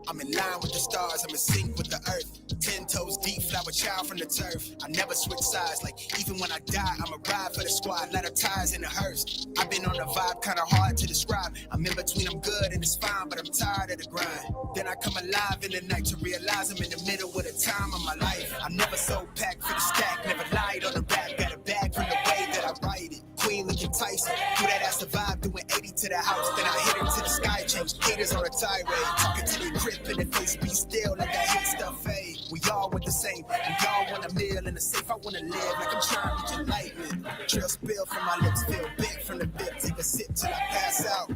I'm in line with the stars, I'm in sync with the earth. 10 toes deep, flower child from the turf. I never switch sides, like even when I die, I'ma ride for the squad, let her ties in the hearse. I've been on the vibe, kinda hard to describe. I'm in between, I'm good and it's fine, but I'm tired of the grind. Then I come alive in the night to realize I'm in the middle of the time of my life. I'm never so packed for the stack, never lied on the rap, got a bag from the way that I write it. Queen looking Tyson, do that ass survive, doing 80 to the house, then I hit her to the sky, change haters on a tirade, talking to the grip in the face, be still, let that hit stuff fade. We all want the same, and y'all want a meal in the safe, I wanna live like I'm trying to reach enlightenment. Trail spill from my lips, feel big from the bit, take a sip till I pass out.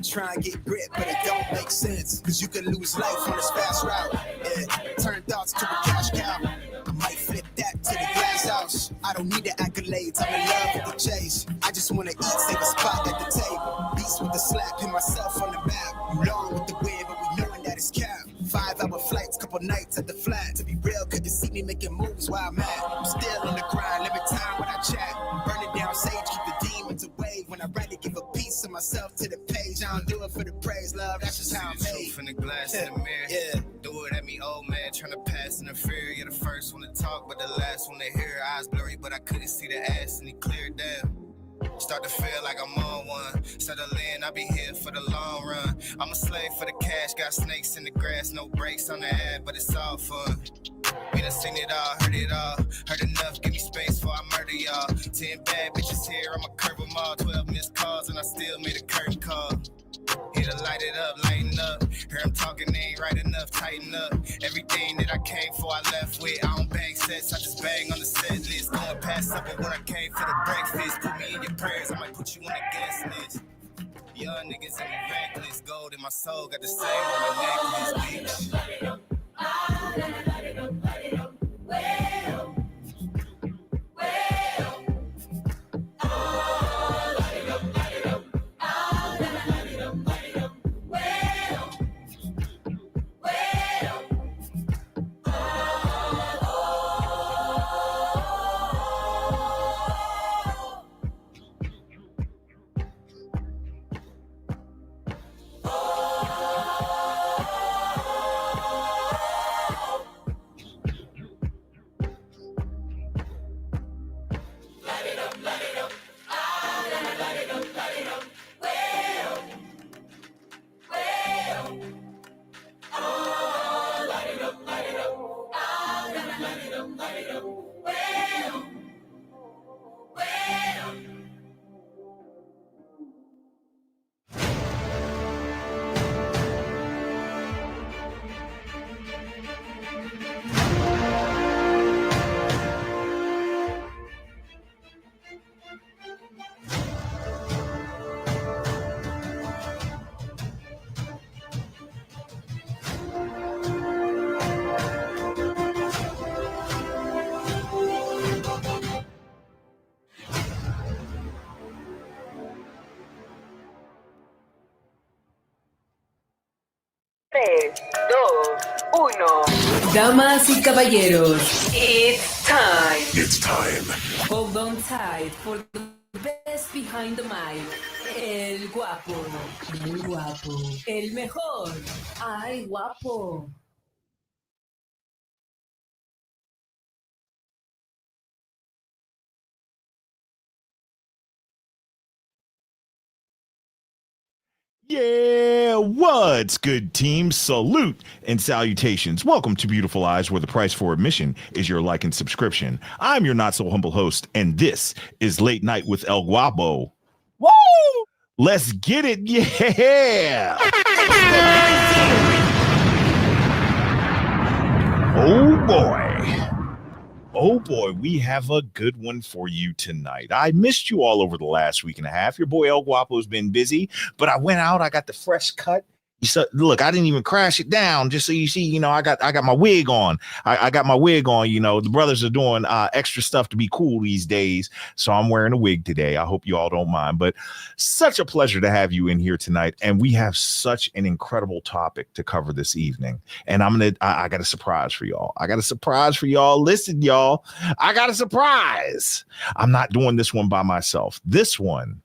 Try and get grit, but it don't make sense, cause you can lose life on this fast route. Yeah, turn thoughts to a cash cow. I might flip that to the glass house. I don't need the accolades, I'm in love with the chase. I just wanna eat, save a spot at the table. Beast with the slap, hit myself on the map. You long with the wind, but we knowing that it's capped. 5-hour flights, couple nights at the flat. To be real, couldn't see me making moves while I'm at. I'm still on the grind, limit time when I chat. Burning down sage, keep the demons away. When I write to give a piece of myself to the page, I don't do it for the praise, love, that's just how I'm made. Truth in the glass in the mirror. Yeah. Do it at me, old man, trying to pass in the fear. You're the first one to talk, but the last one to hear. Eyes blurry, but I couldn't see the ass, and he cleared down. Start to feel like I'm on one. Settle in, I'll be here for the long run. I'm a slave for the cash, got snakes in the grass, no brakes on the ad, but it's all fun. We done seen it all, heard it all. Heard enough, give me space before I murder y'all. 10 bad bitches here, I'ma curve them all. 12 missed calls, and I still made a curtain call. Here to light it up, lighten up. Hear I'm talking, they ain't right enough, tighten up. Everything that I came for, I left with. I don't bang sets, I just bang on the set list. Going past supper when I came for the breakfast. Put me in your prayers, I might put you on the guest list. Young niggas in the reckless, gold in my soul, got the same on the necklace, bitch. Damas y caballeros, it's time. It's time. Hold on tight for the best behind the mic. El guapo, el mejor. Ay, guapo. Yeah, what's good, team? Salute and salutations. Welcome to Beautiful Eyes, where the price for admission is your like and subscription. I'm your not so humble host, and this is Late Night with El Guapo. Woo! Let's get it, yeah! Oh boy. Oh boy, we have a good one for you tonight. I missed you all over the last week and a half. Your boy El Guapo's been busy, but I went out, I got the fresh cut. Look, I didn't even crash it down. Just so you see, I got my wig on. I got my wig on. The brothers are doing extra stuff to be cool these days, so I'm wearing a wig today. I hope you all don't mind. But such a pleasure to have you in here tonight, and we have such an incredible topic to cover this evening. And I got a surprise for y'all. Listen, y'all, I got a surprise. I'm not doing this one by myself. This one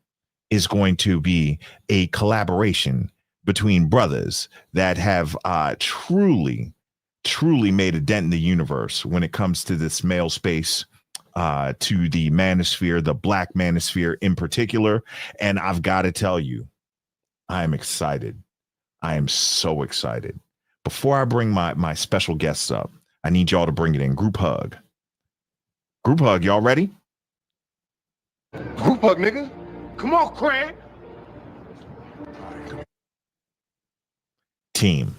is going to be a collaboration between brothers that have truly made a dent in the universe when it comes to this male space, to the manosphere, the black manosphere in particular. And I've got to tell you, I am excited. I am so excited. Before I bring my special guests up, I need y'all to bring it in. Group hug. Group hug, y'all ready? Group hug, nigga. Come on, Craig. Team.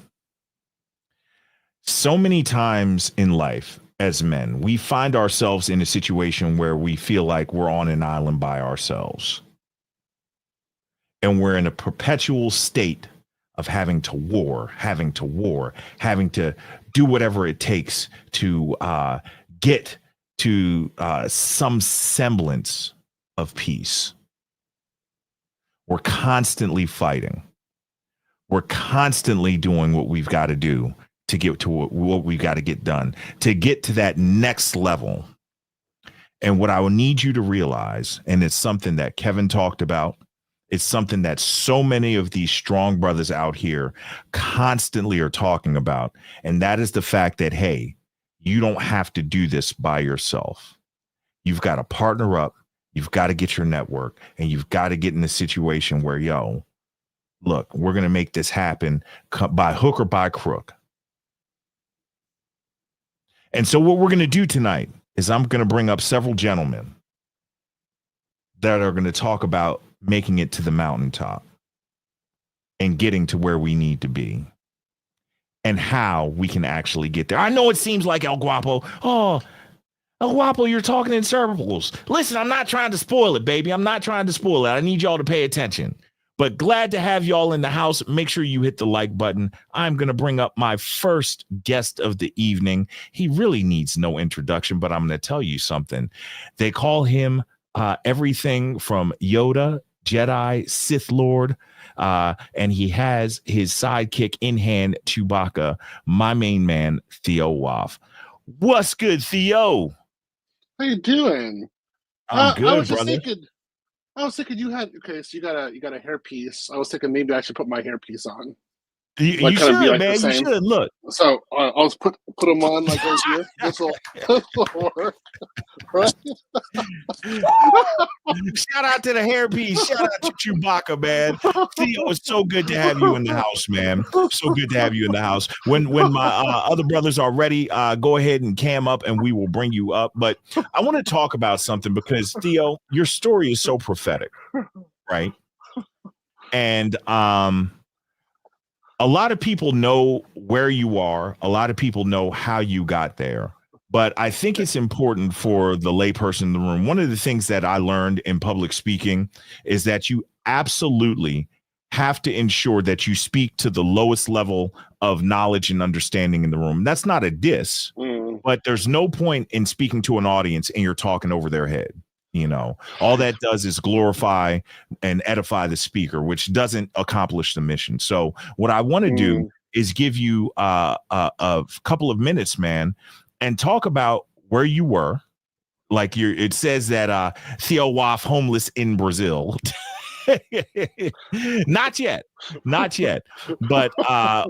So many times in life as men, we find ourselves in a situation where we feel like we're on an island by ourselves. And we're in a perpetual state of having to do whatever it takes to get to some semblance of peace. We're constantly fighting. We're constantly doing what we've got to do to get to what we've got to get done, to get to that next level. And what I will need you to realize, and it's something that Kevin talked about, it's something that so many of these strong brothers out here constantly are talking about, and that is the fact that, hey, you don't have to do this by yourself. You've got to partner up, you've got to get your network, and you've got to get in a situation where, look, we're going to make this happen by hook or by crook. And so what we're going to do tonight is I'm going to bring up several gentlemen that are going to talk about making it to the mountaintop and getting to where we need to be and how we can actually get there. I know it seems like El Guapo, you're talking in circles. Listen, I'm not trying to spoil it, baby. I'm not trying to spoil it. I need y'all to pay attention. But glad to have y'all in the house. Make sure you hit the like button. I'm going to bring up my first guest of the evening. He really needs no introduction, but I'm going to tell you something. They call him everything from Yoda, Jedi, Sith Lord, and he has his sidekick in hand, Chewbacca, my main man, Theo Waff. What's good, Theo? How you doing? I'm good, I was brother. I was thinking you so you got a hairpiece. I was thinking maybe I should put my hairpiece on. You should, man. You should. Look. So I'll put them on like right here. This will work. Right? Shout out to the hairpiece. Shout out to Chewbacca, man. Theo, it's so good to have you in the house, man. So good to have you in the house. When my other brothers are ready, go ahead and cam up and we will bring you up. But I want to talk about something because, Theo, your story is so prophetic, right? And a lot of people know where you are. A lot of people know how you got there. But I think it's important for the layperson in the room. One of the things that I learned in public speaking is that you absolutely have to ensure that you speak to the lowest level of knowledge and understanding in the room. That's not a diss, but there's no point in speaking to an audience and you're talking over their head. All that does is glorify and edify the speaker, which doesn't accomplish the mission. So what I want to do is give you a couple of minutes, man, and talk about where you were. Like it says that Theo Waff homeless in Brazil. Not yet. But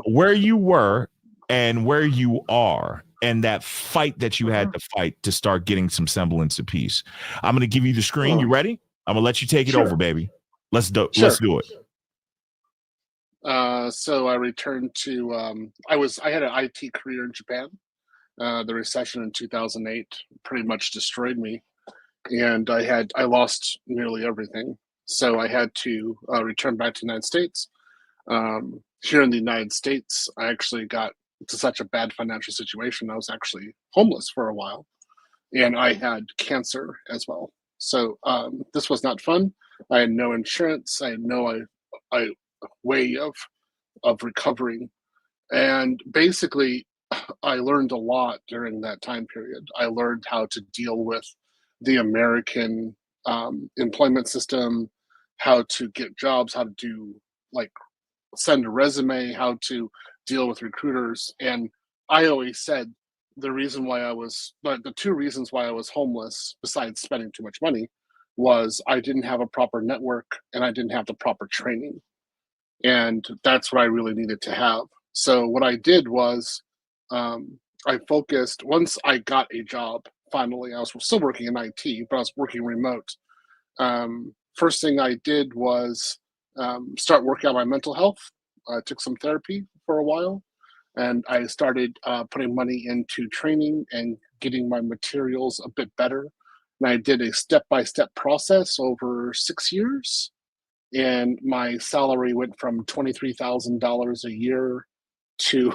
where you were and where you are. And that fight that you had to fight to start getting some semblance of peace. I'm going to give you the screen. You ready? I'm going to let you take it over, baby. Let's do it. So I returned to, I had an IT career in Japan. The recession in 2008 pretty much destroyed me. And I lost nearly everything. So I had to return back to the United States. Here in the United States, I actually got to such a bad financial situation. I was actually homeless for a while. and I had cancer as well. So this was not fun. I had no insurance. I had no way of recovering, and basically, I learned a lot during that time period. I learned how to deal with the American employment system, how to get jobs, how to do like send a resume, how to deal with recruiters. And I always said the two reasons why I was homeless, besides spending too much money, was I didn't have a proper network and I didn't have the proper training. And that's what I really needed to have. So what I did was I focused, once I got a job, finally, I was still working in IT, but I was working remote. First thing I did was start working on my mental health. I took some therapy for a while, and I started putting money into training and getting my materials a bit better. And I did a step-by-step process over 6 years, and my salary went from $23,000 a year to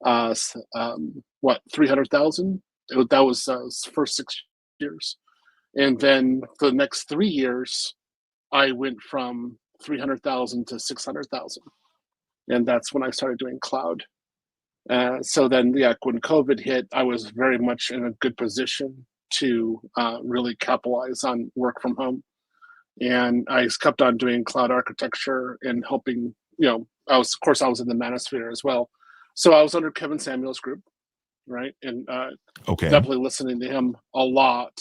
300,000. That was first 6 years, and then for the next 3 years, I went from 300,000 to 600,000, and that's when I started doing cloud. So then, yeah, when COVID hit, I was very much in a good position to really capitalize on work from home, and I just kept on doing cloud architecture and helping. I was in the Manosphere as well, so I was under Kevin Samuels' group, right, and Okay. definitely listening to him a lot.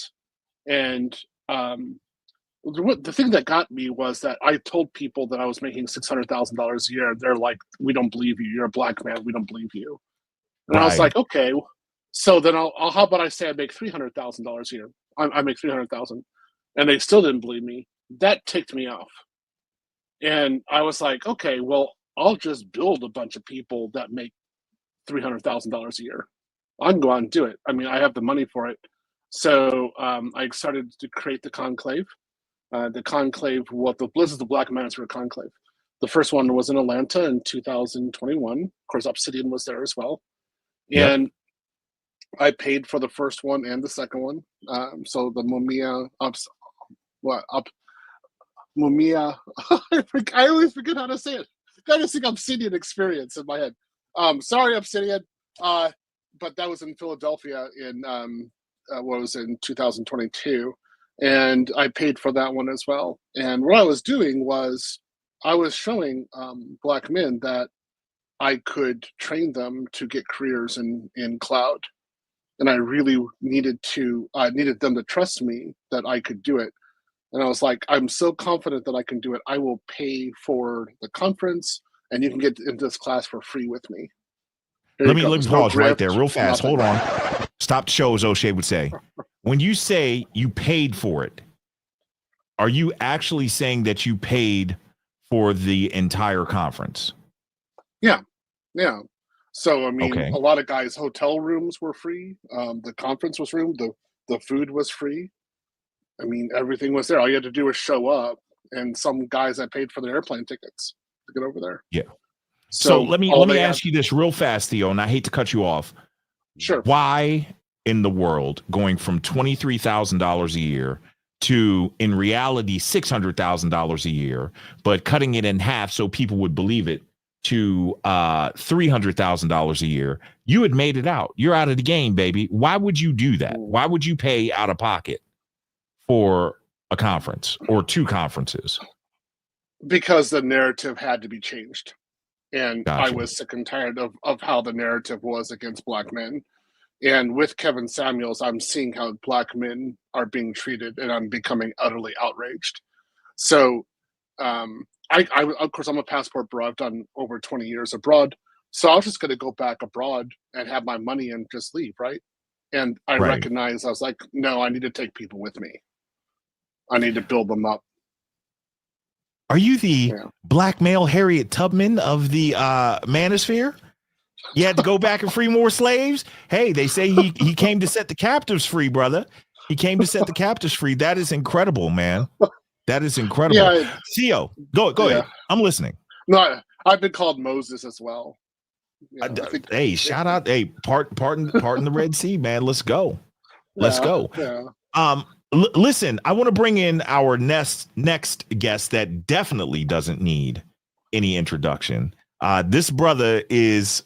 And the thing that got me was that I told people that I was making $600,000 a year. They're like, "We don't believe you. You're a black man. We don't believe you." And I was Right. like, "Okay, so then I'll how about I say I make $300,000 a year? I make 300,000, and they still didn't believe me. That ticked me off, and I was like, "Okay, well, I'll just build a bunch of people that make $300,000 a year. I can go out and do it. I mean, I have the money for it." So I started to create the Conclave. The Conclave, this is the Black Manosphere Conclave. The first one was in Atlanta in 2021. Of course, Obsidian was there as well. Yep. And I paid for the first one and the second one. So the Mumia, Mumia, I always forget how to say it. I just think Obsidian experience in my head. Sorry, Obsidian. But that was in Philadelphia in in 2022, and I paid for that one as well. And what I was doing was I was showing black men that I could train them to get careers in cloud, and I really needed them to trust me that I could do it. And I was like, I'm so confident that I can do it. I will pay for the conference, and you can get into this class for free with me. Let me pause right there real fast. Hold on. Stop the show, as O'Shea would say. When you say you paid for it, are you actually saying that you paid for the entire conference? Yeah. So, I mean, Okay. A lot of guys' hotel rooms were free. The conference was free. The food was free. I mean, everything was there. All you had to do was show up. And some guys, I paid for their airplane tickets to get over there. Yeah. So let me ask you this real fast, Theo, and I hate to cut you off. Sure. Why in the world going from $23,000 a year to, in reality, $600,000 a year, but cutting it in half so people would believe it, to $300,000 a year? You had made it out. You're out of the game, baby. Why would you do that? Why would you pay out of pocket for a conference or two conferences? Because the narrative had to be changed. And Gotcha. I was sick and tired of how the narrative was against black men. And with Kevin Samuels, I'm seeing how black men are being treated, and I'm becoming utterly outraged. So, I of course, I'm a passport bro. I've done over 20 years abroad. So I was just going to go back abroad and have my money and just leave, right? And I recognized, I was like, no, I need to take people with me. I need to build them up. Are you the black male Harriet Tubman of the Manosphere? You had to go back and free more slaves? Hey, they say he came to set the captives free, brother. He came to set the captives free. That is incredible, man. That is incredible. Yeah, Theo, go ahead. I'm listening. No, I've been called Moses as well. Hey, shout out. Hey, pardon the Red Sea, man. Let's go. Let's go. Yeah. Listen, I want to bring in our next guest that definitely doesn't need any introduction. This brother is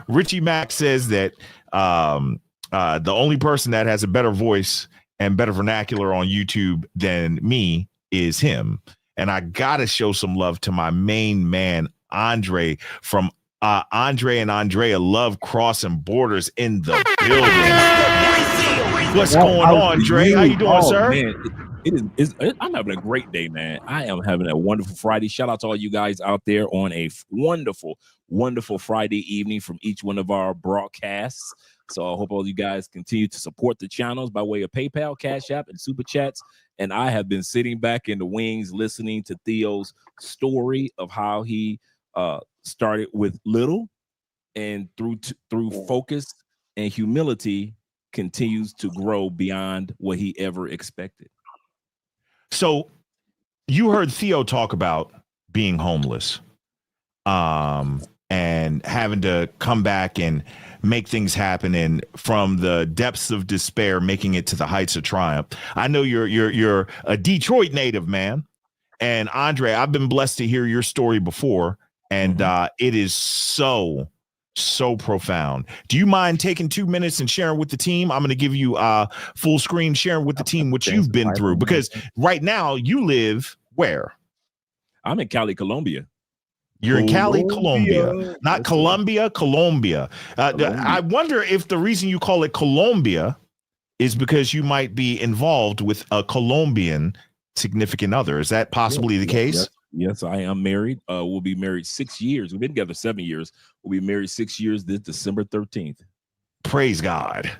Richie Mack says that the only person that has a better voice and better vernacular on YouTube than me is him. And I got to show some love to my main man, Andre, from Andre and Andrea Love Crossing Borders in the building. What's going on, Dre? How you doing, sir? Man, I'm having a great day, man. I am having a wonderful Friday. Shout out to all you guys out there on a wonderful Friday evening from each one of our broadcasts. So I hope all you guys continue to support the channels by way of PayPal, Cash App, and Super Chats. And I have been sitting back in the wings listening to Theo's story of how he started with little and through focus and humility continues to grow beyond what he ever expected. So you heard Theo talk about being homeless and having to come back and make things happen, and from the depths of despair making it to the heights of triumph. I know you're a Detroit native, man. And Andre, I've been blessed to hear your story before, and it is so profound. Do you mind taking 2 minutes and sharing with the team? I'm going to give you full screen, sharing with the team what you've been through, because right now you live where? I'm in Cali, Colombia. You're in Cali, Colombia, not Colombia, Colombia. I wonder if the reason you call it Colombia is because you might be involved with a Colombian significant other. Is that possibly the case? Yes, I am married. We'll be married 6 years. We've been together 7 years. We'll be married 6 years this December 13th. Praise God.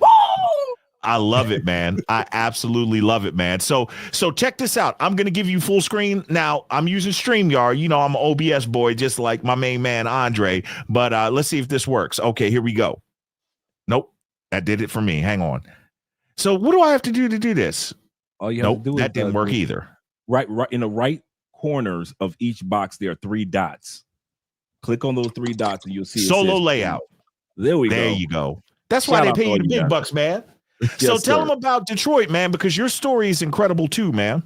I love it, man. I absolutely love it, man. So check this out. I'm going to give you full screen. Now, I'm using StreamYard. You know, I'm an OBS boy, just like my main man, Andre. But let's see if this works. Okay, here we go. Nope. That did it for me. Hang on. So what do I have to do this? All you have to do that didn't work either. Right in the right corners of each box, there are 3 dots. Click on those 3 dots and you'll see solo layout. There we go. There you go. That's why they pay you the big bucks, man. So tell them about Detroit, man, because your story is incredible too, man.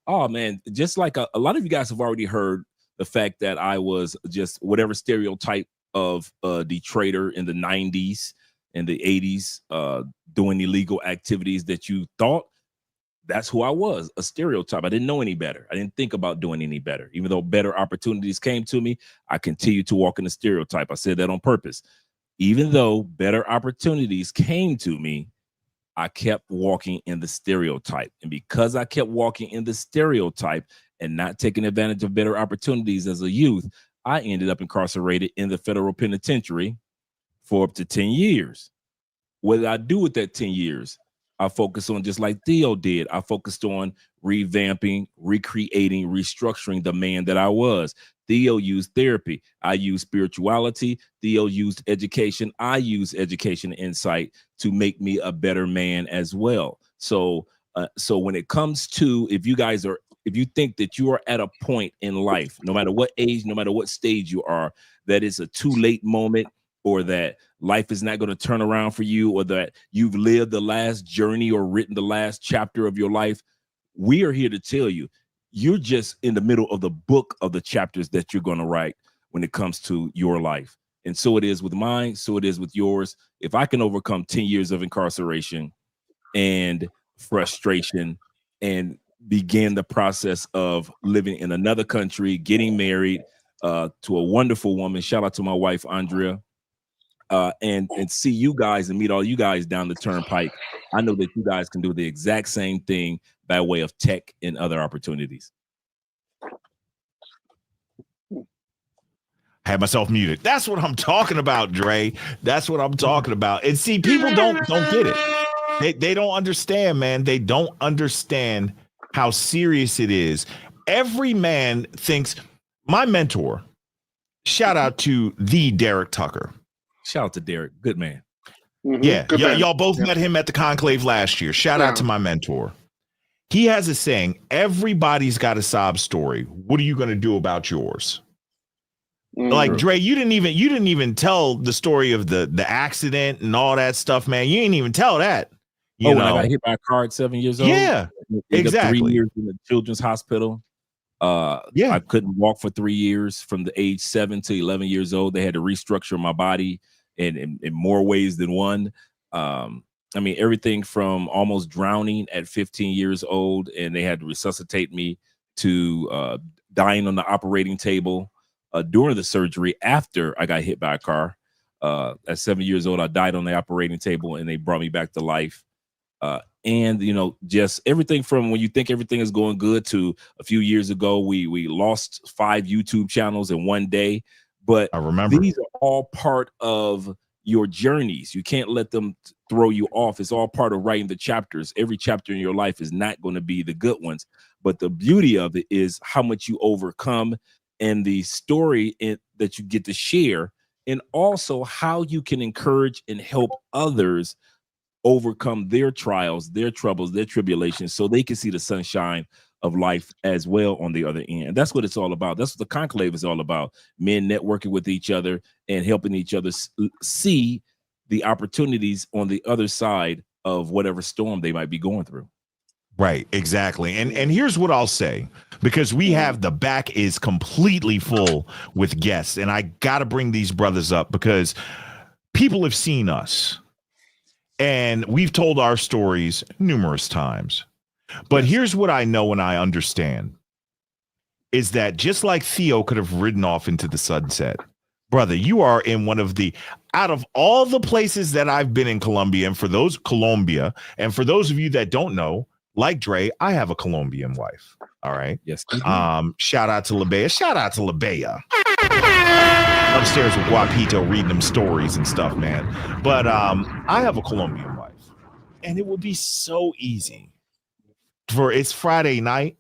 Oh, man. Just like a lot of you guys have already heard the fact that I was just whatever stereotype of Detroiter in the 90s and the 80s doing illegal activities that you thought. That's who I was, a stereotype. I didn't know any better. I didn't think about doing any better. Even though better opportunities came to me, I continued to walk in the stereotype. I said that on purpose. Even though better opportunities came to me, I kept walking in the stereotype. And because I kept walking in the stereotype and not taking advantage of better opportunities as a youth, I ended up incarcerated in the federal penitentiary for up to 10 years. What did I do with that 10 years? I focused on, just like Theo did, I focused on revamping, recreating, restructuring the man that I was. Theo used therapy. I used spirituality. Theo used education. I used education and insight to make me a better man as well. So when it comes to, if you think that you are at a point in life, no matter what age, no matter what stage you are, that it's a too late moment, or that life is not going to turn around for you, or that you've lived the last journey or written the last chapter of your life, we are here to tell you, you're just in the middle of the book of the chapters that you're going to write when it comes to your life. And so it is with mine. So it is with yours. If I can overcome 10 years of incarceration and frustration and begin the process of living in another country, getting married to a wonderful woman, shout out to my wife, Andrea, and see you guys and meet all you guys down the turnpike, I know that you guys can do the exact same thing by way of tech and other opportunities. I had myself muted. That's what I'm talking about, Dre. That's what I'm talking about. And see, people don't get it. They don't understand, man. They don't understand how serious it is. Every man thinks, my mentor, shout out to the Derek Tucker. Shout out to Derek. Good man. Mm-hmm. Yeah. Good man. Y'all both met him at the conclave last year. Shout out to my mentor. He has a saying, everybody's got a sob story. What are you going to do about yours? Mm-hmm. Like, Dre, you didn't even tell the story of the accident and all that stuff, man. You ain't even tell that. When I got hit by a car at 7 years old. Yeah, exactly. 3 years in the children's hospital. I couldn't walk for 3 years from the age 7 to 11 years old. They had to restructure my body in more ways than one. I mean, everything from almost drowning at 15 years old, and they had to resuscitate me, to dying on the operating table during the surgery after I got hit by a car. At 7 years old, I died on the operating table, and they brought me back to life. And, just everything from when you think everything is going good to a few years ago, we lost 5 YouTube channels in one day. But I remember these are all part of your journeys. You can't let them throw you off. It's all part of writing the chapters. Every chapter in your life is not going to be the good ones. But the beauty of it is how much you overcome, and the story that you get to share, and also how you can encourage and help others overcome their trials, their troubles, their tribulations, so they can see the sunshine of life as well on the other end. And that's what it's all about. That's what the Conclave is all about. Men networking with each other and helping each other see the opportunities on the other side of whatever storm they might be going through. Right, exactly. And here's what I'll say, because we have the back is completely full with guests, and I got to bring these brothers up because people have seen us and we've told our stories numerous times. But here's what I know and I understand is that just like Theo could have ridden off into the sunset, brother, you are in one of the, out of all the places that I've been in Colombia, and for those of you that don't know, like Dre, I have a Colombian wife. All right. Yes. Shout out to Labea. Shout out to Labea. Upstairs with Guapito reading them stories and stuff, man. But I have a Colombian wife, and it would be so easy. It's Friday night.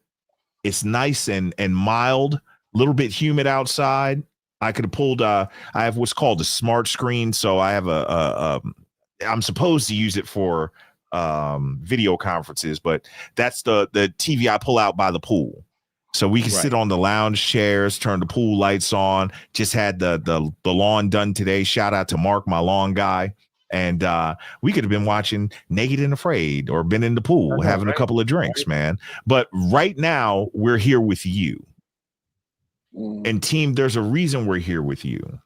It's nice and mild, a little bit humid outside. I could have pulled I have what's called a smart screen. So I have I'm supposed to use it for video conferences, but that's the TV I pull out by the pool. So we can sit on the lounge chairs, turn the pool lights on. Just had the lawn done today. Shout out to Mark, my lawn guy. And we could have been watching Naked and Afraid or been in the pool having a couple of drinks, man. But right now we're here with you. And team, there's a reason we're here with you.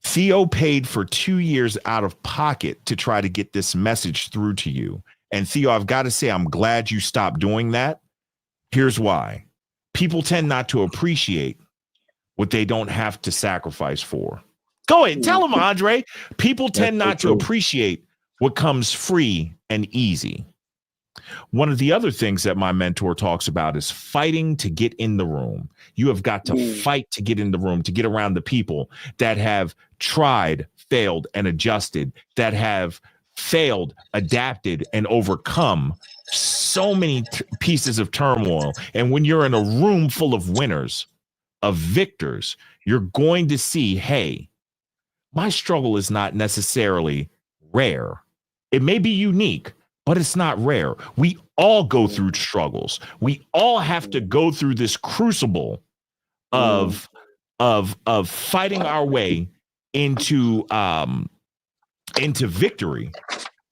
Theo paid for 2 years out of pocket to try to get this message through to you. And Theo, I've got to say, I'm glad you stopped doing that. Here's why. People tend not to appreciate what they don't have to sacrifice for. Go ahead, tell them, Andre. People tend not to appreciate what comes free and easy. One of the other things that my mentor talks about is fighting to get in the room. You have got to fight to get in the room, to get around the people that have tried, failed, and adjusted, that have failed, adapted, and overcome so many pieces of turmoil. And when you're in a room full of winners, of victors, you're going to see, hey, my struggle is not necessarily rare. It may be unique, but it's not rare. We all go through struggles. We all have to go through this crucible of fighting our way into victory.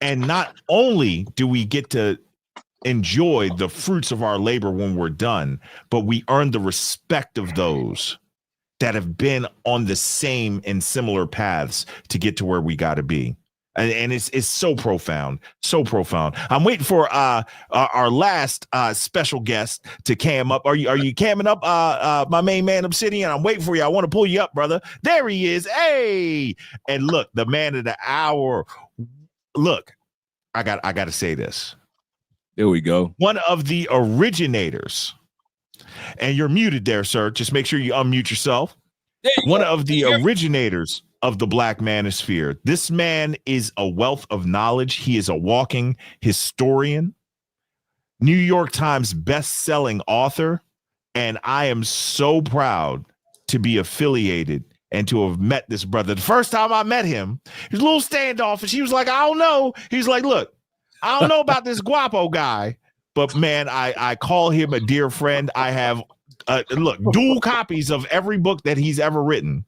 And not only do we get to enjoy the fruits of our labor when we're done, but we earn the respect of those that have been on the same and similar paths to get to where we got to be. And it's so profound, so profound. I'm waiting for our last special guest to cam up. Are you camming up, my main man Obsidian? I'm waiting for you. I want to pull you up, brother. There he is. Hey, and look, the man of the hour. Look, I got to say this. There we go. One of the originators, and you're muted there, sir. Just make sure you unmute yourself. One of the originators of the Black Manosphere. This man is a wealth of knowledge. He is a walking historian, New York Times best-selling author, and I am so proud to be affiliated and to have met this brother. The first time I met him, he was a little standoffish. He was like, I don't know. He's like, look, I don't know about this Guapo guy, but man, I call him a dear friend. I have, dual copies of every book that he's ever written.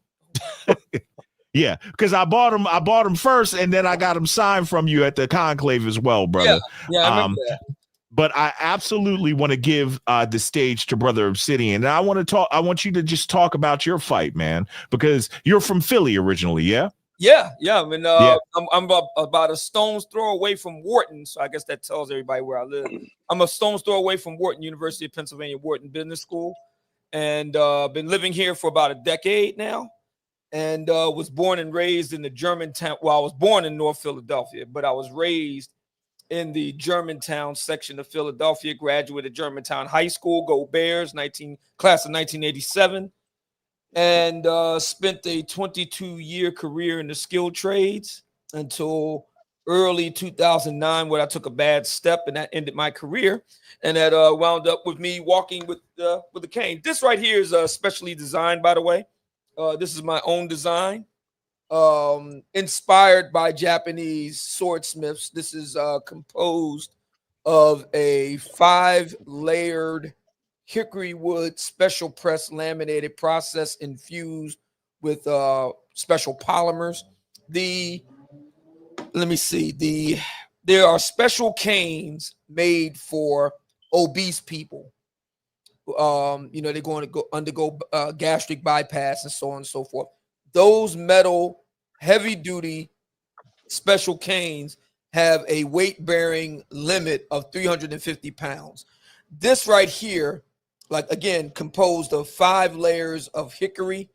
Yeah, because I bought them first, and then I got them signed from you at the conclave as well, brother. Yeah, I remember that. But I absolutely want to give the stage to Brother Obsidian, and I want you to just talk about your fight, man, because you're from Philly originally, yeah. Yeah. I mean, Yeah. I'm about a stone's throw away from Wharton, so I guess that tells everybody where I live. I'm a stone's throw away from Wharton, University of Pennsylvania, Wharton Business School, and been living here for about a decade now. And was born and raised in the Germantown. Well, I was born in North Philadelphia, but I was raised in the Germantown section of Philadelphia. Graduated Germantown High School, go Bears, class of 1987, and spent a 22-year career in the skilled trades until early 2009, where I took a bad step, and that ended my career, and that wound up with me walking with the cane. This right here is specially designed, by the way. This is my own design, inspired by Japanese swordsmiths. This is composed of a 5-layered hickory wood special press laminated process infused with special polymers. There are special canes made for obese people. They're going to undergo gastric bypass and so on and so forth. Those metal, heavy-duty special canes have a weight-bearing limit of 350 pounds. This right here, like again, composed of 5 layers of hickory,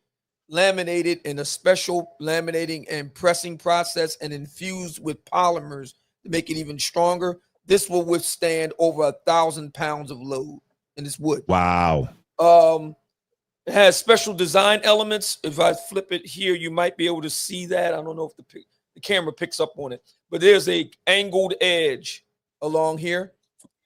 laminated in a special laminating and pressing process, and infused with polymers to make it even stronger. This will withstand over 1,000 pounds of load. And it's wood. Wow. It has special design elements. If I flip it here, you might be able to see that. I don't know if the camera picks up on it, but there's a angled edge along here,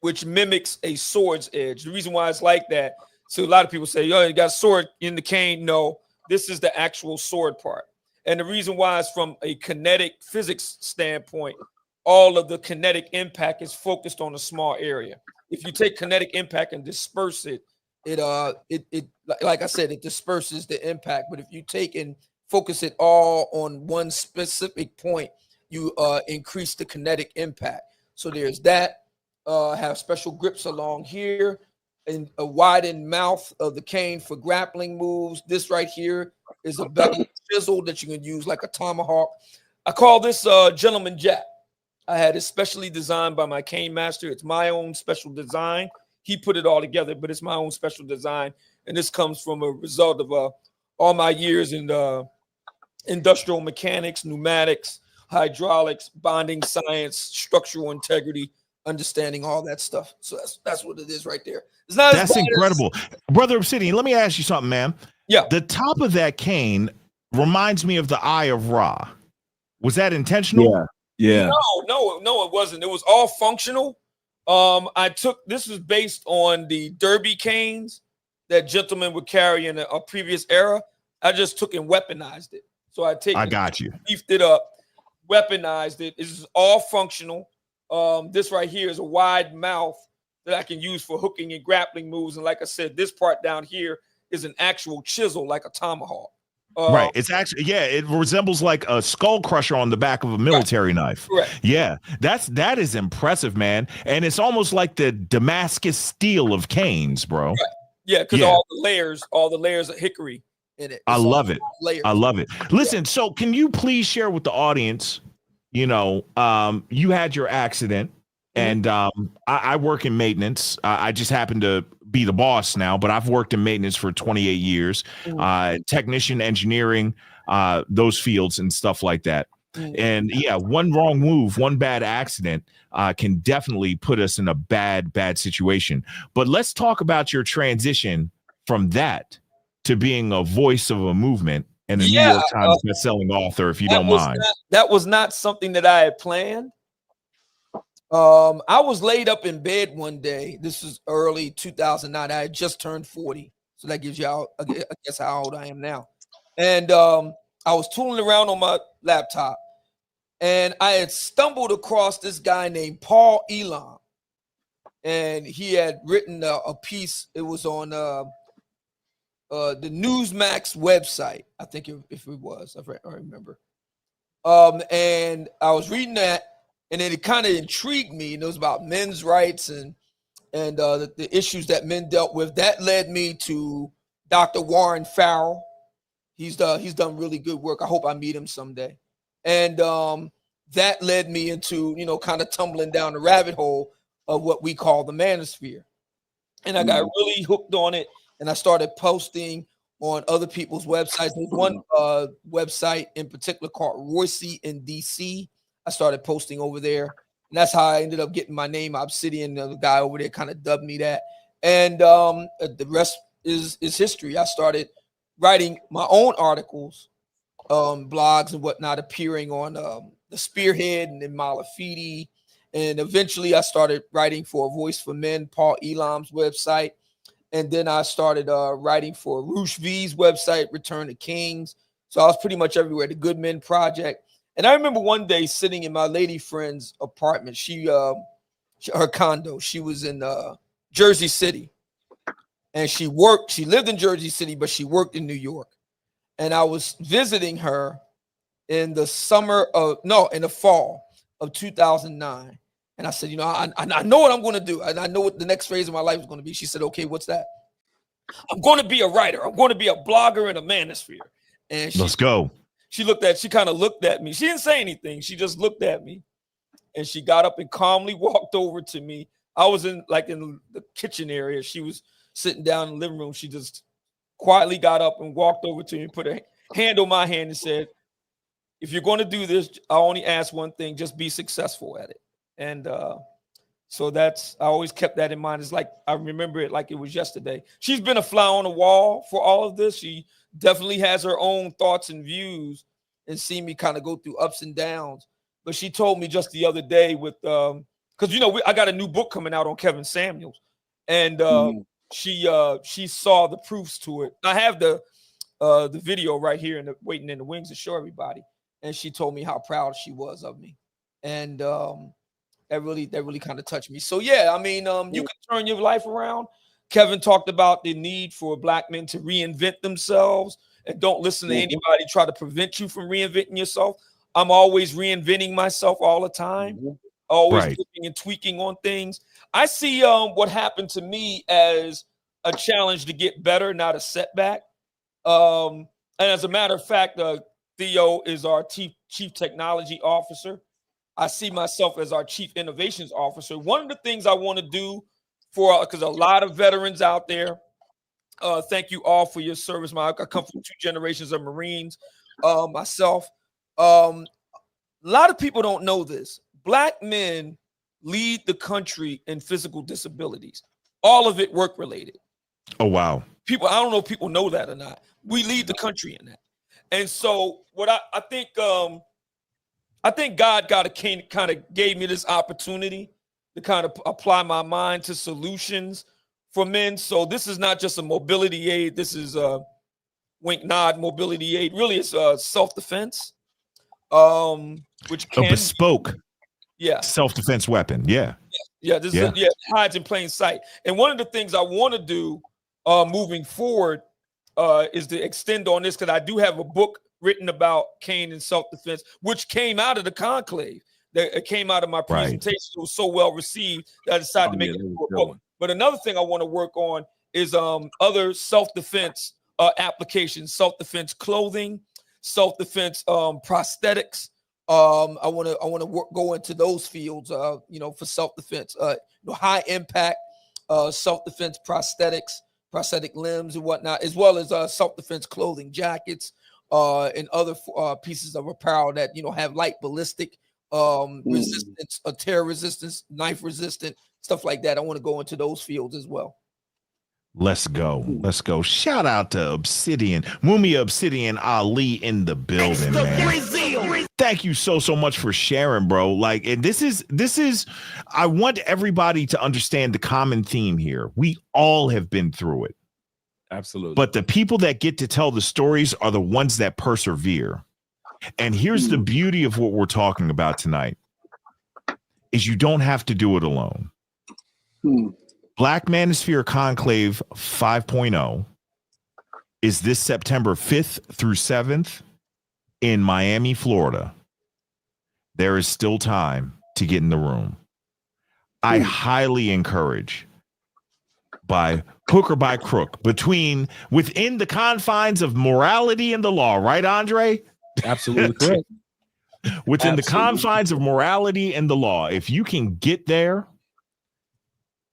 which mimics a sword's edge. The reason why it's like that, so a lot of people say, "Oh, you got a sword in the cane." No, this is the actual sword part. And the reason why is from a kinetic physics standpoint, all of the kinetic impact is focused on a small area. If you take kinetic impact and disperse it, it like I said, it disperses the impact. But if you take and focus it all on one specific point, you increase the kinetic impact. So there's that. Have special grips along here and a widened mouth of the cane for grappling moves. This right here is a bevel chisel that you can use like a tomahawk. I call this Gentleman Jack. I had it specially designed by my cane master. It's my own special design. He put it all together, but it's my own special design. And this comes from a result of all my years in industrial mechanics, pneumatics, hydraulics, bonding science, structural integrity, understanding all that stuff. So that's what it is right there. It's not. That's incredible. Brother Obsidian, let me ask you something, man. Yeah. The top of that cane reminds me of the Eye of Ra. Was that intentional? Yeah. No, it wasn't. It was all functional. This was based on the derby canes that gentlemen would carry in a previous era. I just took and weaponized it. So I got you. Beefed it up, weaponized it. This is all functional. This right here is a wide mouth that I can use for hooking and grappling moves. And like I said, this part down here is an actual chisel, like a tomahawk. Right. It's actually, it resembles like a skull crusher on the back of a military knife. Correct. Yeah, that is impressive, man. And it's almost like the Damascus steel of canes, bro. Right. Yeah, because all the layers of hickory in it. I love it. Layers. I love it. Listen, so can you please share with the audience, you had your accident, and I work in maintenance. I just happen to be the boss now, but I've worked in maintenance for 28 years, technician, engineering, those fields and stuff like that. And one wrong move, one bad accident can definitely put us in a bad situation. But let's talk about your transition from that to being a voice of a movement and a New York Times best-selling author, if you don't mind. That was not something that I had planned. I was laid up in bed one day. This is early 2009. I had just turned 40. So that gives you, I guess, how old I am now. And I was tooling around on my laptop, and I had stumbled across this guy named Paul Elam. And he had written a piece. It was on the Newsmax website. I think if it was, I remember. And I was reading that, and then it kind of intrigued me. And it was about men's rights and the issues that men dealt with. That led me to Dr. Warren Farrell. He's done really good work. I hope I meet him someday. And that led me into, kind of tumbling down the rabbit hole of what we call the manosphere. And I got really hooked on it, and I started posting on other people's websites. There's one website in particular called Royce in DC. I started posting over there, and that's how I ended up getting my name. Obsidian, the guy over there kind of dubbed me that. And the rest is history. I started writing my own articles, blogs and whatnot, appearing on the Spearhead and then Malafide. And eventually I started writing for Voice for Men, Paul Elam's website. And then I started writing for Roosh V's website, Return to Kings. So I was pretty much everywhere, the Good Men Project. And I remember one day sitting in my lady friend's apartment. Her condo, she was in Jersey City. And she lived in Jersey City, but she worked in New York. And I was visiting her in the fall of 2009. And I said, I know what I'm going to do. And I know what the next phase of my life is going to be. She said, okay, what's that? I'm going to be a writer. I'm going to be a blogger in a manosphere. And let's go. She kind of looked at me. She didn't say anything. She just looked at me. And she got up and calmly walked over to me. I was in the kitchen area. She was sitting down in the living room. She just quietly got up and walked over to me, put her hand on my hand and said, if you're going to do this, I only ask one thing, just be successful at it. And so I always kept that in mind. It's like, I remember it like it was yesterday. She's been a fly on the wall for all of this. She definitely has her own thoughts and views and seen me kind of go through ups and downs. But she told me just the other day because, I got a new book coming out on Kevin Samuels. And she saw the proofs to it. I have the video right here waiting in the wings to show everybody. And she told me how proud she was of me. And that really kind of touched me. So yeah, I mean, you can turn your life around. Kevin talked about the need for Black men to reinvent themselves and don't listen to anybody try to prevent you from reinventing yourself. I'm always reinventing myself all the time, always looking and tweaking on things. I see what happened to me as a challenge to get better, not a setback. And as a matter of fact, Theo is our chief technology officer. I see myself as our chief innovations officer. One of the things I want to do because a lot of veterans out there, thank you all for your service. I come from 2 generations of Marines myself. A lot of people don't know this. Black men lead the country in physical disabilities. All of it work related. Oh, wow. I don't know if people know that or not. We lead the country in that. And so what I think God kind of gave me this opportunity to kind of apply my mind to solutions for men. So this is not just a mobility aid. This is a wink nod mobility aid. Really, it's self-defense, which can bespoke Yeah. Self-defense weapon. Yeah. Yeah. This is it hides in plain sight. And one of the things I want to do moving forward is to extend on this, because I do have a book written about Cain and self-defense, which came out of the conclave. It came out of my presentation. It was so well received that I decided to make it into a book. But another thing I want to work on is other self-defense applications, self-defense clothing, self-defense prosthetics. I want to go into those fields, for self-defense, high impact self-defense prosthetics, prosthetic limbs and whatnot, as well as self-defense clothing, jackets, and other pieces of apparel that, have light ballistic resistance, tear resistance, knife resistant, stuff like that. I want to go into those fields as well. Let's go. Let's go. Shout out to Obsidian, Mumia Obsidian Ali in the building, man. Thank you so much for sharing, bro. And this is, I want everybody to understand the common theme here. We all have been through it. Absolutely. But the people that get to tell the stories are the ones that persevere. And here's the beauty of what we're talking about tonight is you don't have to do it alone. Black Manosphere Conclave 5.0 is this September 5th through 7th in Miami, Florida. There is still time to get in the room. I highly encourage, by hook or by crook, within the confines of morality and the law, right, Andre? Absolutely correct. Within the Absolutely. confines of morality and the law, if you can get there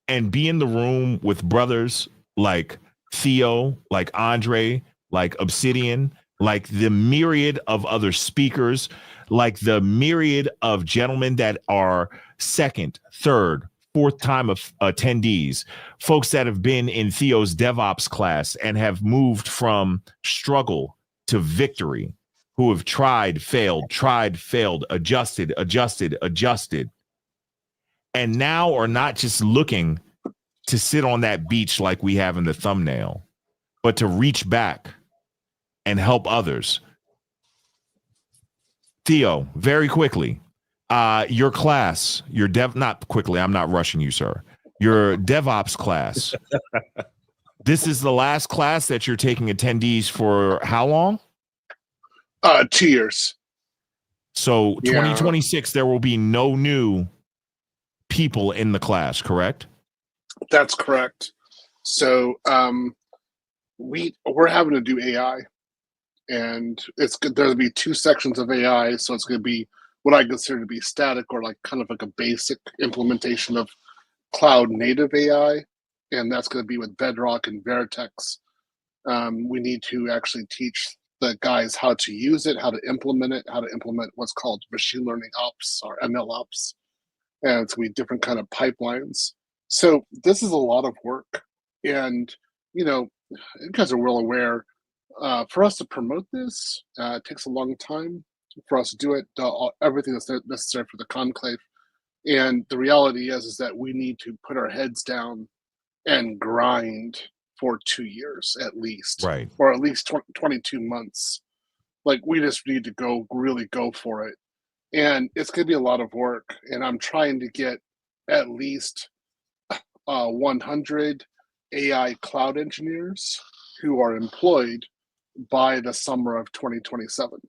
and be in the room with brothers like Theo, like Andre, like Obsidian, like the myriad of other speakers, like the myriad of gentlemen that are second, third, fourth time of attendees, folks that have been in Theo's DevOps class and have moved from struggle to victory, who have tried, failed, adjusted, and now are not just looking to sit on that beach like we have in the thumbnail, but to reach back and help others. Theo, very quickly, your class, not quickly, I'm not rushing you, sir. Your DevOps class. This is the last class that you're taking attendees for how long? 2 years. So Yeah. 2026, there will be no new people in the class, correct? That's correct. So we're having to do AI, and there'll be 2 sections of AI. So it's going to be what I consider to be static, or like kind of like a basic implementation of cloud native AI, and that's going to be with Bedrock and Vertex. We need to actually teach the guys how to use it, how to implement what's called machine learning ops or ML ops, and it's going to be different kind of pipelines. So this is a lot of work, and you guys are well aware. For us to promote this, it takes a long time for us to do it. Everything that's necessary for the conclave, and the reality is that we need to put our heads down and grind for 2 years at least, Right. or at least 22 months. Like, we just need to really go for it, and it's going to be a lot of work. And I'm trying to get at least 100 AI cloud engineers who are employed by the summer of 2027.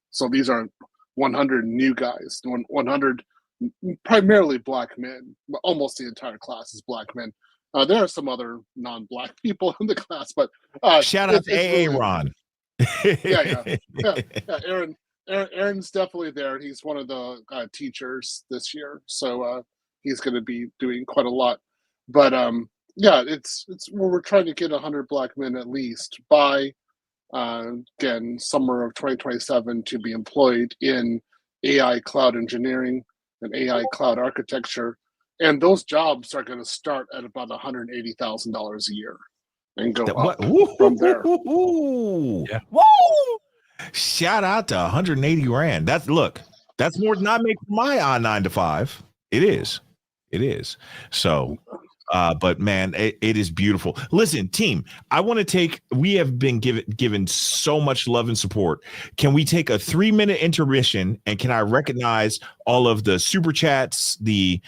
So these are 100 new guys, 100 primarily black men. Almost the entire class is black men. There are some other non-black people in the class, but shout out to AA really, Ron. yeah. Aaron's definitely there. He's one of the teachers this year, so he's going to be doing quite a lot. But it's we're trying to get 100 black men at least by again summer of 2027 to be employed in AI cloud engineering and AI cloud architecture, and those jobs are going to start at about $180,000 a year and go up from there. Yeah. Woo! Shout out to 180 grand. That's more than I make for my 9 to 5. It is. So, but man, it is beautiful. Listen, team, we have been given so much love and support. Can we take a 3-minute intermission, and can I recognize all of the super chats, the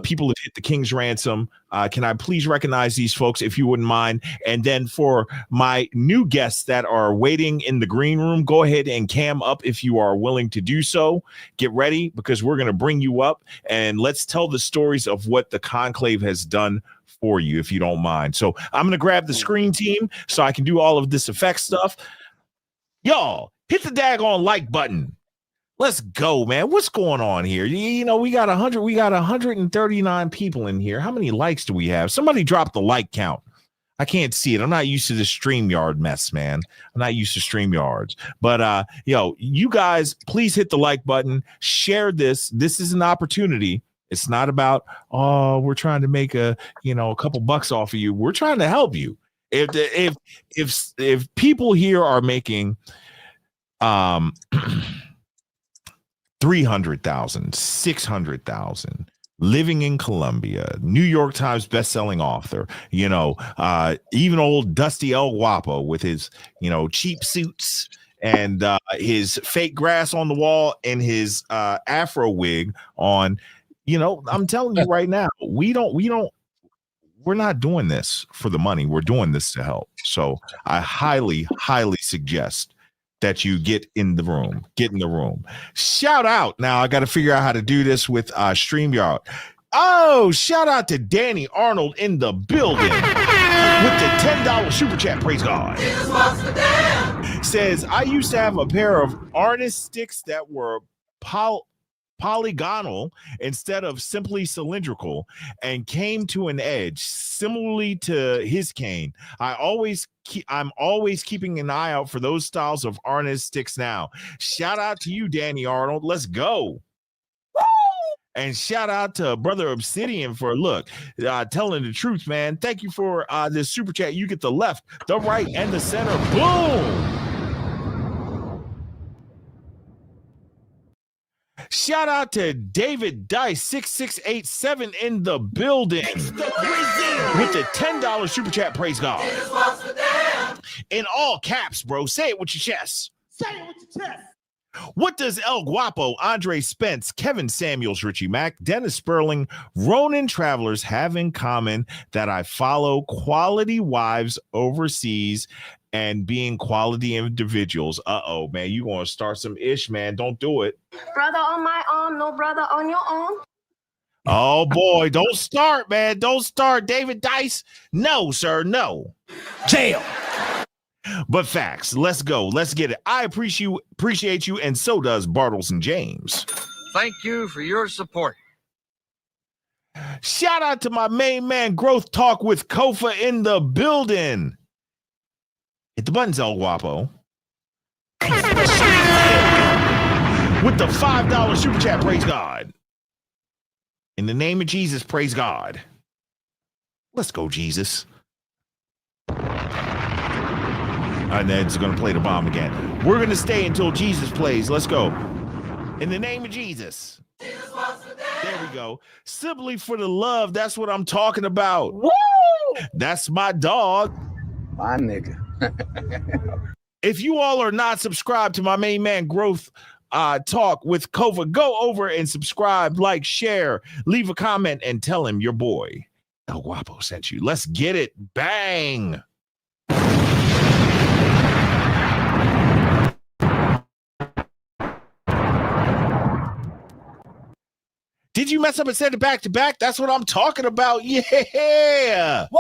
people who hit the King's Ransom? Can I please recognize these folks, if you wouldn't mind? And then for my new guests that are waiting in the green room, go ahead and cam up if you are willing to do so. Get ready, because we're going to bring you up, and let's tell the stories of what the Conclave has done for you, if you don't mind. So I'm going to grab the screen, team, so I can do all of this effect stuff. Y'all, hit the daggone like button. Let's go, man. What's going on here? We got 139 people in here. How many likes do we have? Somebody drop the like count. I can't see it. I'm not used to this StreamYard mess, man. I'm not used to StreamYards. But you guys, please hit the like button. Share this. This is an opportunity. It's not about, we're trying to make a couple bucks off of you. We're trying to help you. If people here are making 300,000, 600,000, living in Colombia, New York Times bestselling author, even old Dusty El Guapo with his, cheap suits and his fake grass on the wall and his Afro wig on, I'm telling you right now, we don't we're not doing this for the money. We're doing this to help. So I highly, highly suggest that you get in the room. Get in the room. Shout out. Now I got to figure out how to do this with StreamYard. Oh, shout out to Danny Arnold in the building with the $10 super chat. Praise God. Says, I used to have a pair of Arnis sticks that were polygonal instead of simply cylindrical and came to an edge similarly to his cane. I'm always keeping an eye out for those styles of Arnis sticks now. Shout out to you, Danny Arnold. Let's go. And shout out to Brother Obsidian for telling the truth, man. Thank you for this super chat. You get the left, the right, and the center. Boom. Shout out to David Dice 6687 in the building with the $10 super chat. Praise God. In all caps, bro. Say it with your chest. Say it with your chest. What does El Guapo, Andre Spence, Kevin Samuels, Richie Mack, Dennis Sperling, Ronin Travelers have in common that I follow quality wives overseas and being quality individuals? Uh-oh, man, you going to start some ish, man. Don't do it. Brother on my arm, no brother on your arm. Oh, boy, don't start, man. Don't start, David Dice. No, sir, no. Jail. But facts, let's go. Let's get it. I appreciate you, and so does Bartles and James. Thank you for your support. Shout out to my main man, Growth Talk with Kofa in the building. Hit the buttons, El Guapo. With the $5 super chat, praise God. In the name of Jesus, praise God. Let's go, Jesus. And Ned's going to play the bomb again. We're going to stay until Jesus plays. Let's go. In the name of Jesus. There we go. Simply for the love. That's what I'm talking about. Woo! That's my dog. My nigga. If you all are not subscribed to my main man Growth Talk with Kova, go over and subscribe, like, share, leave a comment, and tell him your boy El Guapo sent you. Let's get it. Bang. Did you mess up and send it back to back? That's what I'm talking about. Yeah. Woo!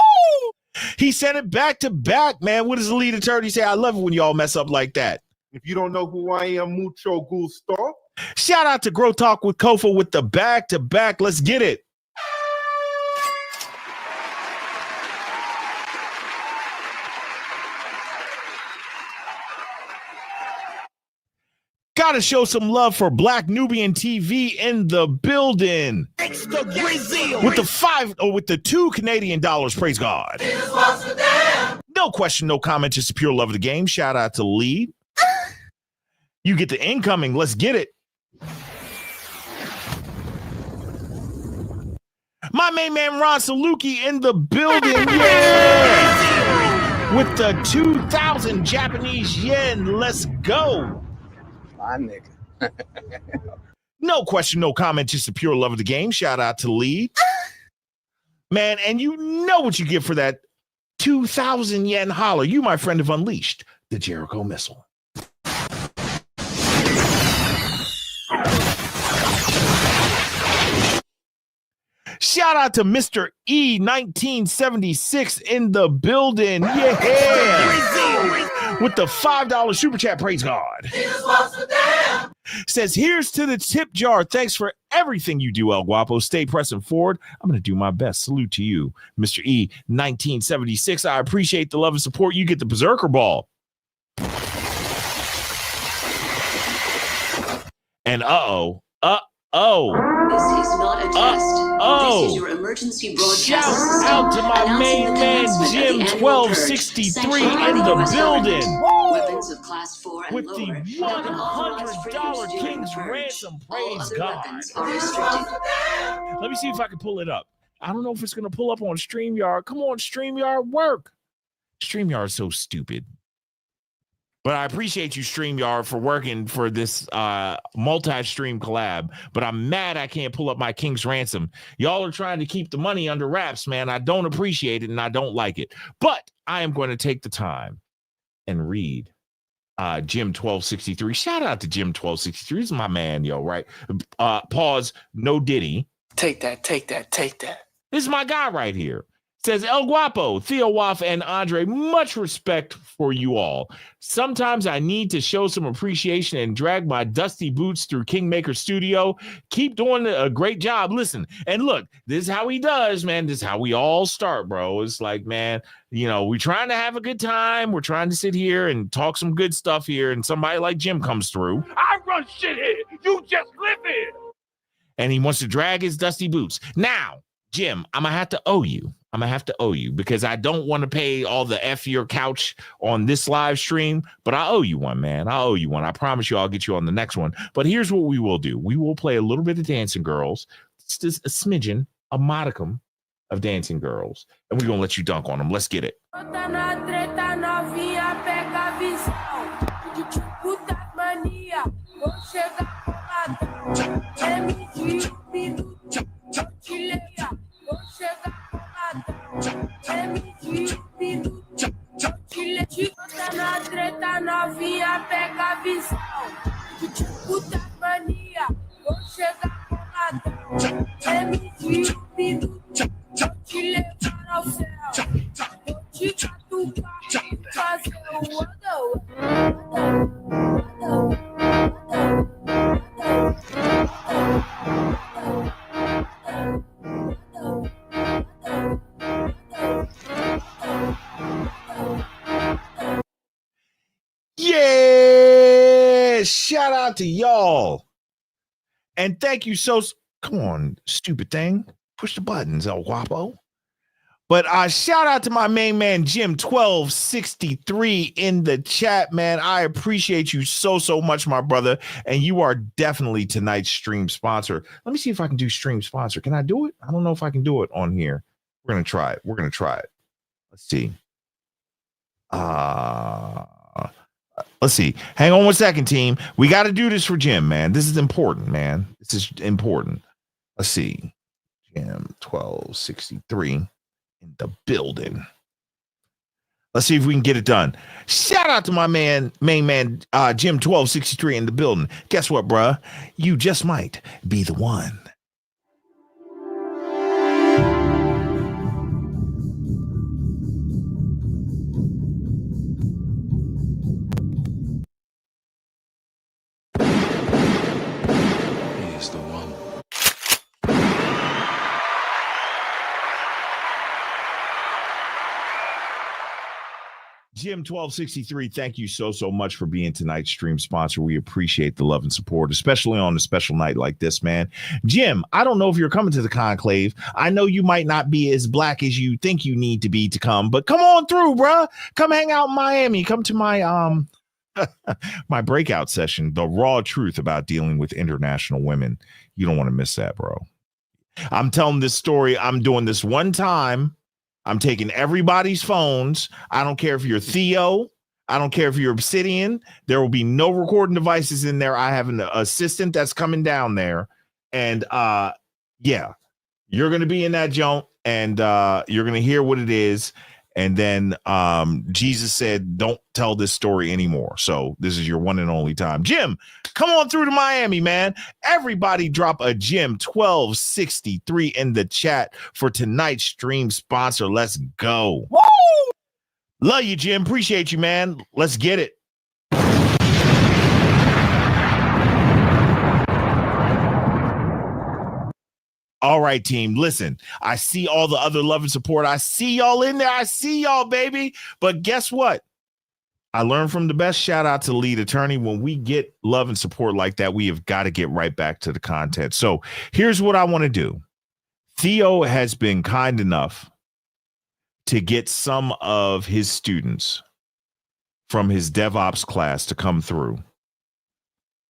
He sent it back to back, man. What does the lead attorney say? I love it when y'all mess up like that. If you don't know who I am, mucho gusto. Shout out to Grow Talk with Kofa with the back to back. Let's get it. Gotta show some love for Black Nubian TV in the building. Extra Brazil with the $2 Canadian. Praise God. No question, no comment, just a pure love of the game. Shout out to Lee. You get the incoming. Let's get it. My main man Ron Saluki in the building. Yeah. With the 2,000 Japanese yen. Let's go. My nigga. No question, no comment, just a pure love of the game. Shout out to Lee. Man, and you know what you get for that 2,000 yen holler. You, my friend, have unleashed the Jericho missile. Shout out to Mr. E 1976 in the building. Yeah. With the $5 super chat, praise God. Says, here's to the tip jar. Thanks for everything you do, El Guapo. Stay pressing forward. I'm going to do my best. Salute to you, Mr. E 1976. I appreciate the love and support. You get the Berserker Ball. And This is not a test. This is your emergency broadcast. Shout out to my main man Jim 1263 in the building. Weapons of class 4 and with lower the $100 King's Ransom. Praise God. Let me see if I can pull it up. I don't know if it's going to pull up on StreamYard. Come on, StreamYard, work. StreamYard is so stupid. But I appreciate you, StreamYard, for working for this multi-stream collab. But I'm mad I can't pull up my King's Ransom. Y'all are trying to keep the money under wraps, man. I don't appreciate it, and I don't like it. But I am going to take the time and read Jim 1263. Shout out to Jim 1263. He's my man, yo, right? Pause. No Diddy. Take that. This is my guy right here. Says El Guapo, Theo Waff, and Andre, much respect for you all. Sometimes I need to show some appreciation and drag my dusty boots through Kingmaker Studio. Keep doing a great job. Listen, and look, this is how he does, man. This is how we all start, bro. It's like, man, you know, we're trying to have a good time. We're trying to sit here and talk some good stuff here, and somebody like Jim comes through. I run shit here. You just live here. And he wants to drag his dusty boots. Now, Jim, I'm going to have to owe you because I don't want to pay all the F your couch on this live stream, but I owe you one, man. I owe you one. I promise you I'll get you on the next one. But here's what we will do. We will play a little bit of Dancing Girls, just a smidgen, a modicum of Dancing Girls, and we're going to let you dunk on them. Let's get it. Na treta novinha, pega a visão. Puta mania, vou chegar boladão. MG, o minuto, vou te levar ao céu. Vou te catucar, fazer o andão. Yeah, shout out to y'all. And thank you so come on, stupid thing. Push the buttons, El Guapo. But shout out to my main man, Jim 1263 in the chat, man. I appreciate you so much, my brother. And you are definitely tonight's stream sponsor. Let me see if I can do stream sponsor. Can I do it? I don't know if I can do it on here. We're going to try it. Let's see. Let's see. Hang on one second, team. We got to do this for Jim, man. This is important, man. This is important. Let's see. Jim 1263 in the building. Let's see if we can get it done. Shout out to my main man, Jim 1263 in the building. Guess what, bruh? You just might be the one. Jim 1263, thank you so much for being tonight's stream sponsor. We appreciate the love and support, especially on a special night like this, man. Jim, I don't know if you're coming to the conclave. I know you might not be as black as you think you need to be to come, but come on through, bruh. Come hang out in Miami. Come to my my breakout session, the raw truth about dealing with international women. You don't want to miss that, bro. I'm telling this story. I'm doing this one time. I'm taking everybody's phones. I don't care if you're Theo. I don't care if you're Obsidian. There will be no recording devices in there. I have an assistant that's coming down there. And yeah, you're going to be in that joint and you're going to hear what it is. And then Jesus said, don't tell this story anymore. So this is your one and only time. Jim, come on through to Miami, man. Everybody drop a Jim 1263 in the chat for tonight's stream sponsor. Let's go. Woo! Love you, Jim. Appreciate you, man. Let's get it. All right, team. Listen, I see all the other love and support. I see y'all in there. I see y'all, baby. But guess what? I learned from the best. Shout out to the lead attorney. When we get love and support like that, we have got to get right back to the content. So here's what I want to do. Theo has been kind enough to get some of his students from his DevOps class to come through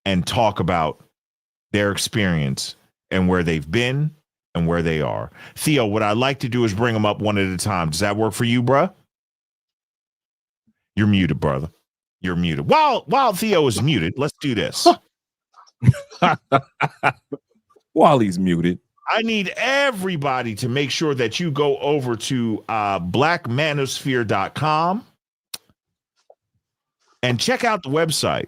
and talk about their experience and where they've been and where they are. Theo, what I'd like to do is bring them up one at a time. Does that work for you, bruh? You're muted, brother. You're muted. While Theo is muted, let's do this. While he's muted. I need everybody to make sure that you go over to blackmanosphere.com and check out the website.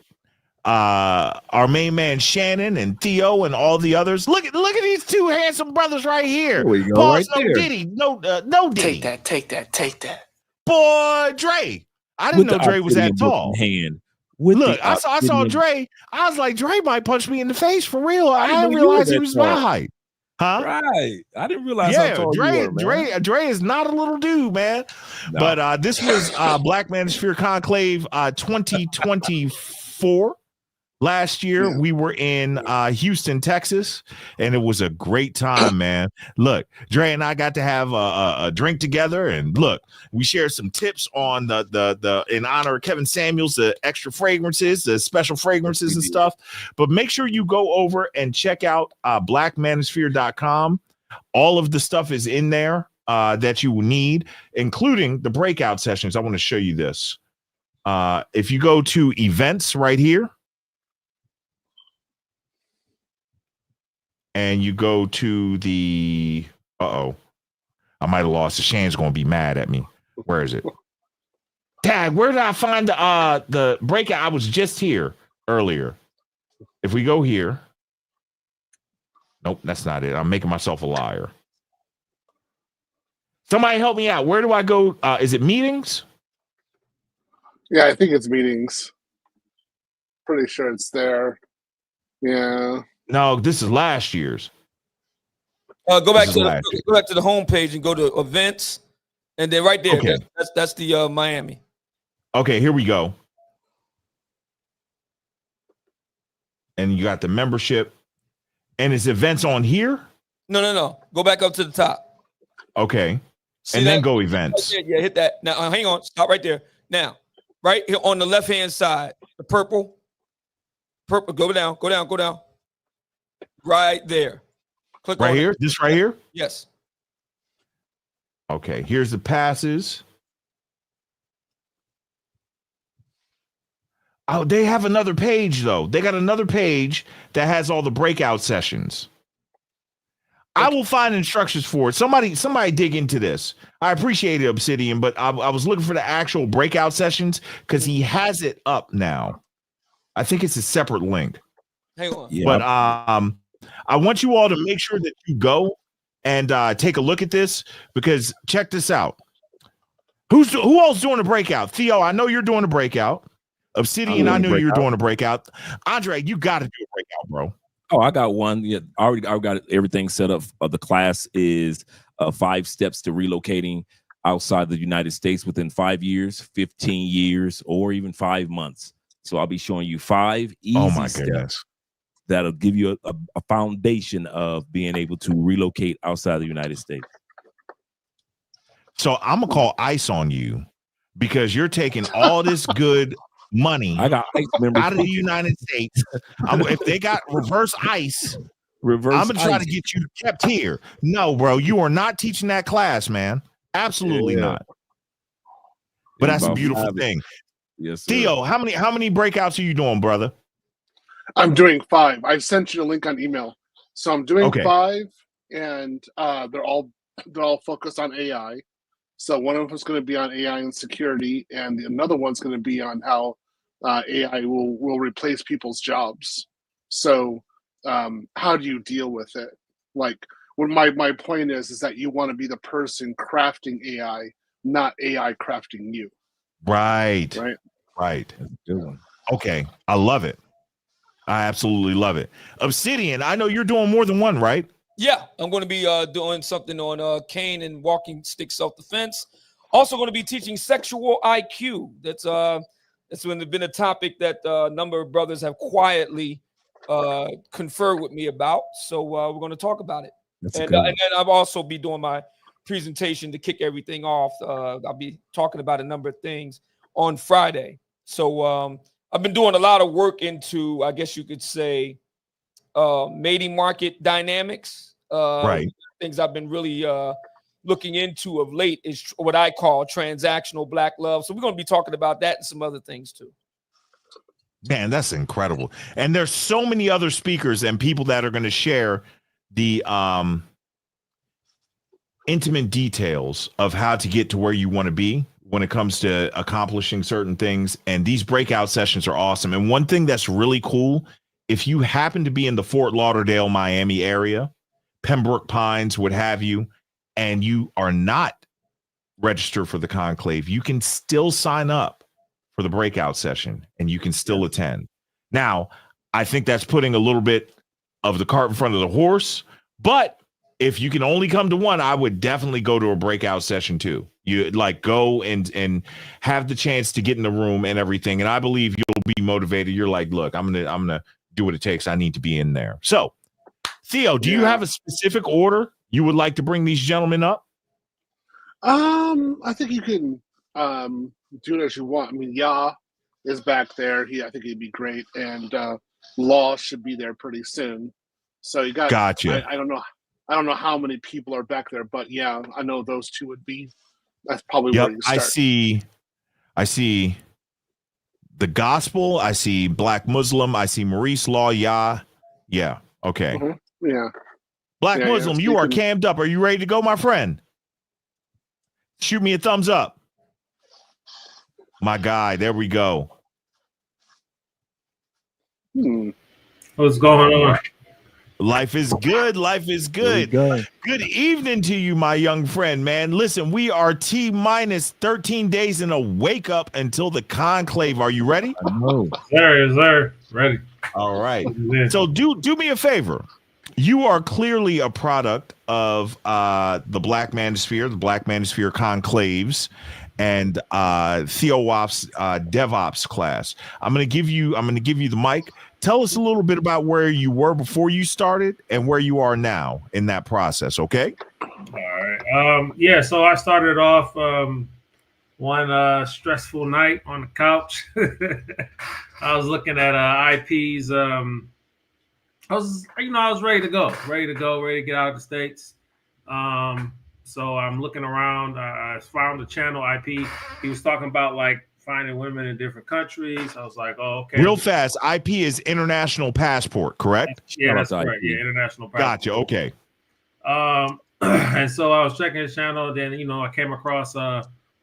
Our main man Shannon and Theo and all the others. Look at these two handsome brothers right here. There we go, Pause, right no there. Diddy, no Diddy. Take that. Boy, Dre. I didn't know Dre was that tall. Hand. Look, I saw Dre. I was like, Dre might punch me in the face for real. I didn't realize he was my height. Huh? Right. I didn't realize how tall you were, man. Dre is not a little dude, man. No. But this was Black Manosphere Conclave 2024. Last year, we were in Houston, Texas, and it was a great time, man. Look, Dre and I got to have a drink together, and look, we shared some tips on the in honor of Kevin Samuels, the extra fragrances, the special fragrances and stuff. But make sure you go over and check out blackmanosphere.com. All of the stuff is in there that you need, including the breakout sessions. I want to show you this. If you go to events right here, and you go to the I might have lost. Shane's gonna be mad at me. Where is it? Tag, where did I find the breakout? I was just here earlier. If we go here, nope, that's not it. I'm making myself a liar. Somebody help me out. Where do I go? Is it meetings? Yeah, I think it's meetings. Pretty sure it's there. Yeah. No, this is last year's. Go back to the home page and go to events, and then right there, Okay. that's the Miami. Okay, here we go. And you got the membership, and it's events on here. No. Go back up to the top. Okay, See and then that? go events. Right there, yeah, hit that. Now, hang on. Stop right there. Now, right here on the left-hand side, the purple. Go down. Right there. Click Right on here? it. This right here? Yes. Okay, here's the passes. Oh, they have another page, though. They got another page that has all the breakout sessions. I will find instructions for it. Somebody dig into this. I appreciate it, Obsidian, but I was looking for the actual breakout sessions because he has it up now. I think it's a separate link. Hang on. Yeah. But I want you all to make sure that you go and take a look at this, because check this out. Who else doing a breakout? Theo, I know you're doing a breakout. Obsidian, I know you're doing a breakout. Andre, you got to do a breakout, bro. Oh, I got one. Yeah, I got everything set up. The class is 5 steps to relocating outside the United States within 5 years, 15 years, or even 5 months. So I'll be showing you 5 easy steps that'll give you a foundation of being able to relocate outside the United States. So I'm gonna call ICE on you because you're taking all this good money I got ICE members out of the United States. If they got reverse ICE, I'm gonna try to get you kept here. No, bro, you are not teaching that class, man. Absolutely not. But that's a beautiful thing. Yes, sir. Theo, how many breakouts are you doing, brother? I'm doing 5. I've sent you a link on email. So I'm doing 5, and they're all focused on AI. So one of them is going to be on AI and security, and another one's going to be on how AI will replace people's jobs. So how do you deal with it? Like, what my point is that you want to be the person crafting AI, not AI crafting you. Right. Good one. Okay, I love it. I absolutely love it. Obsidian, I know you're doing more than one, right? Yeah, I'm going to be doing something on cane and walking stick self-defense. Also going to be teaching sexual IQ. That's been a topic that a number of brothers have quietly conferred with me about. So we're going to talk about it. And then I'll also be doing my presentation to kick everything off. I'll be talking about a number of things on Friday. So I've been doing a lot of work into, I guess you could say, mating market dynamics. Right. Things I've been really looking into of late is what I call transactional black love. So we're going to be talking about that and some other things too. Man, that's incredible. And there's so many other speakers and people that are going to share the intimate details of how to get to where you want to be when it comes to accomplishing certain things. And these breakout sessions are awesome. And one thing that's really cool, if you happen to be in the Fort Lauderdale, Miami area, Pembroke Pines, what have you, and you are not registered for the conclave, you can still sign up for the breakout session and you can still attend. Now, I think that's putting a little bit of the cart in front of the horse, but if you can only come to one, I would definitely go to a breakout session too. You like go and have the chance to get in the room and everything. And I believe you'll be motivated. You're like, look, I'm gonna do what it takes. I need to be in there. So, Theo, do you have a specific order you would like to bring these gentlemen up? I think you can do it as you want. I mean, Yah is back there. I think he'd be great, and Law should be there pretty soon. So you got. Gotcha. I don't know how many people are back there, but yeah, I know those two would be. That's probably where you start. I see the gospel. I see Black Muslim. I see Maurice Law. Yah. Yeah. Okay. Mm-hmm. Yeah. Black Muslim, you are cammed up. Are you ready to go, my friend? Shoot me a thumbs up. My guy, there we go. What's going on? Life is good. Life is good. Good evening to you, my young friend, man. Listen, we are T-minus 13 days in a wake up until the conclave. Are you ready? No. Sir. Ready. All right. So do me a favor. You are clearly a product of the Black Manosphere, the Black Manosphere conclaves, and Theo Wops DevOps class. I'm gonna give you the mic. Tell us a little bit about where you were before you started and where you are now in that process, okay? All right. So I started off one stressful night on the couch. I was looking at IPs. I was ready to go, ready to get out of the States. So I'm looking around. I found the channel IP. He was talking about like finding women in different countries. I was like, oh, okay. Real fast, IP is international passport, correct? Yeah, that's correct. Yeah, international passport. Gotcha. Okay. And so I was checking his channel. Then I came across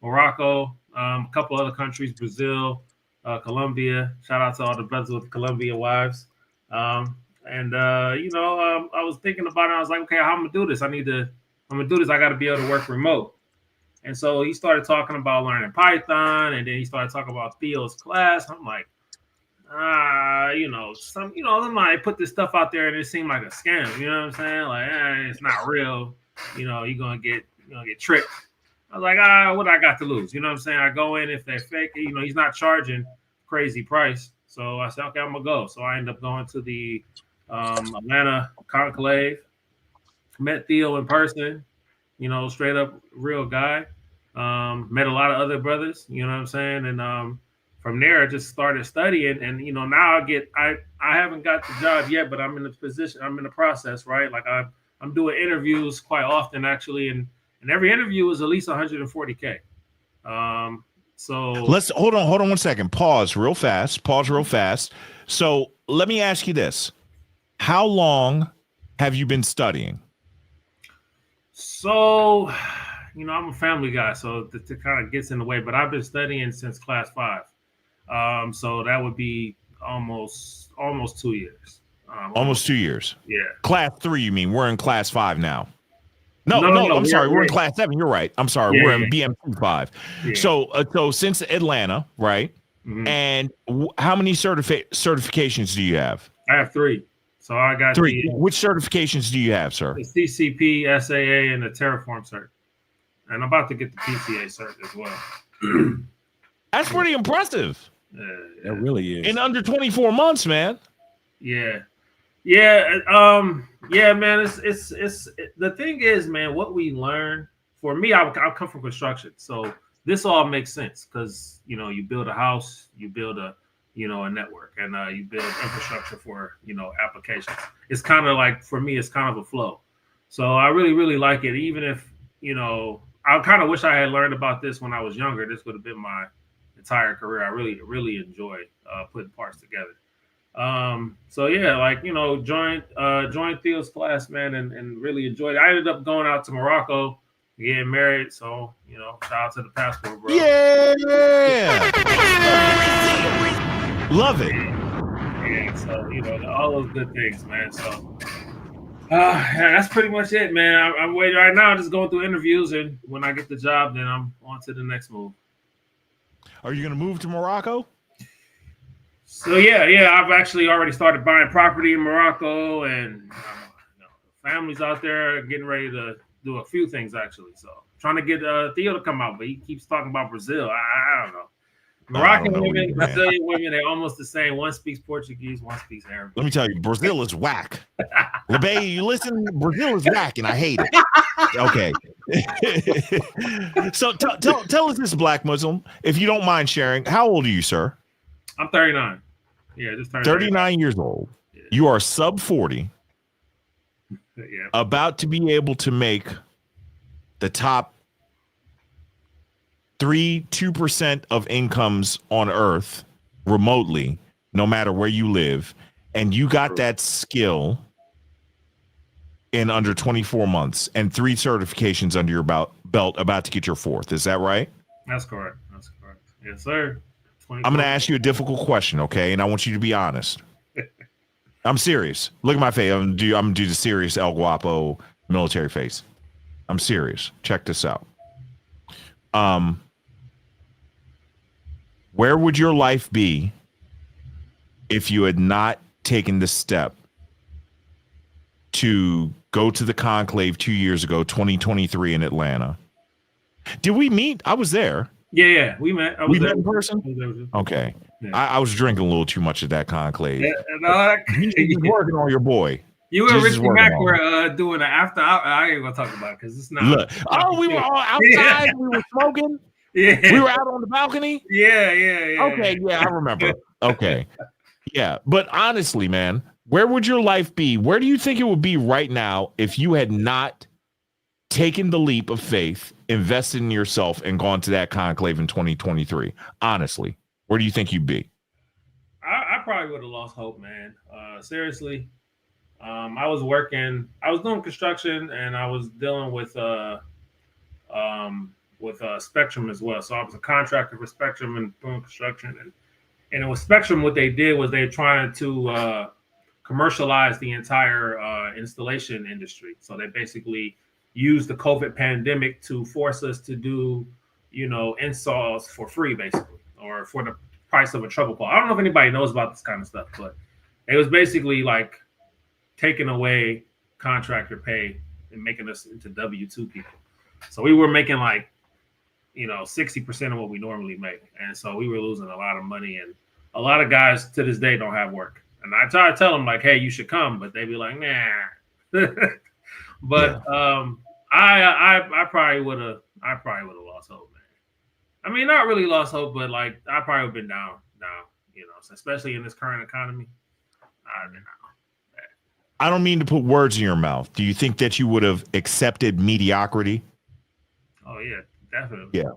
Morocco, a couple other countries, Brazil, Colombia. Shout out to all the brothers with the Colombian wives. I was thinking about it. I was like, okay, how I'm gonna do this? I got to be able to work remote. And so he started talking about learning Python, and then he started talking about Theo's class. I'm like, somebody put this stuff out there and it seemed like a scam. You know what I'm saying? Like, it's not real. You're gonna get tricked. I was like, what I got to lose? You know what I'm saying? I go in if they're fake. He's not charging crazy price. So I said, okay, I'm gonna go. So I ended up going to the Atlanta conclave. Met Theo in person, straight up real guy. Met a lot of other brothers, you know what I'm saying? And from there, I just started studying. And, now I haven't got the job yet, but I'm in the position, I'm in the process, right? Like I'm doing interviews quite often, actually. And every interview is at least 140K. So let's hold on 1 second. Pause real fast. So let me ask you this. How long have you been studying? So, I'm a family guy, so it kind of gets in the way, but I've been studying since class 5. So that would be almost 2 years. Almost 2 years. Yeah. Class 3, you mean? We're in class 5 now. No, I'm sorry. We're in class 7. You're right. I'm sorry. We're in BM 5. Yeah. So since Atlanta, right? Mm-hmm. And how many certifications do you have? I have 3. So I got 3. Which certifications do you have, sir? The CCP, SAA, and the Terraform cert. And I'm about to get the PCA cert as well. That's pretty impressive. That really is. In under 24 months, man. Yeah. Man. It's the thing is, man. What we learn. For me, I come from construction, so this all makes sense because you build a house, you build a network, and you build infrastructure for, applications. It's kind of like, for me, it's kind of a flow. So I really, really like it. Even if, I kind of wish I had learned about this when I was younger. This would have been my entire career. I really enjoy putting parts together. So yeah, like, you know, joined Theo's class, man, and really enjoyed it. I ended up going out to Morocco, getting married. So, you know, shout out to the passport, bro. Yeah. Love it. Yeah, so, you know, all those good things, man. So yeah, that's pretty much it, man. I'm waiting right now, just going through interviews, and when I get the job, then I'm on to the next move. Are you gonna move to Morocco? So yeah, I've actually already started buying property in Morocco, and you know, families out there getting ready to do a few things actually. So trying to get Theo to come out, but he keeps talking about Brazil. I don't know. Moroccan women, Brazilian women, they're almost the same. One speaks Portuguese, one speaks Arabic. Let me tell you, Brazil is whack. LeBay, you listen, Brazil is whack, and I hate it. Okay. So tell us this, Black Muslim, if you don't mind sharing. How old are you, sir? I'm 39. Yeah, just turned 39 years old. Yeah. You are sub 40. Yeah. About to be able to make the top 2% of incomes on Earth remotely, no matter where you live, and you got that skill in under 24 months and 3 certifications under your belt, about to get your 4th. Is that right? That's correct. That's correct. Yes, sir. I'm going to ask you a difficult question, okay? And I want you to be honest. I'm serious. Look at my face. I'm gonna do the serious El Guapo military face. I'm serious. Check this out. Where would your life be if you had not taken the step to go to the conclave 2 years ago, 2023 in Atlanta? Did we meet? I was there. Yeah, we met. We met in person? Okay. Yeah. I was drinking a little too much at that conclave. Yeah, you were working on your boy. You and Richie Mack were doing an after. I ain't gonna talk about it because it's not. Look, we were all outside. Yeah. We were smoking. Yeah, we were out on the balcony. Yeah. Okay, yeah, I remember. Okay, yeah, but honestly, man, where would your life be? Where do you think it would be right now if you had not taken the leap of faith, invested in yourself, and gone to that conclave in 2023? Honestly, where do you think you'd be? I probably would have lost hope, man. Seriously. I was doing construction, and I was dealing with Spectrum as well. So I was a contractor for Spectrum and doing construction. And it was Spectrum, what they did was they trying to commercialize the entire installation industry. So they basically used the COVID pandemic to force us to do, you know, installs for free, basically, or for the price of a trouble call. I don't know if anybody knows about this kind of stuff, but it was basically like taking away contractor pay and making us into W-2 people. So we were making like, you know, 60% of what we normally make. And so we were losing a lot of money, and a lot of guys to this day don't have work. And I try to tell them like, hey, you should come, but they be like, nah. But yeah. I probably would have lost hope, man. I mean, not really lost hope, but like I probably would have been down, you know, so especially in this current economy. I don't mean to put words in your mouth. Do you think that you would have accepted mediocrity? Oh yeah, definitely. Yeah,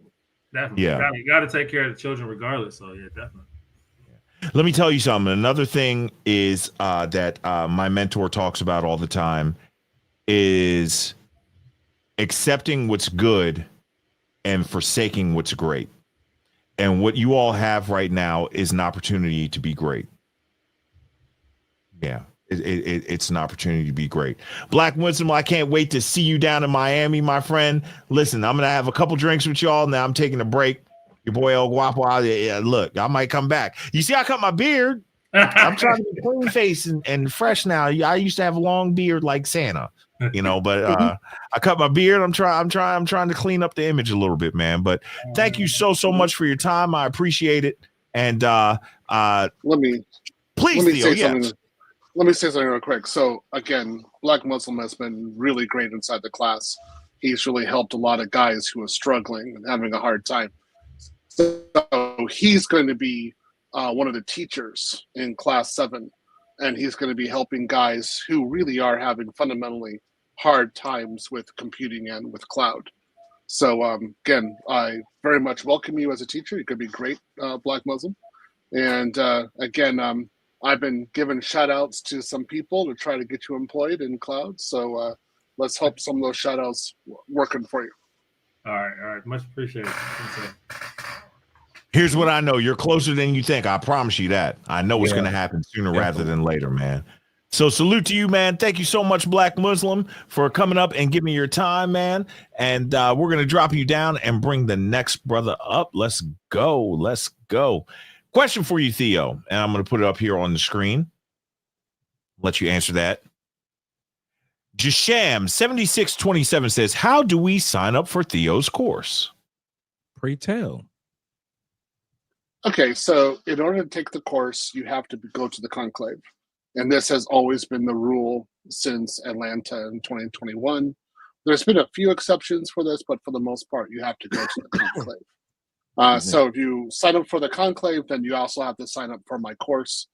definitely. Yeah, you got to take care of the children regardless. So yeah, definitely. Let me tell you something. Another thing is that my mentor talks about all the time is accepting what's good and forsaking what's great. And what you all have right now is an opportunity to be great. Yeah. It's an opportunity to be great. Black Muslim, I can't wait to see you down in Miami, my friend. Listen, I'm going to have a couple drinks with y'all. Now I'm taking a break. Your boy El Guapo, look, I might come back. You see, I cut my beard. I'm trying to be clean face and fresh now. I used to have a long beard like Santa, you know, but I cut my beard. I'm trying to clean up the image a little bit, man. But thank you so much for your time. I appreciate it. And let me say something real quick. So again, Black Muslim has been really great inside the class. He's really helped a lot of guys who are struggling and having a hard time. So he's going to be one of the teachers in class 7, and he's going to be helping guys who really are having fundamentally hard times with computing and with cloud. So again, I very much welcome you as a teacher. You could be great, Black Muslim. And again, I've been given shout outs to some people to try to get you employed in cloud. So let's hope some of those shout outs working for you. All right. Much appreciated. Here's what I know. You're closer than you think. I promise you that. I know it's going to happen sooner rather than later, man. So salute to you, man. Thank you so much, Black Muslim, for coming up and giving your time, man. And we're going to drop you down and bring the next brother up. Let's go. Question for you, Theo. And I'm going to put it up here on the screen. Let you answer that. Jasham7627 says, how do we sign up for Theo's course? Pray tell. Okay, so in order to take the course, you have to go to the conclave. And this has always been the rule since Atlanta in 2021. There's been a few exceptions for this, but for the most part, you have to go to the conclave. So if you sign up for the conclave, then you also have to sign up for my course.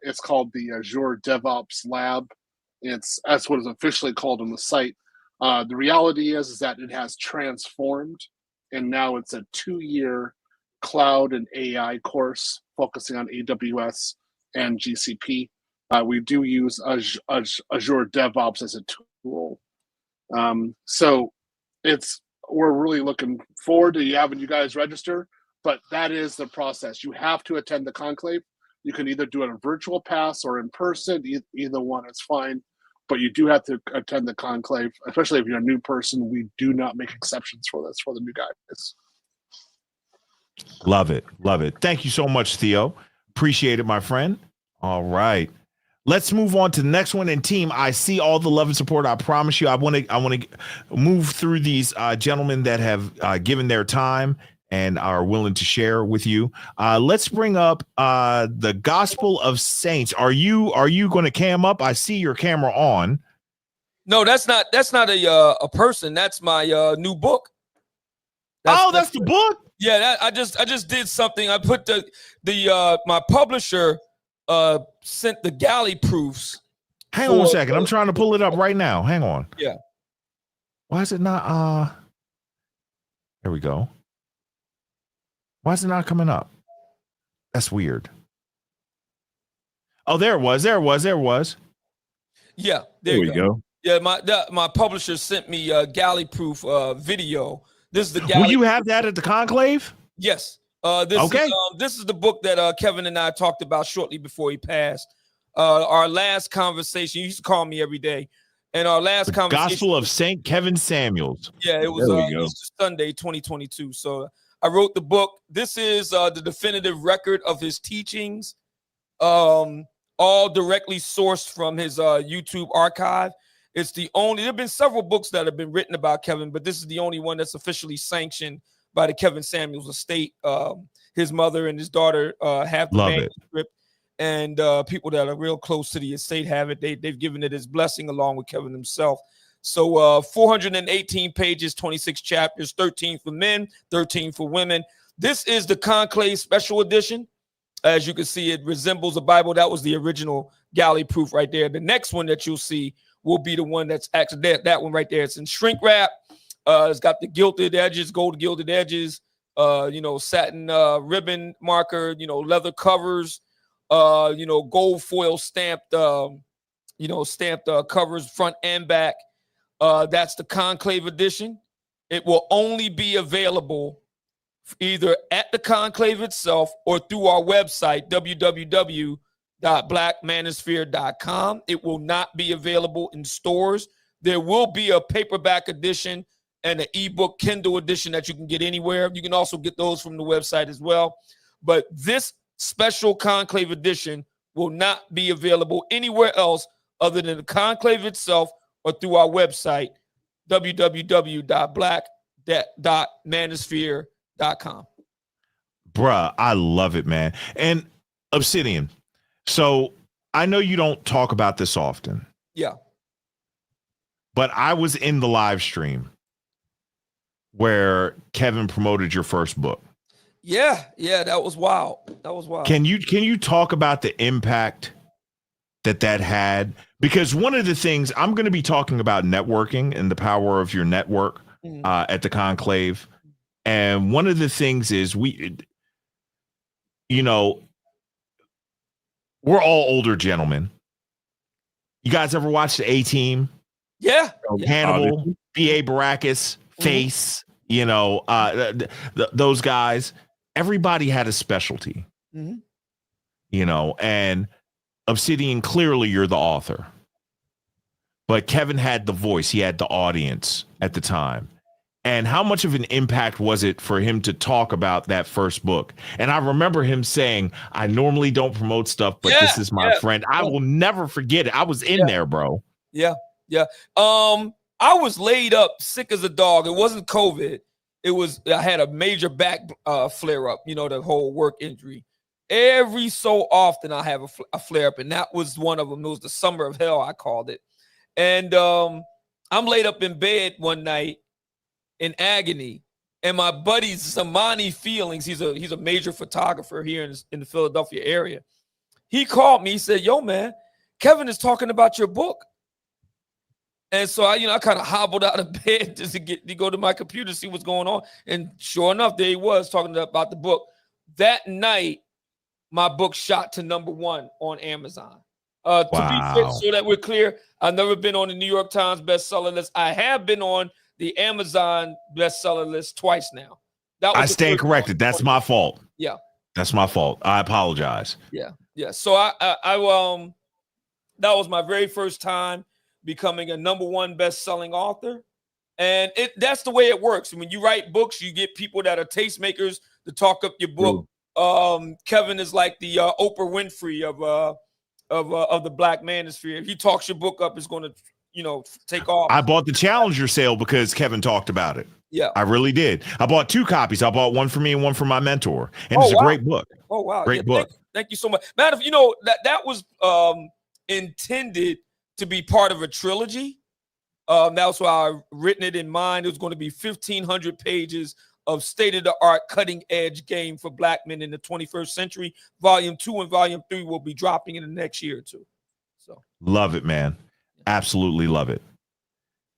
It's called the Azure DevOps Lab. That's what it's officially called on the site. The reality is that it has transformed, and now it's a 2-year cloud and AI course focusing on AWS and GCP. We do use Azure DevOps as a tool. So we're really looking forward to having you guys register, but that is the process. You have to attend the conclave. You can either do it a virtual pass or in person. Either one is fine, but you do have to attend the conclave, especially if you're a new person. We do not make exceptions for this for the new guys. Love it. Thank you so much, Theo. Appreciate it, my friend. All right. Let's move on to the next one. And team, I see all the love and support. I promise you, I want to move through these gentlemen that have given their time and are willing to share with you. Let's bring up the Gospel of Saints. Are you going to cam up? I see your camera on. No, that's not a person. That's my new book. That's the book. Yeah, I just did something. I put my publisher sent the galley proofs. Hang on a second. I'm trying to pull it up right now. Hang on. Yeah. Why is it not? There we go. Why is it not coming up? That's weird. Oh, there it was. Yeah, there we go. Yeah, my publisher sent me a galley proof video. This is the galley. Will you have that at the conclave? Yes. This is the book that Kevin and I talked about shortly before he passed. Our last conversation, he used to call me every day. And our last conversation, Gospel of St. Kevin Samuels. Yeah, it was Easter Sunday, 2022. So I wrote the book. This is the definitive record of his teachings, all directly sourced from his YouTube archive. It's the only, there have been several books that have been written about Kevin, but this is the only one that's officially sanctioned by the Kevin Samuels estate. His mother and his daughter have the manuscript, and people that are real close to the estate have it. They've given it his blessing along with Kevin himself. So 418 pages, 26 chapters, 13 for men, 13 for women. This is the Conclave Special Edition. As you can see, it resembles a Bible. That was the original galley proof right there. The next one that you'll see will be the one that's actually that one right there. It's in shrink wrap. It's got the gilded edges, gold gilded edges, satin ribbon marker, leather covers, gold foil stamped, covers front and back. That's the Conclave edition. It will only be available either at the conclave itself or through our website, www.blackmanosphere.com. It will not be available in stores. There will be a paperback edition and an ebook Kindle edition that you can get anywhere. You can also get those from the website as well. But this special Conclave edition will not be available anywhere else other than the conclave itself or through our website, www.black.manosphere.com. Bruh, I love it, man. And Obsidian, so I know you don't talk about this often. Yeah. But I was in the live stream where Kevin promoted your first book. Yeah, that was wild. Can you talk about the impact that had? Because one of the things I'm going to be talking about networking and the power of your network at the conclave. And one of the things is we're all older gentlemen. You guys ever watch the A-Team? Yeah. Hannibal, B.A. Baracus, Face, those guys. Everybody had a specialty, and Obsidian, clearly you're the author. But Kevin had the voice. He had the audience at the time. And how much of an impact was it for him to talk about that first book? And I remember him saying, I normally don't promote stuff, but this is my friend. I will never forget it. I was in there, bro. Yeah. I was laid up sick as a dog. It wasn't COVID. I had a major back flare up, the whole work injury. Every so often I have a flare up, and that was one of them. It was the summer of hell, I called it. And I'm laid up in bed one night in agony, and my buddy Zamani Feelings, he's a major photographer here in the Philadelphia area. He called me. He said, "Yo, man, Kevin is talking about your book." And so I kind of hobbled out of bed just to go to my computer to see what's going on. And sure enough, there he was talking about the book. That night, my book shot to #1 on Amazon. To be fit, so that we're clear, I've never been on the New York Times bestseller list. I have been on the Amazon bestseller list twice now. I stand corrected. That's my fault. Yeah. That's my fault. I apologize. Yeah. So I that was my very first time becoming a #1 best-selling author. And that's the way it works. When you write books, you get people that are tastemakers to talk up your book. Kevin is like the Oprah Winfrey of the Black manosphere. If he talks your book up, it's going to take off. I bought the Challenger sale because Kevin talked about it. Yeah, I really did. I bought 2 copies. I bought one for me and one for my mentor, and it's a great book. Oh wow, great book. Thank you so much, man. If that was intended to be part of a trilogy. That's why I've written it in mind. It was going to be 1,500 pages of state-of-the-art, cutting-edge game for Black men in the 21st century. Volume 2 and Volume 3 will be dropping in the next year or two. So love it, man. Absolutely love it.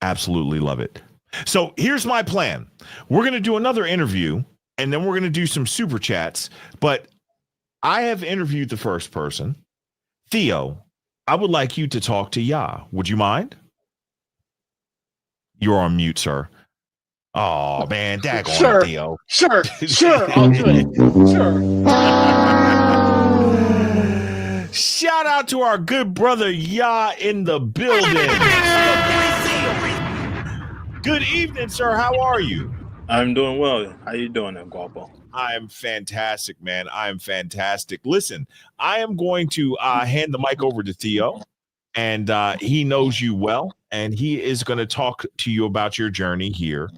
Absolutely love it. So here's my plan. We're going to do another interview, and then we're going to do some super chats. But I have interviewed the first person. Theo, I would like you to talk to Ya. Would you mind? You're on mute, sir. Oh, man. Daggone it, Theo. Sure. I'll do it. Sure. Shout out to our good brother Ya in the building. Good evening, sir. How are you? I'm doing well. How you doing, Guapo? I am fantastic, man. I am fantastic. Listen, I am going to hand the mic over to Theo, and he knows you well, and he is going to talk to you about your journey here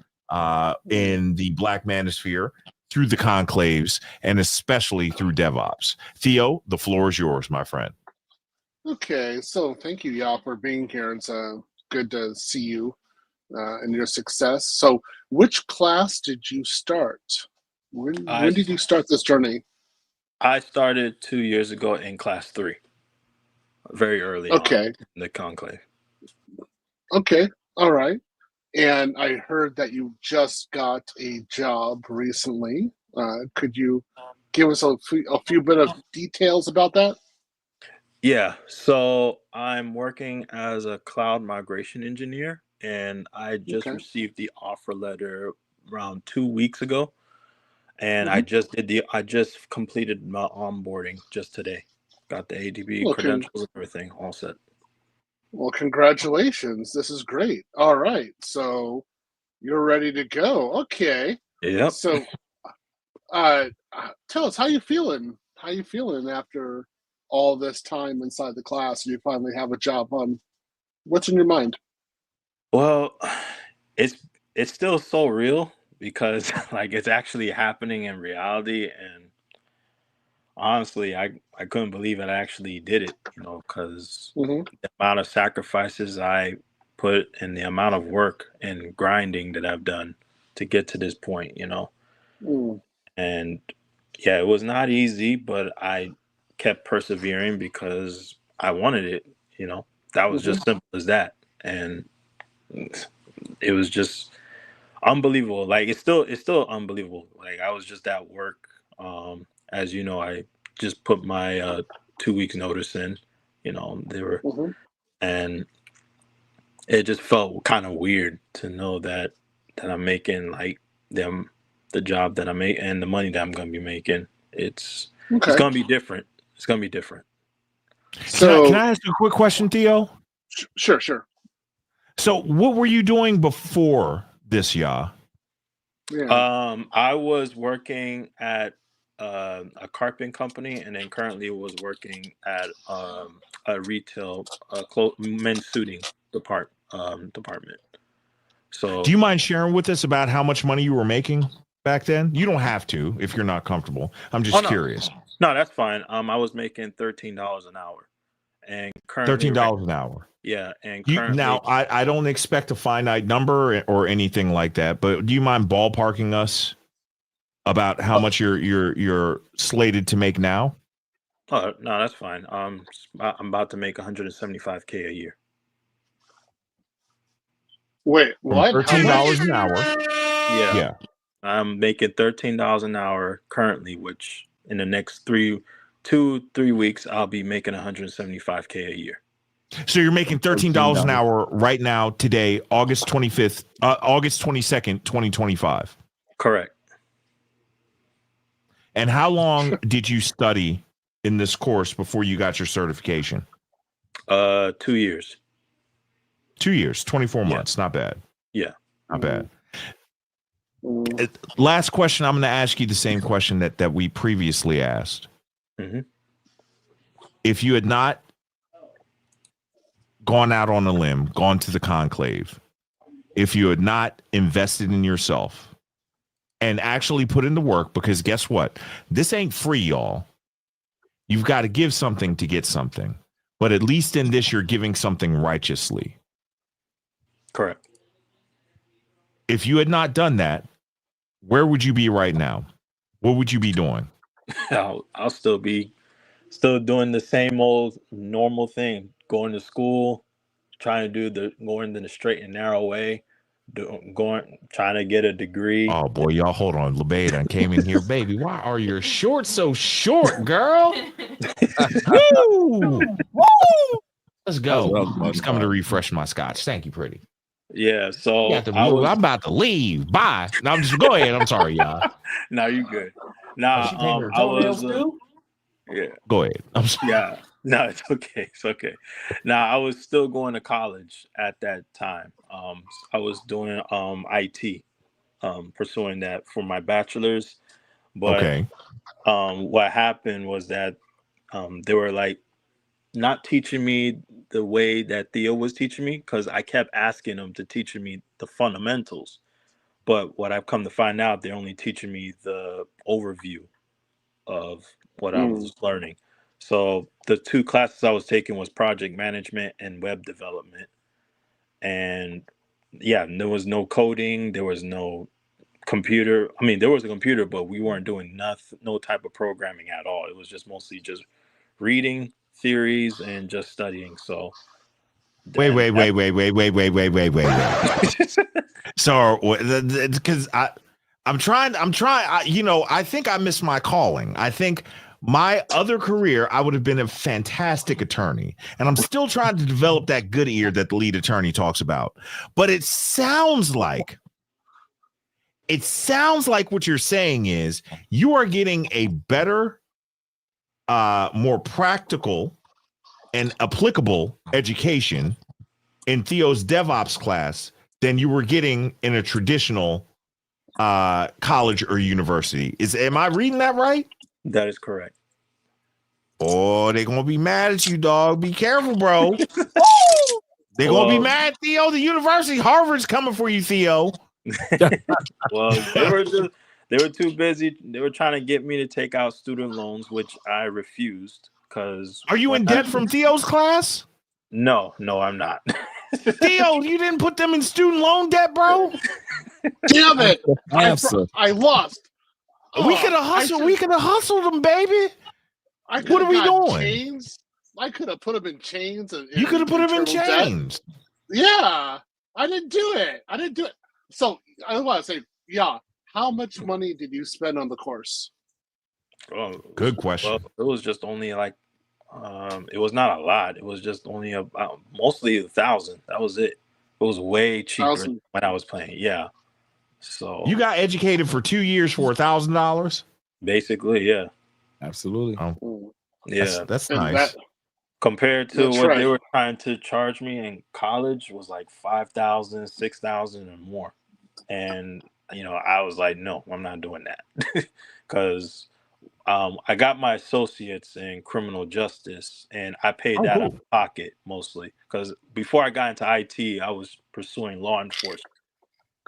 in the Black manosphere, through the conclaves, and especially through DevOps. Theo, the floor is yours, my friend. Okay, so thank you, Ya, for being here. It's good to see you and your success. So which class did you start? When did you start this journey? I started 2 years ago in class 3, very early on in the conclave. Okay, all right. And I heard that you just got a job recently. Could you give us a few bit of details about that? Yeah, so I'm working as a cloud migration engineer, and I just received the offer letter around 2 weeks ago. And I just completed my onboarding just today. Got the ADP credentials and everything all set. Well, congratulations. This is great. All right. So you're ready to go. Okay. Yep. So tell us, how you feeling? How you feeling after all this time inside the class? You finally have a job on. What's in your mind? Well, it's still so real, because it's actually happening in reality, and honestly, I couldn't believe it. I actually did it, because the amount of sacrifices I put and the amount of work and grinding that I've done to get to this point, and yeah, it was not easy, but I kept persevering because I wanted it, that was just simple as that. And it was just unbelievable. Like it's still unbelievable. Like I was just at work. As you know, I just put my 2 weeks notice in. You know, they were, and it just felt kind of weird to know that I'm making like the job that I make and the money that I'm gonna be making. It's gonna be different. It's gonna be different. So can I ask you a quick question, Theo? Sure. So what were you doing before this, Yeah. I was working at a carpet company, and then currently was working at a retail men's suiting department. So do you mind sharing with us about how much money you were making back then? You don't have to if you're not comfortable. I'm just curious. No, that's fine. I was making $13 an hour, and currently $13 an hour. Yeah, and currently, now I don't expect a finite number or anything like that, but do you mind ballparking us about how much you're slated to make now? Oh no, that's fine. I'm about to make $175K a year. Wait, what? $13 an hour. Yeah. I'm making $13 an hour currently, which in the next 3 weeks I'll be making $175K a year. So you're making $13 an hour right now, today, August 22nd, 2025. Correct. And how long did you study in this course before you got your certification? 2 years. 2 years, 24 months. Not bad. Yeah. Not bad. Last question. I'm going to ask you the same question that we previously asked. If you had not gone out on a limb, gone to the conclave, if you had not invested in yourself and actually put in the work, because guess what? This ain't free, y'all. You've got to give something to get something. But at least in this, you're giving something righteously. Correct. If you had not done that, where would you be right now? What would you be doing? I'll still be doing the same old normal thing, going to school, trying to going in the straight and narrow way, trying to get a degree. Oh boy, y'all hold on. LeBay done came in here, baby. Why are your shorts so short, girl? Woo! Woo! Let's go. I'm just coming to refresh my scotch. Thank you, pretty. Yeah, so I'm about to leave. Bye. No, I'm just go ahead. I'm sorry, y'all. No, you good. Nah, I was yeah. Go ahead. I'm sorry. Yeah. No, it's okay. It's okay. Now, I was still going to college at that time. I was doing IT, pursuing that for my bachelor's. But what happened was that they were like not teaching me the way that Theo was teaching me, because I kept asking them to teach me the fundamentals. But what I've come to find out, they're only teaching me the overview of what I was learning. So the 2 classes I was taking was project management and web development. And yeah, there was no coding. There was no computer. I mean, there was a computer, but we weren't doing no type of programming at all. It was just mostly just reading theories and just studying. So wait. So because I'm trying, I think I missed my calling. I think my other career, I would have been a fantastic attorney, and I'm still trying to develop that good ear that the lead attorney talks about. But it sounds like what you're saying is you are getting a better, more practical and applicable education in Theo's DevOps class than you were getting in a traditional college or university. Am I reading that right? That is correct. Oh, they're gonna be mad at you, dog. Be careful, bro. They're gonna be mad, Theo. The university, Harvard's coming for you, Theo. Well, they were too busy. They were trying to get me to take out student loans, which I refused. Because are you in debt from Theo's class? No, I'm not. Theo, you didn't put them in student loan debt, bro. Damn it! I lost. We could have hustled. We could have hustled them, baby. What are we doing? Chains. I could have put them in chains. You could have put them in chains. Yeah, I didn't do it. So I want to say, yeah. How much money did you spend on the course? Oh, Good question. Well, it was just only like, it was not a lot. It was just only about mostly 1,000. That was it. It was way cheaper 1,000. when I was playing. Yeah. So You got educated for 2 years for $1,000. basically, yeah, Absolutely. yeah. That's And nice. that- Compared to That's what right. they were trying to charge me in college was like 5,000, 6,000 or more. And I was like, no, I'm not doing that. Because I got my associates in criminal justice and I paid that out of pocket mostly. Because before I got into IT, I was pursuing law enforcement,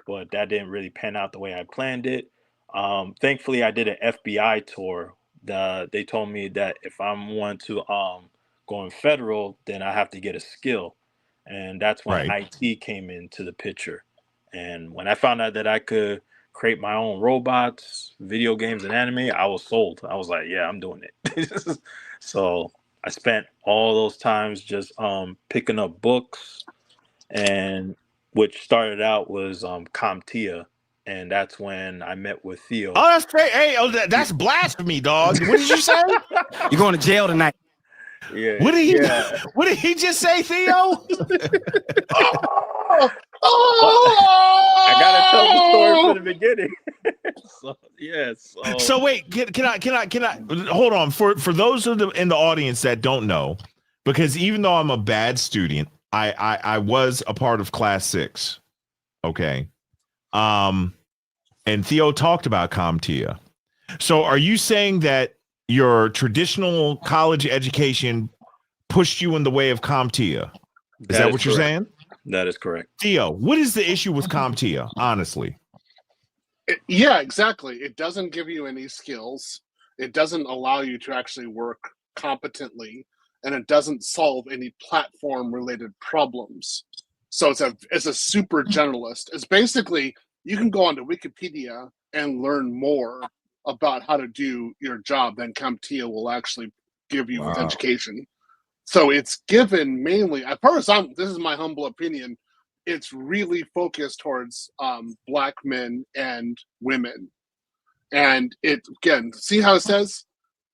but that didn't really pan out the way I planned it. Thankfully, I did an FBI tour. They told me that if I want to go in federal, then I have to get a skill. And that's when Right. IT came into the picture. And when I found out that I could create my own robots, video games, and anime, I was sold. I was like, yeah, I'm doing it. So I spent all those times just picking up books, and which started out was CompTIA. And that's when I met with Theo. Oh, that's great. Hey, that's blasphemy, dog. What did you say? You're going to jail tonight. Yeah. What did he? Yeah. What did he just say, Theo? I gotta tell the story from the beginning. So yes. So wait, can I hold on for those in the audience that don't know, because even though I'm a bad student, I was a part of class 6. Okay. And Theo talked about CompTIA. So are you saying that your traditional college education pushed you in the way of CompTIA? Is that what you're saying? That is correct. Theo, what is the issue with CompTIA, honestly? Yeah, exactly. It doesn't give you any skills. It doesn't allow you to actually work competently, and it doesn't solve any platform-related problems. So it's a super generalist. It's basically, you can go onto Wikipedia and learn more about how to do your job than CompTIA will actually give you with education. So it's given mainly, as far as this is my humble opinion, it's really focused towards Black men and women. And it, again, see how it says,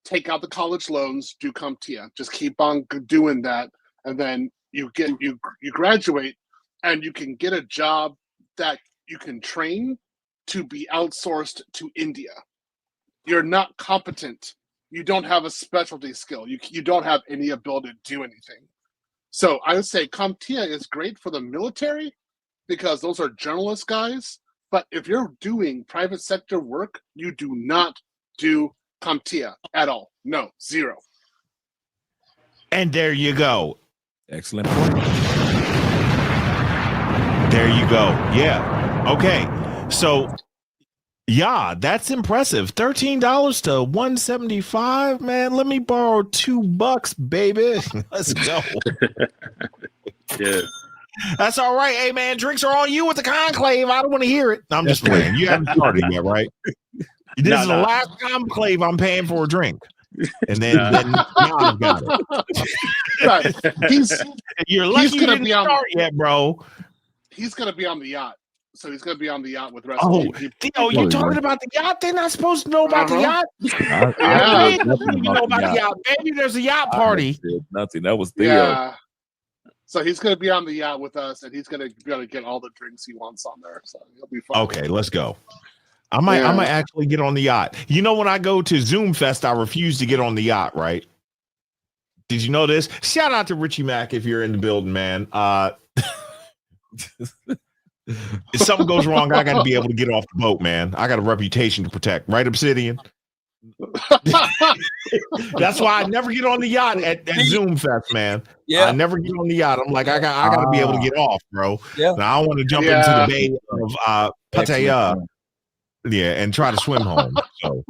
take out the college loans, do CompTIA. Just keep on doing that. And then you graduate and you can get a job that you can train to be outsourced to India. You're not competent. You don't have a specialty skill. You don't have any ability to do anything. So I would say CompTIA is great for the military because those are journalist guys. But if you're doing private sector work, you do not do CompTIA at all. No, zero. And there you go. Excellent point. There you go. Yeah. Okay. So yeah, that's impressive. $13 to $175, man. Let me borrow $2, baby. Let's go. Yeah. That's all right. Hey, man, drinks are on you with the conclave. I don't want to hear it. I'm just playing. You haven't started yet, right? This is the last conclave I'm paying for a drink. And then I've got it. Right. You're lucky you didn't start yet, bro. He's going to be on the yacht. So he's going to be on the yacht with the rest of the Theo, you're talking about the yacht? They're not supposed to know about the yacht? I You know about the yacht. Baby, there's a yacht party. Nothing. That was Theo. Yeah. So he's going to be on the yacht with us, and he's going to be able to get all the drinks he wants on there. So he'll be fine. Okay, let's go. I might actually get on the yacht. You know, when I go to Zoom Fest, I refuse to get on the yacht, right? Did you know this? Shout out to Richie Mack if you're in the building, man. If something goes wrong, I got to be able to get off the boat, man. I got a reputation to protect, right, Obsidian? That's why I never get on the yacht at Zoom Fest, man. Yeah, I never get on the yacht. I'm like, I got to be able to get off, bro. Yeah, now I want to jump into the bay of Pattaya, and try to swim home. So,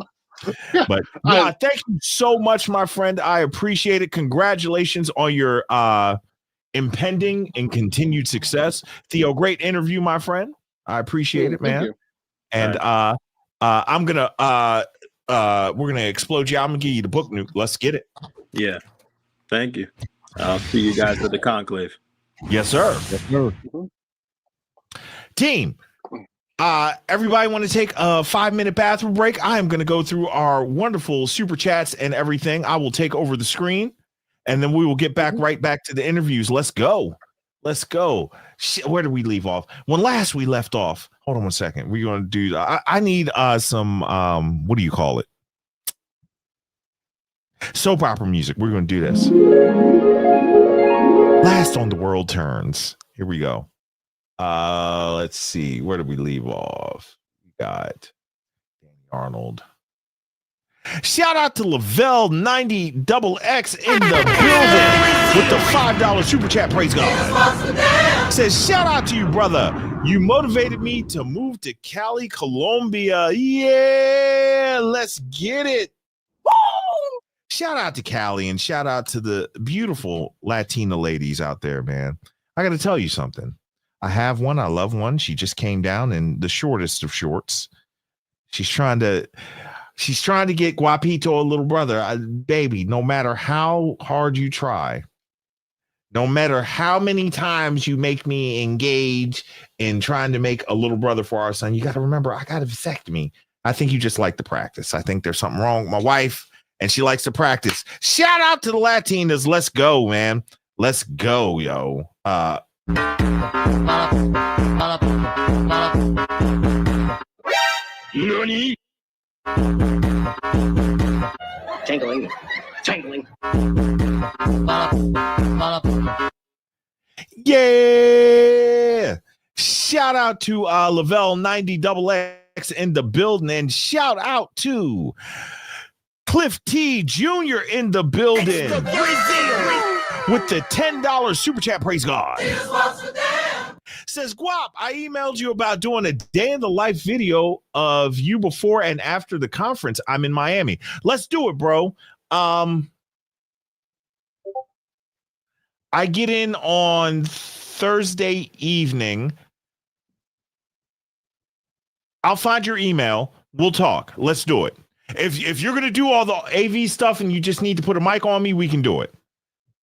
but yeah, thank you so much, my friend. I appreciate it. Congratulations on your impending and continued success. Theo, great interview, my friend. I appreciate it, man. And I'm gonna we're gonna explode you. I'm gonna give you the book nuke. Let's get it. Yeah. Thank you. I'll see you guys at the conclave. Yes, sir. Yes, sir. Team, Everybody want to take a 5-minute bathroom break? I am going to go through our wonderful super chats and everything. I will take over the screen, and then we will get back right back to the interviews. Let's go. Let's go. Where did we leave off? When last we left off, hold on one second. We're going to do, I need some, what do you call it? Soap opera music. We're going to do this. Last on the World Turns. Here we go. Let's see. Where did we leave off? We got Danny Arnold. Shout out to Lavelle 90XX in the building with the $5 super chat. Praise God. Says, shout out to you, brother. You motivated me to move to Cali, Colombia. Yeah, let's get it. Woo! Shout out to Cali and shout out to the beautiful Latina ladies out there, man. I got to tell you something. I have one. I love one. She just came down in the shortest of shorts. She's trying to get Guapito a little brother. Baby, no matter how hard you try, no matter how many times you make me engage in trying to make a little brother for our son, you got to remember, I got a vasectomy. I think you just like the practice. I think there's something wrong with my wife, and she likes to practice. Shout out to the Latinas. Let's go, man. Let's go, yo. Nani? Tingling. Yeah. Shout out to Lavelle 90XX in the building, and shout out to Cliff T Jr. in the building with the $10 super chat. Praise God. Says, Guap, I emailed you about doing a day in the life video of you before and after the conference. I'm in Miami. Let's do it, bro. I get in on Thursday evening. I'll find your email. We'll talk. Let's do it. If you're going to do all the AV stuff and you just need to put a mic on me, we can do it.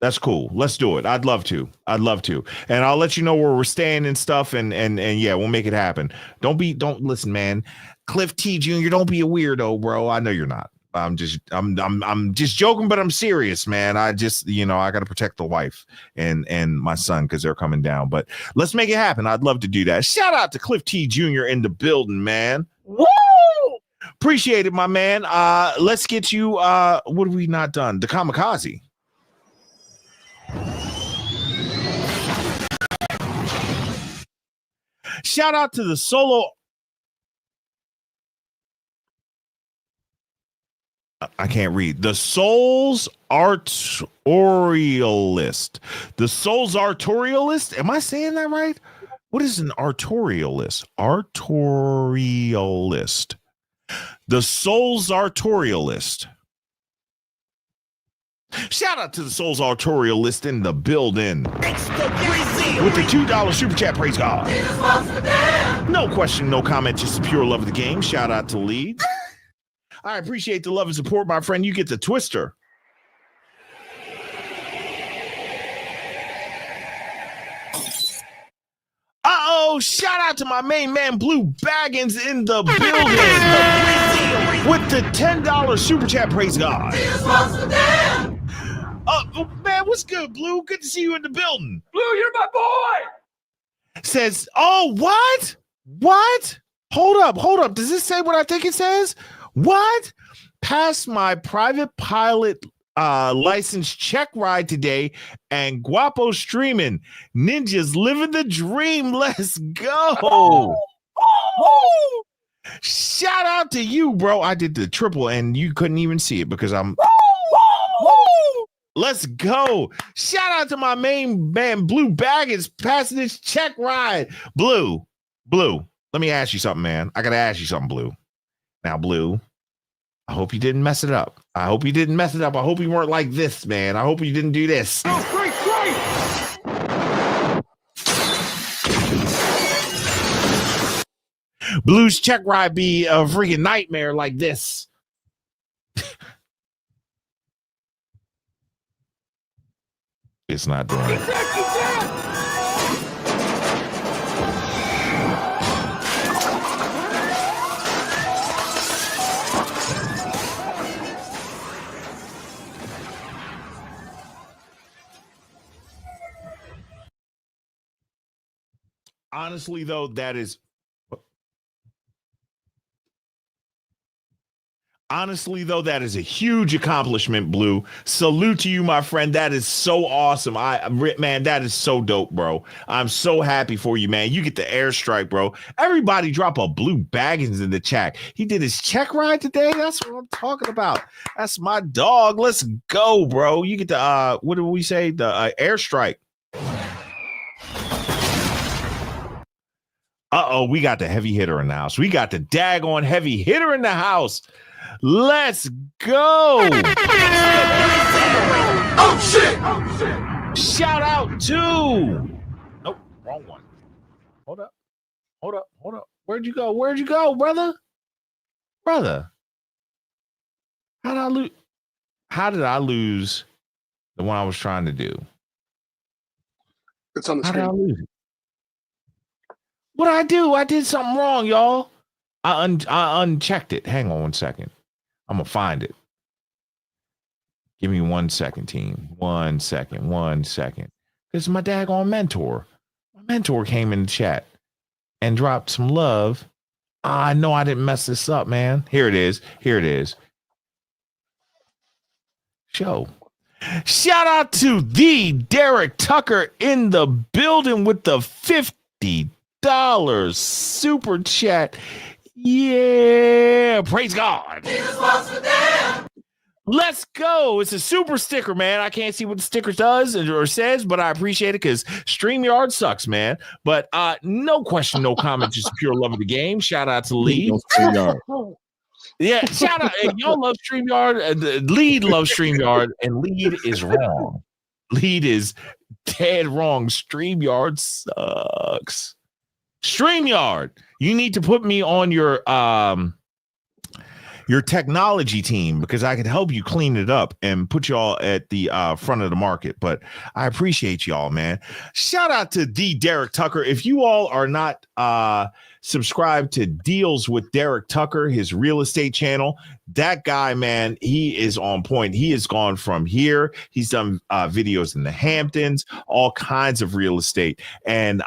That's cool. Let's do it. I'd love to. And I'll let you know where we're staying and stuff. And yeah, we'll make it happen. Don't listen, man. Cliff T Jr., don't be a weirdo, bro. I know you're not. I'm just joking, but I'm serious, man. I just, I got to protect the wife and my son because they're coming down. But let's make it happen. I'd love to do that. Shout out to Cliff T Jr. in the building, man. Woo! Appreciate it, my man. Let's get you. What have we not done? The kamikaze. Shout out to the solo. I can't read. The Souls Artorialist. The Souls Artorialist. Am I saying that right? What is an Artorialist? Artorialist. The Souls Artorialist. Shout out to the Souls Artorialist in the building with the $2 super chat. Praise God. No question, no comment, just pure love of the game. Shout out to Leeds. I appreciate the love and support, my friend. You get the twister. Shout out to my main man, Blue Baggins in the building with the $10 super chat. Praise God. Man, what's good, Blue? Good to see you in the building. Blue, you're my boy. Says, what? Hold up. Does this say what I think it says? What? Passed my private pilot license check ride today, and Guapo streaming. Ninjas living the dream. Let's go. Shout out to you, bro. I did the triple and you couldn't even see it because I'm let's go. Shout out to my main man, Blue Baggins, passing this check ride. Blue, let me ask you something, man. I gotta ask you something, Blue. Now, Blue, I hope you didn't mess it up. I hope you weren't like this, man. I hope you didn't do this. Blue's check ride be a freaking nightmare like this. It's not doing it. Honestly, though, that is a huge accomplishment, Blue. Salute to you, my friend. That is so awesome. Man, that is so dope, bro. I'm so happy for you, man. You get the airstrike, bro. Everybody drop a Blue Baggins in the chat. He did his check ride today. That's what I'm talking about. That's my dog. Let's go, bro. You get the what did we say? The airstrike. We got the heavy hitter in the house. We got the daggone heavy hitter in the house. Let's go. Oh shit. Shout out to nope, wrong one. Hold up. Where'd you go, brother? How did I lose the one I was trying to do? It's on the How did I screen. lose it? What'd I do? I did something wrong, y'all. I unchecked it. Hang on 1 second. I'm gonna find it. Give me 1 second, team. 1 second. This is my daggone mentor. My mentor came in the chat and dropped some love. I know I didn't mess this up, man. Here it is. Show. Shout out to the Derek Tucker in the building with the $50 super chat. Yeah, praise God. Let's go. It's a super sticker, man. I can't see what the sticker does or says, but I appreciate it because StreamYard sucks, man. But no question, no comment, just pure love of the game. Shout out to Lee. Yeah, shout out. Hey, y'all love StreamYard. Lead loves StreamYard, and Lead is wrong. Lead is dead wrong. StreamYard sucks. StreamYard, you need to put me on your technology team because I could help you clean it up and put y'all at the front of the market. But I appreciate y'all, man. Shout out to the Derek Tucker. If you all are not subscribed to Deals with Derek Tucker, his real estate channel, that guy, man, he is on point. He has gone from here. He's done videos in the Hamptons, all kinds of real estate. And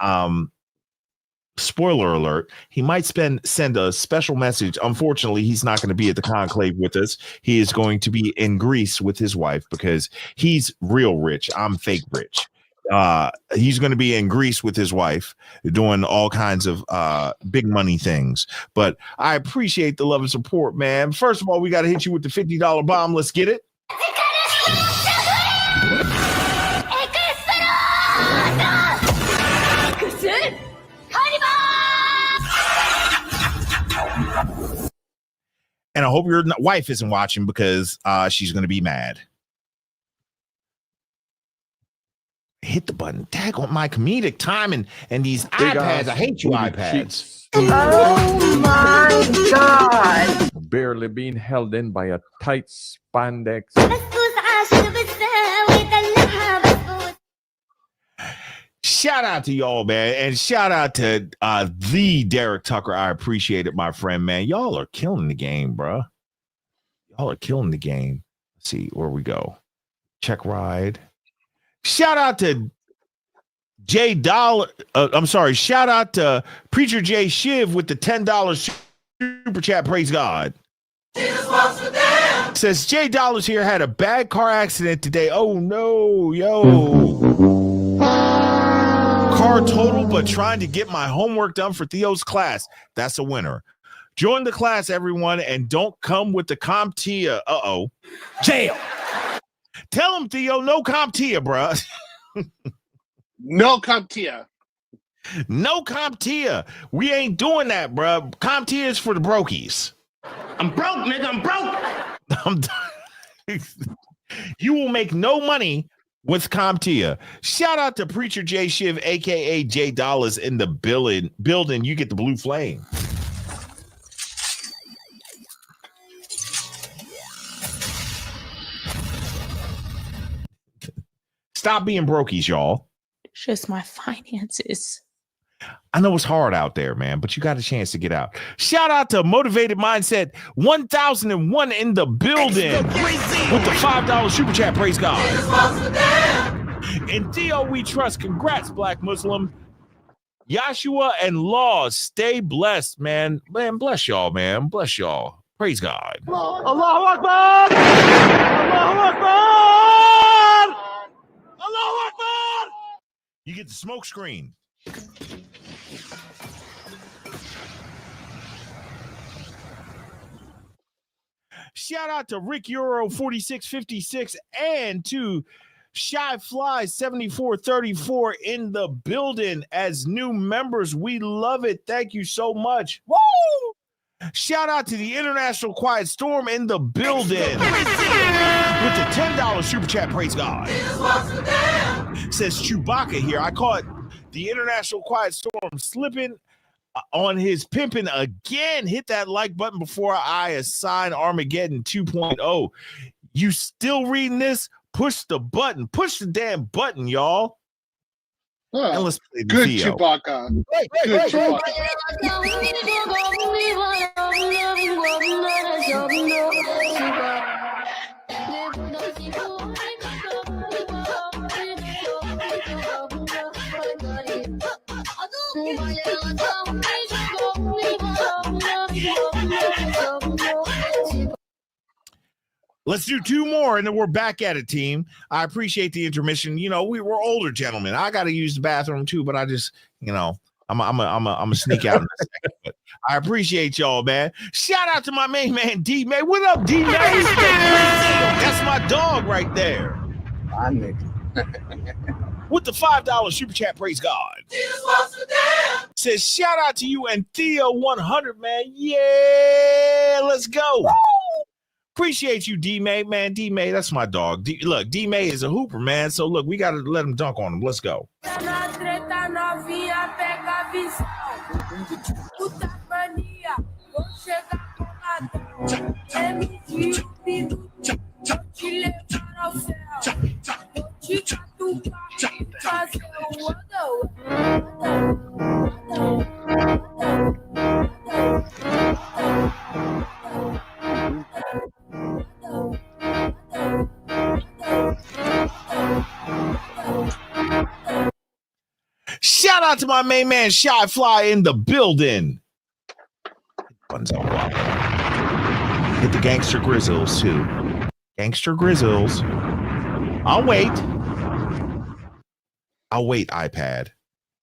spoiler alert, he might send a special message. Unfortunately, he's not going to be at the conclave with us. He is going to be in Greece with his wife because he's real rich. I'm fake rich. He's going to be in Greece with his wife doing all kinds of big money things. But I appreciate the love and support, man. First of all, we got to hit you with the $50 bomb. Let's get it. And I hope your wife isn't watching because she's going to be mad. Hit the button. Tag on my comedic time and these iPads. I hate you, iPads. Oh my God. Barely being held in by a tight spandex. Shout out to y'all, man. And shout out to the Derek Tucker. I appreciate it, my friend, man. Y'all are killing the game, bro. Y'all are killing the game. Let's see where we go. Check ride. Shout out to Jay Dollar. Shout out to Preacher Jay Shiv with the $10 super chat. Praise God. Says Jay Dollars here had a bad car accident today. Oh no, yo. Car total, but trying to get my homework done for Theo's class. That's a winner. Join the class, everyone, and don't come with the CompTIA. Jail. Tell him, Theo, no CompTIA, bruh. No CompTIA. No CompTIA. We ain't doing that, bruh. CompTIA is for the brokies. I'm broke, nigga. I'm broke. You will make no money with CompTIA. Shout out to Preacher J Shiv, aka J Dollars in the building. You get the blue flame. Stop being brokies, y'all. It's just my finances. I know it's hard out there, man, but you got a chance to get out. Shout out to Motivated Mindset 1001 in the building with the $5 super chat. Praise God. In Theo we trust. Congrats, Black Muslim. Joshua and Law, stay blessed, man. Man, bless y'all, man. Bless y'all. Praise God. Allahu Akbar! Allahu Akbar! Allahu Akbar! You get the smoke screen. Shout out to Rick Euro 4656 and to Shy Fly 7434 in the building as new members. We love it. Thank you so much. Woo! Shout out to the International Quiet Storm in the building with the $10 super chat. Praise God. Says Chewbacca here. I caught the International Quiet Storm slipping on his pimping again. Hit that like button before I assign Armageddon 2.0. You still reading this? Push the button. Push the damn button, y'all. And let's play the Good video. Chewbacca. Good Chewbacca. Let's do two more, and then we're back at it, team. I appreciate the intermission. You know, we're older gentlemen. I got to use the bathroom too, but I just, you know, I'm a sneak out in a second. But I appreciate y'all, man. Shout out to my main man, D May. What up, D May? That's my dog right there. My nigga. With the $5 super chat, praise God. Says shout out to you and Theo 100, man. Yeah, let's go. Woo! Appreciate you, D-May, man. D-May, that's my dog. Look, D-May is a hooper, man. So, look, we got to let him dunk on him. Let's go. Shout out to my main man, Shy Fly in the building. Hit the Gangster Grizzles, too. Gangster Grizzles. I'll wait, iPad.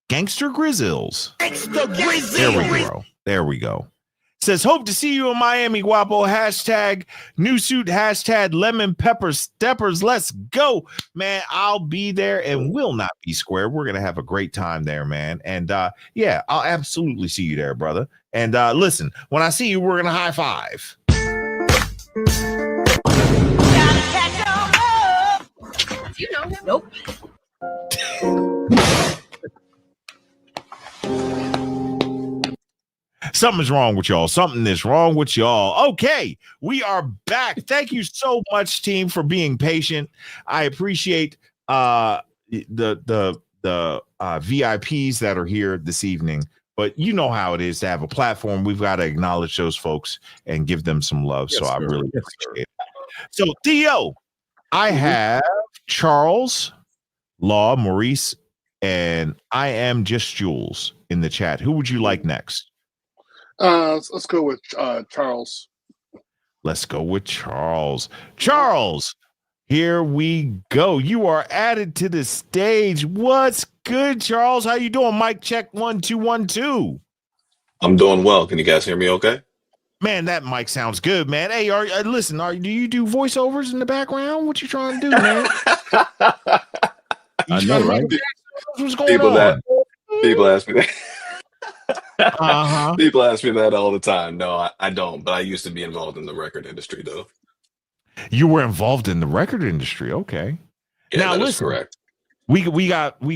Gangster Grizzles. Gangster Grizzles. There we go. Says, hope to see you in Miami, Guapo. Hashtag new suit, hashtag lemon pepper steppers. Let's go, man. I'll be there and will not be square. We're going to have a great time there, man. And yeah, I'll absolutely see you there, brother. And listen, when I see you, we're going to high five. You know him? Nope. Something is wrong with y'all. Something is wrong with y'all. Okay, we are back. Thank you so much, team, for being patient. I appreciate the VIPs that are here this evening. But you know how it is to have a platform. We've got to acknowledge those folks and give them some love. Yes, so I really appreciate it. So, Theo, I have Charles, Law, Maurice, and I am just Jules in the chat. Who would you like next? Let's go with Charles. Let's go with Charles. Charles, here we go. You are added to the stage. What's good, Charles? How you doing? Mic check 1 2 1 2. I'm doing well. Can you guys hear me okay? Man, that mic sounds good, man. Hey, listen, do you do voiceovers in the background? What you trying to do, man? I know, right? What's going on? People ask me that. Uh-huh. People ask me that all the time. No, I don't, but I used to be involved in the record industry, though. You were involved in the record industry, okay? Yeah, now that is listen, correct. We got 3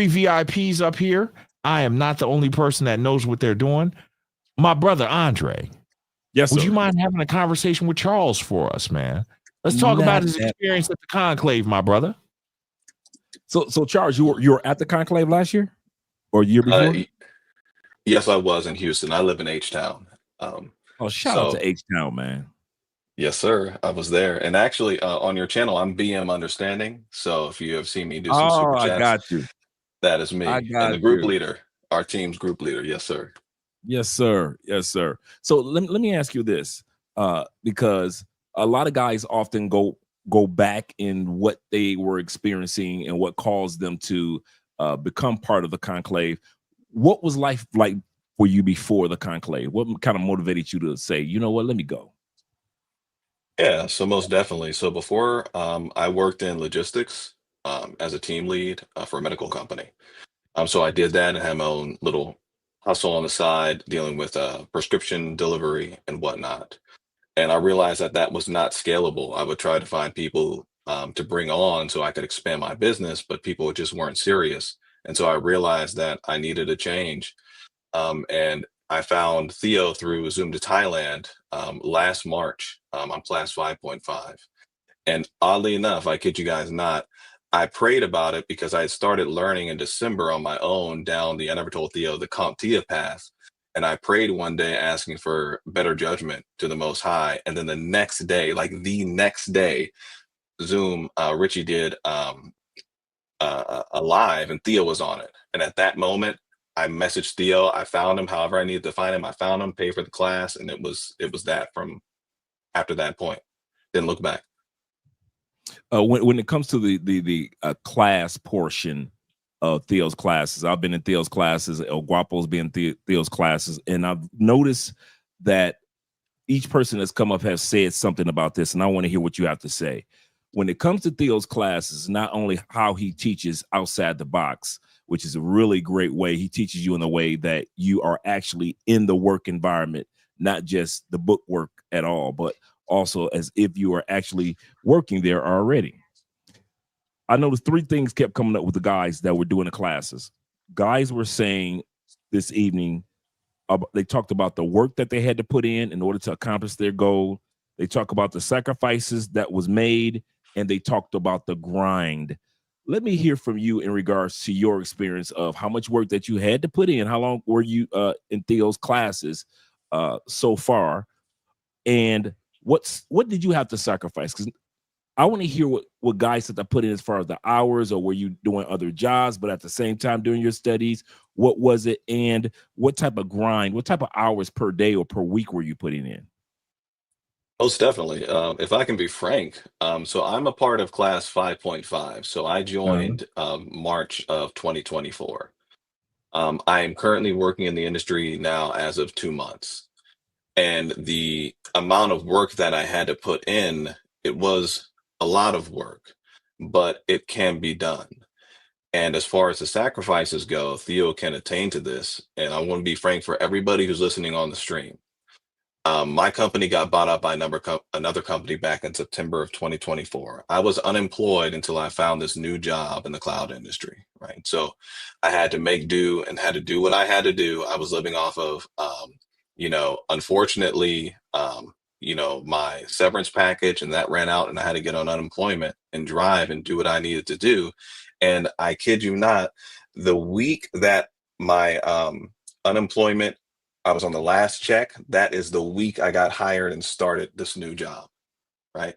VIPs up here. I am not the only person that knows what they're doing. My brother Andre. Yes, would sir. you mind having a conversation with Charles for us, man? Let's talk about his experience at the conclave, my brother. So Charles, you were at the conclave last year or year before? Yes, I was in Houston. I live in H-Town. Shout out to H-Town, man. Yes, sir. I was there. And actually, on your channel, I'm BM Understanding. So if you have seen me do some super chats, I got you. that is me. I got and the group you. leader Our team's group leader. Yes, sir. Yes, sir. Yes, sir. So let me ask you this, because a lot of guys often go back in what they were experiencing and what caused them to become part of the conclave. What was life like for you before the conclave? What kind of motivated you to say, you know what, let me go? Yeah, so most definitely. So before, I worked in logistics as a team lead for a medical company. So I did that and had my own little hustle on the side, dealing with prescription delivery and whatnot. And I realized that that was not scalable. I would try to find people to bring on so I could expand my business, but people just weren't serious. And so I realized that I needed a change. And I found Theo through Zoom to Thailand last March on class 5.5. And oddly enough, I kid you guys not, I prayed about it because I had started learning in December on my own down the, I never told Theo, the CompTIA path. And I prayed one day asking for better judgment to the Most High. And then the next day, like the next day, Zoom, Richie did a live and Theo was on it. And at that moment, I messaged Theo. I found him however I needed to find him. I found him, paid for the class, and it was that from after that point. Didn't look back. When it comes to the class portion of Theo's classes, I've been in Theo's classes, El Guapo's been in Theo's classes, and I've noticed that each person that's come up has said something about this, and I want to hear what you have to say. When it comes to Theo's classes, not only how he teaches outside the box, which is a really great way, he teaches you in a way that you are actually in the work environment, not just the book work at all, but also as if you are actually working there already. I noticed three things kept coming up with the guys that were doing the classes. Guys were saying this evening, they talked about the work that they had to put in order to accomplish their goal. They talk about the sacrifices that was made, and they talked about the grind. Let me hear from you in regards to your experience of how much work that you had to put in. How long were you in Theo's classes so far? And what did you have to sacrifice? Because I want to hear what guys had to put in as far as the hours, or were you doing other jobs, but at the same time doing your studies? What was it? And what type of grind, what type of hours per day or per week were you putting in? Most definitely. If I can be frank, so I'm a part of class 5.5. So I joined March of 2024. I am currently working in the industry now as of 2 months. And the amount of work that I had to put in, it was a lot of work, but it can be done. And as far as the sacrifices go, Theo can attain to this. And I want to be frank for everybody who's listening on the stream. My company got bought up by another company back in September of 2024. I was unemployed until I found this new job in the cloud industry, right? So I had to make do and had to do what I had to do. I was living off of, unfortunately, my severance package, and that ran out, and I had to get on unemployment and drive and do what I needed to do. And I kid you not, the week that my unemployment, I was on the last check, that is the week I got hired and started this new job, right?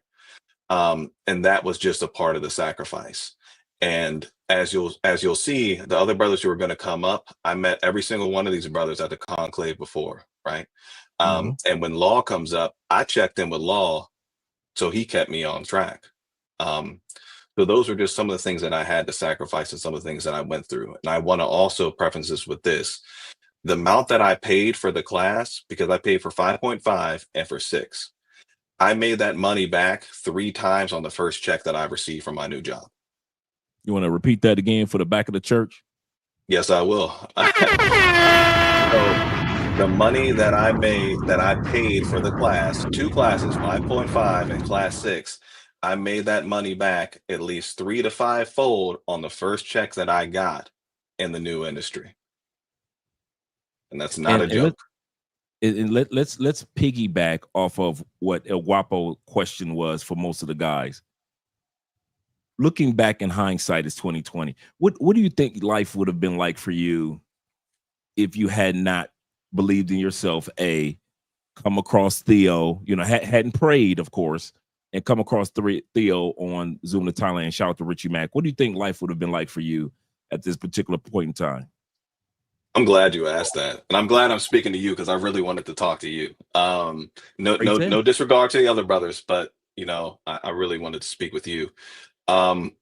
And that was just a part of the sacrifice. And as you'll see, the other brothers who are going to come up, I met every single one of these brothers at the conclave before, right? And when Law comes up, I checked in with Law, so he kept me on track. So those are just some of the things that I had to sacrifice and some of the things that I went through. And I want to also preface this with this. The amount that I paid for the class, because I paid for 5.5 and for 6, I made that money back 3 times on the first check that I received from my new job. You want to repeat that again for the back of the church? Yes, I will. So the money that I made, that I paid for the class, 2 classes, 5.5 and class 6, I made that money back at least 3 to 5 fold on the first check that I got in the new industry. And that's not a joke. Let's piggyback off of what El Guapo question was for most of the guys. Looking back in hindsight, is 2020. What do you think life would have been like for you if you had not believed in yourself? Come across Theo, hadn't prayed, of course, and come across Theo on Zoom to Thailand. Shout out to Richie Mack. What do you think life would have been like for you at this particular point in time? I'm glad you asked that, and I'm glad I'm speaking to you because I really wanted to talk to you. No disregard to the other brothers, but I really wanted to speak with you. Um,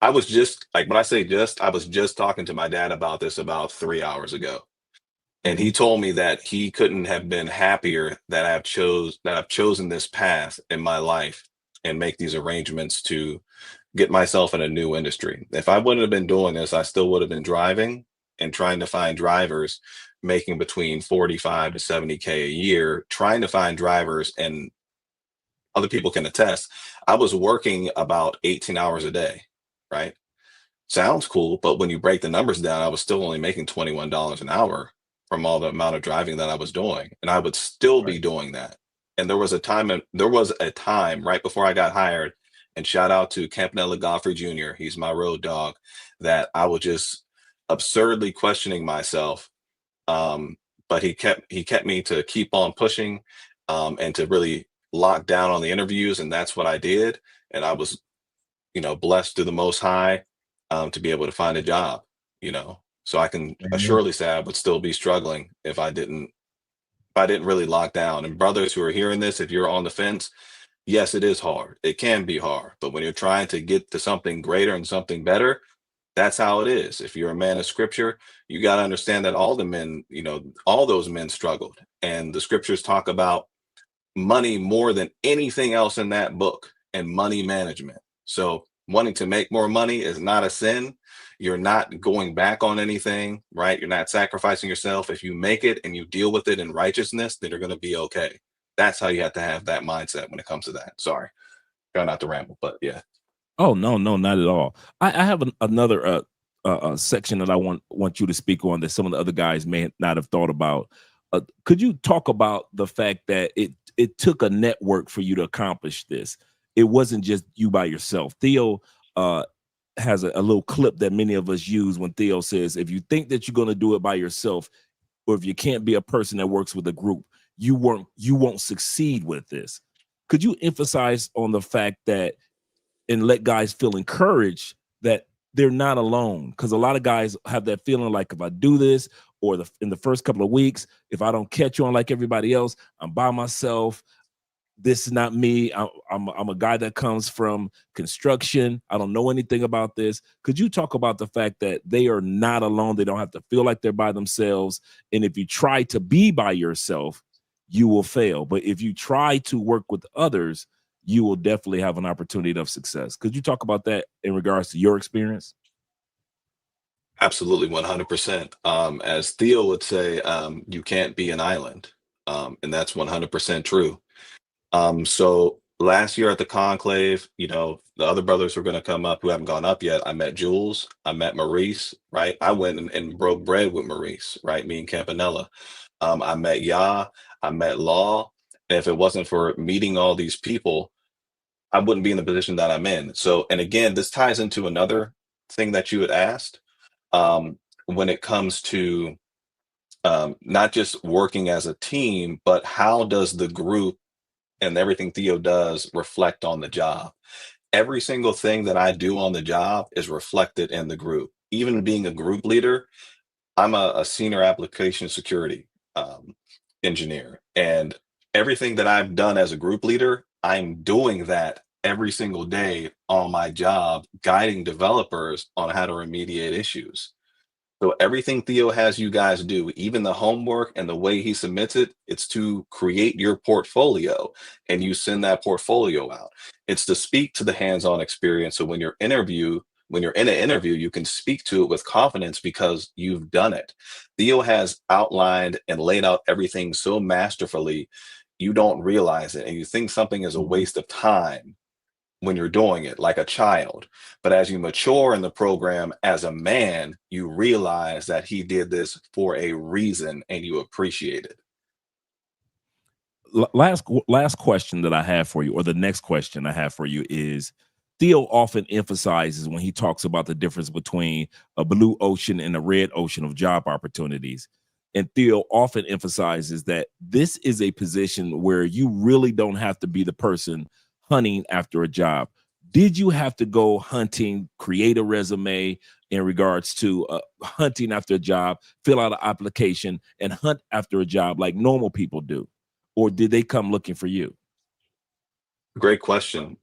I was just like, when I say just, I was just talking to my dad about this about 3 hours ago, and he told me that he couldn't have been happier that I've chosen this path in my life and make these arrangements to get myself in a new industry. If I wouldn't have been doing this, I still would have been driving and trying to find drivers making between 45 to 70K a year, trying to find drivers, and other people can attest. I was working about 18 hours a day, right? Sounds cool, but when you break the numbers down, I was still only making $21 an hour from all the amount of driving that I was doing, and I would still be doing that. And there was a time right before I got hired, and shout out to Campanella Godfrey Jr. He's my road dog, that I was just absurdly questioning myself. But he kept me to keep on pushing, and to really lock down on the interviews, and that's what I did. And I was, blessed through the Most High, to be able to find a job. So I can assuredly say I would still be struggling if I didn't really lock down. And brothers who are hearing this, if you're on the fence, yes, it is hard. It can be hard, but when you're trying to get to something greater and something better, that's how it is. If you're a man of scripture, you got to understand that all the men, all those men struggled, and the scriptures talk about money more than anything else in that book, and money management. So wanting to make more money is not a sin. You're not going back on anything, right? You're not sacrificing yourself. If you make it and you deal with it in righteousness, then you're going to be okay. That's how you have to have that mindset when it comes to that. Sorry, try not to ramble, but yeah. Oh, no, not at all. I have another section that I want you to speak on that some of the other guys may not have thought about. Could you talk about the fact that it took a network for you to accomplish this? It wasn't just you by yourself. Theo has a little clip that many of us use when Theo says, if you think that you're going to do it by yourself, or if you can't be a person that works with a group, you won't succeed with this. Could you emphasize on the fact that, and let guys feel encouraged that they're not alone? Because a lot of guys have that feeling like, if I do this, or in the first couple of weeks, if I don't catch on like everybody else, I'm by myself. This is not me. I'm a guy that comes from construction. I don't know anything about this. Could you talk about the fact that they are not alone? They don't have to feel like they're by themselves. And if you try to be by yourself, you will fail. But if you try to work with others, you will definitely have an opportunity of success. Could you talk about that in regards to your experience? Absolutely, 100%. As Theo would say, you can't be an island. And that's 100% true. So last year at the conclave, the other brothers were going to come up who haven't gone up yet. I met Jules, I met Maurice, right? I went and broke bread with Maurice, right? Me and Campanella. I met Yah, I met Law. And if it wasn't for meeting all these people, I wouldn't be in the position that I'm in. So, and again, this ties into another thing that you had asked, when it comes to not just working as a team, but how does the group and everything Theo does reflect on the job? Every single thing that I do on the job is reflected in the group. Even being a group leader, I'm a senior application security engineer, and everything that I've done as a group leader, I'm doing that every single day on my job, guiding developers on how to remediate issues. So everything Theo has you guys do, even the homework and the way he submits it, it's to create your portfolio, and you send that portfolio out. It's to speak to the hands-on experience. So when you're in an interview, you can speak to it with confidence because you've done it. Theo has outlined and laid out everything so masterfully, you don't realize it. And you think something is a waste of time when you're doing it like a child. But as you mature in the program as a man, you realize that he did this for a reason, and you appreciate it. Last question that I have for you, or the next question I have for you, is Theo often emphasizes when he talks about the difference between a blue ocean and a red ocean of job opportunities. And Theo often emphasizes that this is a position where you really don't have to be the person hunting after a job. Did you have to go hunting, create a resume in regards to hunting after a job, fill out an application, and hunt after a job like normal people do? Or did they come looking for you? Great question.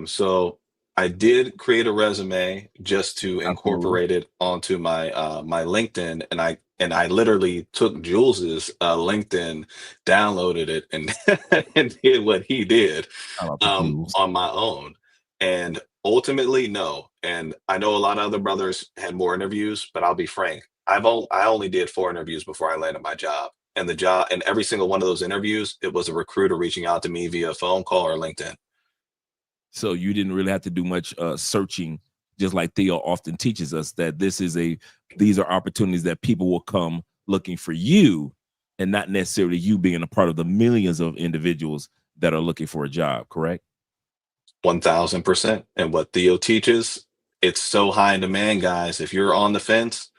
So I did create a resume just to incorporate it onto my my LinkedIn, and I literally took Jules's LinkedIn, downloaded it, and and did what he did on my own. And ultimately, no. And I know a lot of other brothers had more interviews, but I'll be frank, I only did 4 interviews before I landed my job. And every single one of those interviews, it was a recruiter reaching out to me via phone call or LinkedIn. So you didn't really have to do much searching, just like Theo often teaches us that these are opportunities that people will come looking for you, and not necessarily you being a part of the millions of individuals that are looking for a job, correct? 1000%. And what Theo teaches, it's so high in demand, guys. If you're on the fence,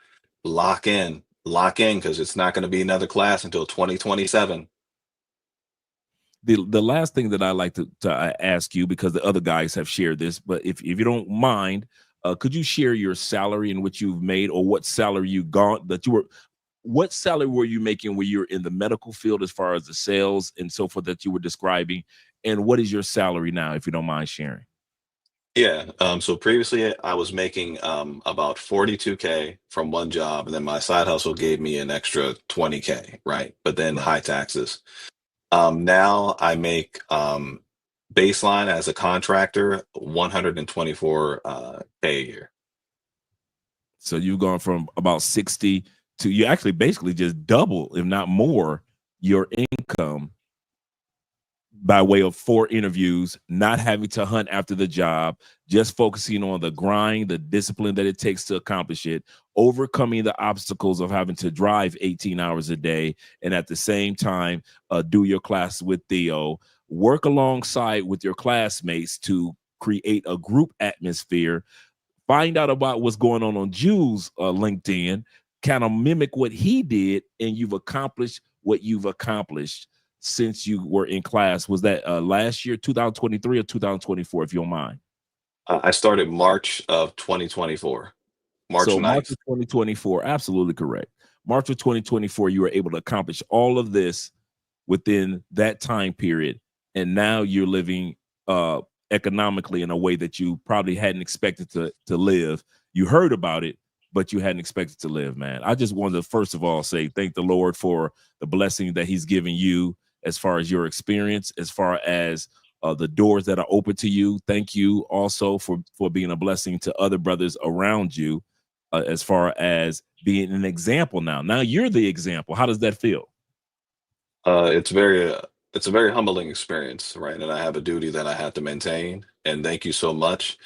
lock in, because it's not going to be another class until 2027. The last thing that I like to ask you, because the other guys have shared this, but if you don't mind, could you share your salary and what you've made, or what salary what salary were you making when you were in the medical field, as far as the sales and so forth that you were describing, and what is your salary now, if you don't mind sharing? Yeah. So previously I was making about 42K from one job, and then my side hustle gave me an extra 20K, right? But then high taxes. Now I make baseline as a contractor 124K a year. So you've gone from about 60 to, you actually basically just double, if not more, your income by way of 4 interviews, not having to hunt after the job, just focusing on the grind, the discipline that it takes to accomplish it, overcoming the obstacles of having to drive 18 hours a day, and at the same time, do your class with Theo, work alongside with your classmates to create a group atmosphere, find out about what's going on Jules' LinkedIn, kind of mimic what he did, and you've accomplished what you've accomplished since you were in class. Was that last year, 2023 or 2024, if you don't mind? I started March of 2024. March 9th. March of 2024, absolutely correct. March of 2024, you were able to accomplish all of this within that time period, and now you're living economically in a way that you probably hadn't expected to live. You heard about it, but you hadn't expected to live, man. I just wanted to, first of all, say thank the Lord for the blessing that he's given you, as far as your experience, as far as the doors that are open to you. Thank you also for being a blessing to other brothers around you, as far as being an example now. Now you're the example. How does that feel? It's a very humbling experience, right? And I have a duty that I have to maintain. And thank you so much.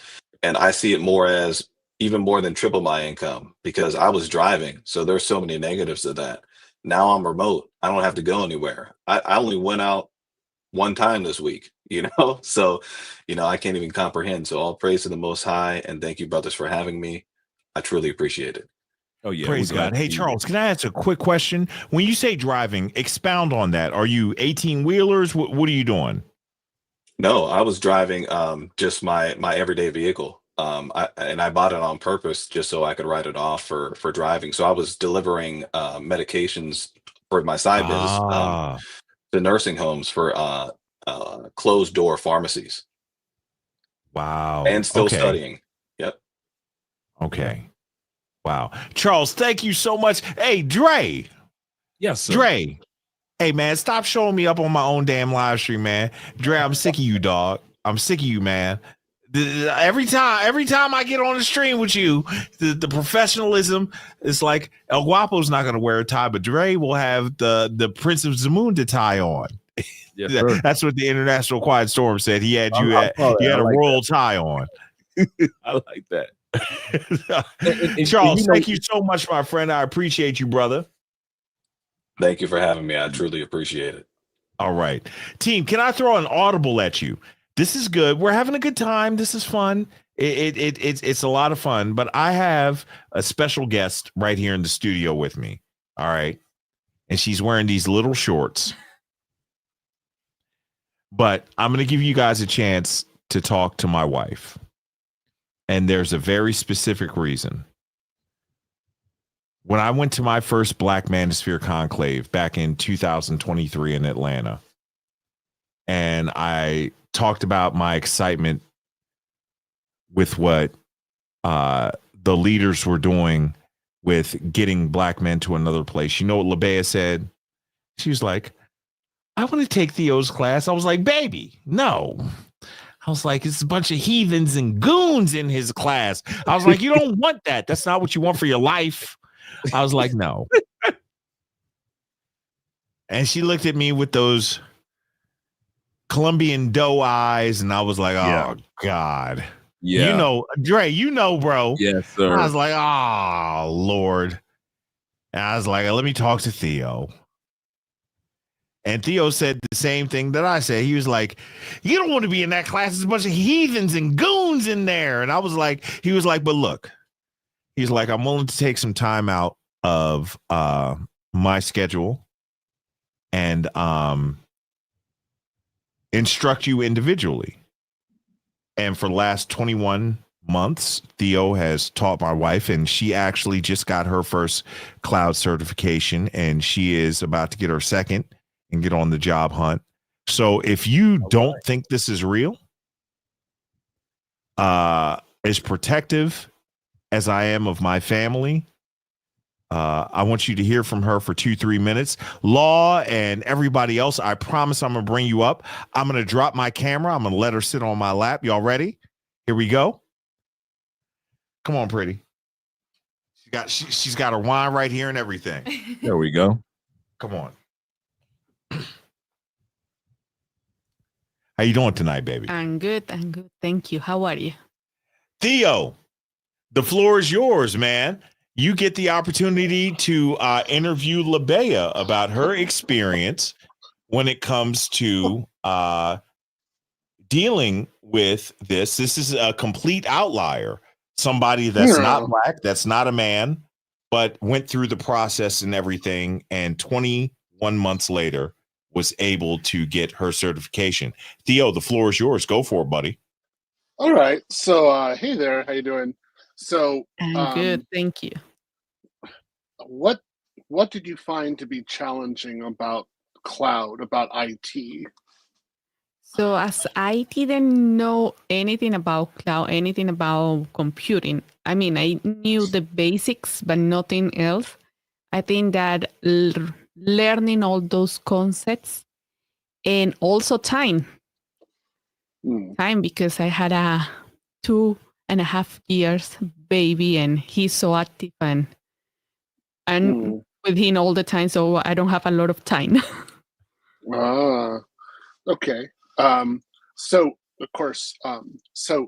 And I see it more as even more than triple my income, because I was driving. So there's so many negatives to that. Now I'm remote. I don't have to go anywhere. I only went out one time this week, so, I can't even comprehend. So all praise to the Most High, and thank you, brothers, for having me. I truly appreciate it. Oh, yeah. Praise God. Hey, Charles, can I ask a quick question? When you say driving, expound on that. Are you 18 wheelers? What are you doing? No, I was driving just my everyday vehicle. I bought it on purpose just so I could write it off for driving. So I was delivering medications for my side business to nursing homes for closed door pharmacies. Wow. And still studying. Yep. Okay. Wow. Charles, thank you so much. Hey, Dre. Yes, sir. Dre. Hey, man, stop showing me up on my own damn live stream, man. Dre, I'm sick of you, dog. I'm sick of you, man. Every time I get on the stream with you, the professionalism is like El Guapo's not going to wear a tie, but Dre will have the Prince of Zamunda tie on. Yes, sir. That's what the International Quiet Storm said. He had you had a royal tie on. I like that. Charles, thank you so much, my friend. I appreciate you, brother. Thank you for having me. I truly appreciate it. All right. Team, can I throw an audible at you? This is good. We're having a good time. This is fun. It's a lot of fun, but I have a special guest right here in the studio with me. All right. And she's wearing these little shorts. But I'm going to give you guys a chance to talk to my wife. And there's a very specific reason. When I went to my first Black Manosphere Conclave back in 2023 in Atlanta, and I talked about my excitement with what the leaders were doing with getting Black men to another place. You know what LaBea said? She was like, I want to take Theo's class. I was like, baby, no. I was like, it's a bunch of heathens and goons in his class. I was like, you don't want that. That's not what you want for your life. I was like, no. And she looked at me with those Colombian doe eyes, and I was like, oh, God. Yeah. You know, Dre, you know, bro. Yes, sir. I was like, oh, Lord. And I was like, let me talk to Theo. And Theo said the same thing that I said. He was like, you don't want to be in that class. There's a bunch of heathens and goons in there. And I was like, he was like, but look, he's like, I'm willing to take some time out of my schedule and instruct you individually. And for the last 21 months, Theo has taught my wife, and she actually just got her first cloud certification, and she is about to get her second and get on the job hunt. So if you don't think this is real, as protective as I am of my family, I want you to hear from her for 2-3 minutes. Law and everybody else, I promise I'm going to bring you up. I'm going to drop my camera. I'm going to let her sit on my lap. Y'all ready? Here we go. Come on, pretty. She's got her wine right here and everything. There we go. Come on. How you doing tonight, baby? I'm good. Thank you. How are you? Theo, the floor is yours, man. You get the opportunity to interview LaBea about her experience when it comes to dealing with this. This is a complete outlier. Somebody that's not Black, that's not a man, but went through the process and everything, and 21 months later was able to get her certification. Theo, the floor is yours. Go for it, buddy. All right. So, hey there. How you doing? So, I'm good. Thank you. What did you find to be challenging about cloud, about IT? So as I didn't know anything about cloud, anything about computing, I mean, I knew the basics, but nothing else. I think that learning all those concepts and also time, because I had a 2.5 years baby and he's so active and with him all the time. So I don't have a lot of time. Okay. So of course, so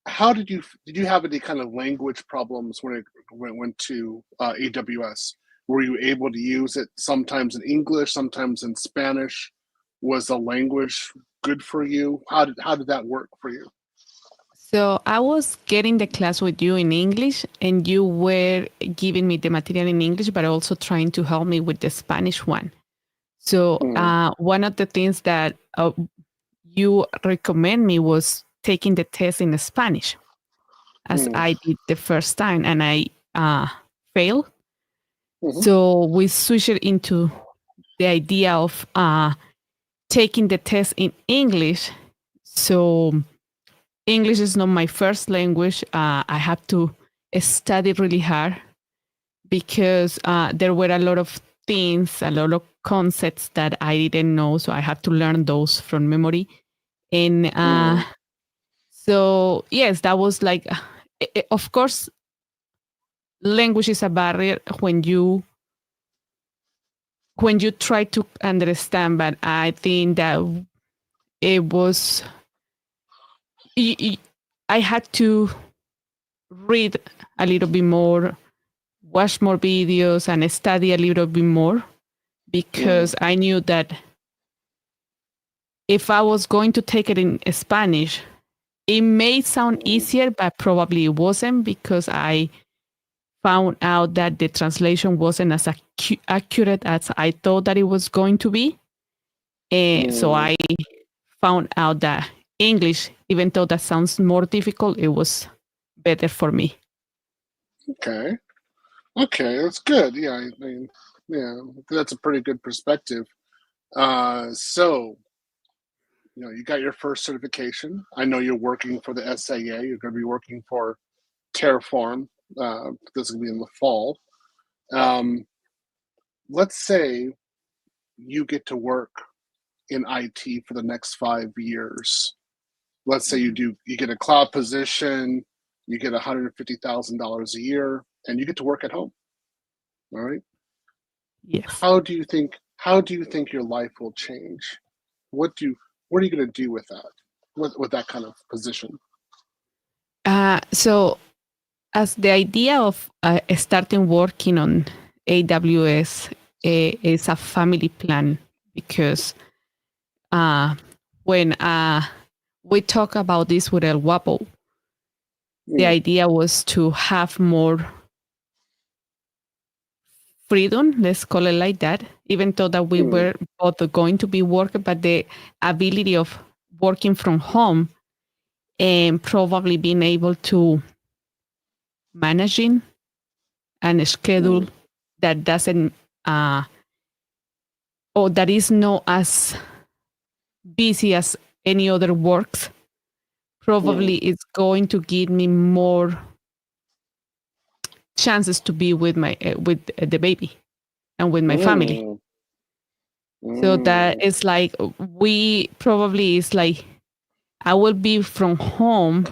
how did you have any kind of language problems when it went to AWS? Were you able to use it sometimes in English, sometimes in Spanish? Was the language good for you? How did that work for you? So I was getting the class with you in English, and you were giving me the material in English, but also trying to help me with the Spanish one. So one of the things that you recommend me was taking the test in Spanish, as I did the first time, and I failed. So we switched it into the idea of taking the test in English. So English is not my first language. I have to study really hard because there were a lot of things, a lot of concepts that I didn't know. So I had to learn those from memory. And so, yes, that was like, of course, language is a barrier when you try to understand, but I think that it was, I had to read a little bit more, watch more videos, and study a little bit more, because I knew that if I was going to take it in Spanish, it may sound easier, but probably it wasn't, because I found out that the translation wasn't as accurate as I thought that it was going to be. And so I found out that English, even though that sounds more difficult, it was better for me. Okay. Okay, that's good. Yeah, I mean, yeah, that's a pretty good perspective. So, you know, you got your first certification. I know you're working for the SAA. You're going to be working for Terraform. This is going to be in the fall. Let's say you get to work in IT for the next 5 years. Let's say you get a cloud position, you get $150,000 a year, and you get to work at home. All right. Yes. How do you think your life will change? What are you going to do with that? With that kind of position? So, as the idea of starting working on AWS is a family plan, because when we talk about this with El Guapo, the idea was to have more freedom, let's call it like that, even though that we were both going to be working, but the ability of working from home and probably being able to managing and schedule that doesn't or that is not as busy as any other works, probably it's going to give me more chances to be with my with the baby and with my family. So that is like, we probably is like, I will be from home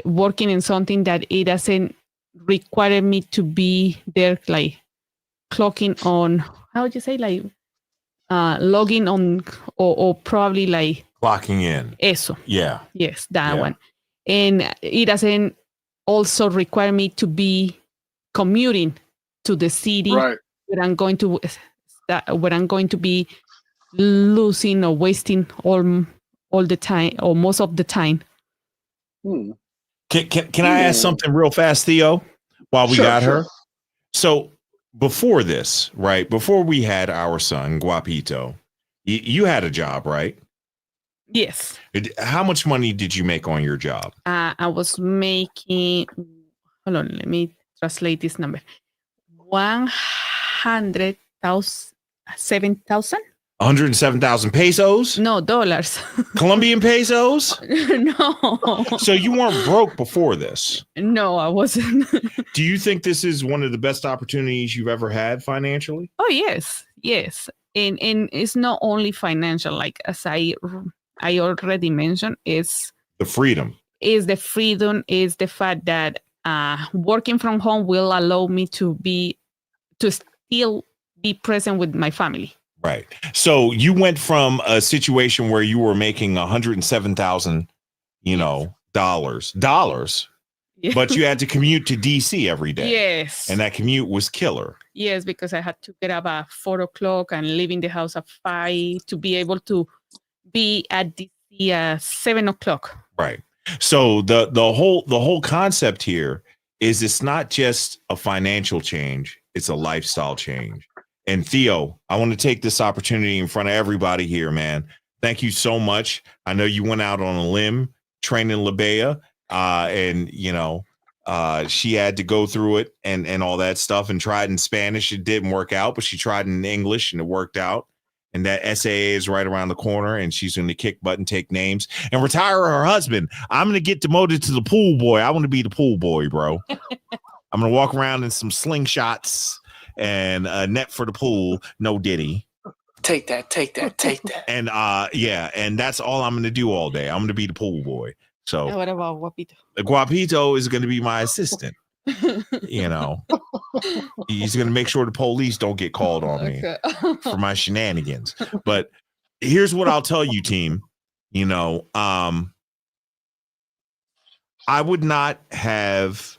working in something that it doesn't require me to be there, like clocking on, how would you say, like logging on, or probably like clocking in. Eso. Yeah. Yes, that one. And it doesn't also require me to be commuting to the city where I'm going to be losing or wasting all the time, or most of the time. Can I ask something real fast, Theo, while we got her? So before this, right, before we had our son, Guapito, you had a job, right? Yes. How much money did you make on your job? I was making, hold on, let me translate this number. 107,000. 107,000 pesos? No, dollars. Colombian pesos? No. So you weren't broke before this? No, I wasn't. Do you think this is one of the best opportunities you've ever had financially? Oh, yes. Yes. And it's not only financial, like as I already mentioned, is the freedom. Is the freedom, is the fact that working from home will allow me to still be present with my family. Right. So you went from a situation where you were making $107,000, dollars, Yeah. but you had to commute to DC every day. Yes. And that commute was killer. Yes, because I had to get up at 4:00 and leaving the house at 5 to be able to be at DC at 7:00. Right. So the whole concept here is it's not just a financial change, it's a lifestyle change. And Theo, I want to take this opportunity in front of everybody here, man. Thank you so much. I know you went out on a limb training Labea, and she had to go through it and all that stuff, and tried in Spanish. It didn't work out, but she tried in English and it worked out. And that SAA is right around the corner, and she's going to kick butt and take names and retire her husband. I'm going to get demoted to the pool boy. I want to be the pool boy, bro. I'm going to walk around in some slingshots and a net for the pool. No Diddy. Take that. And and that's all I'm going to do all day. I'm going to be the pool boy. So what about Guapito? Guapito is going to be my assistant. He's going to make sure the police don't get called on me for my shenanigans. But here's what I'll tell you, team. I would not have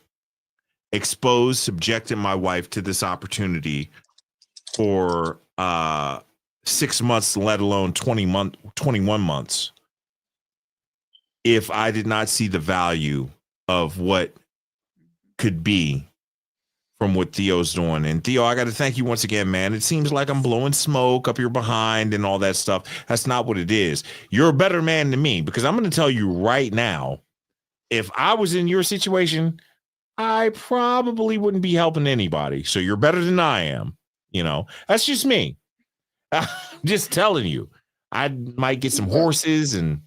subjected my wife to this opportunity for 6 months, let alone 21 months, if I did not see the value of what could be from what Theo's doing. And Theo, I got to thank you once again, man. It seems like I'm blowing smoke up your behind and all that stuff. That's not what it is. You're a better man than me, because I'm going to tell you right now, if I was in your situation, I probably wouldn't be helping anybody. So you're better than I am. You know, that's just me. Just telling you, I might get some horses and,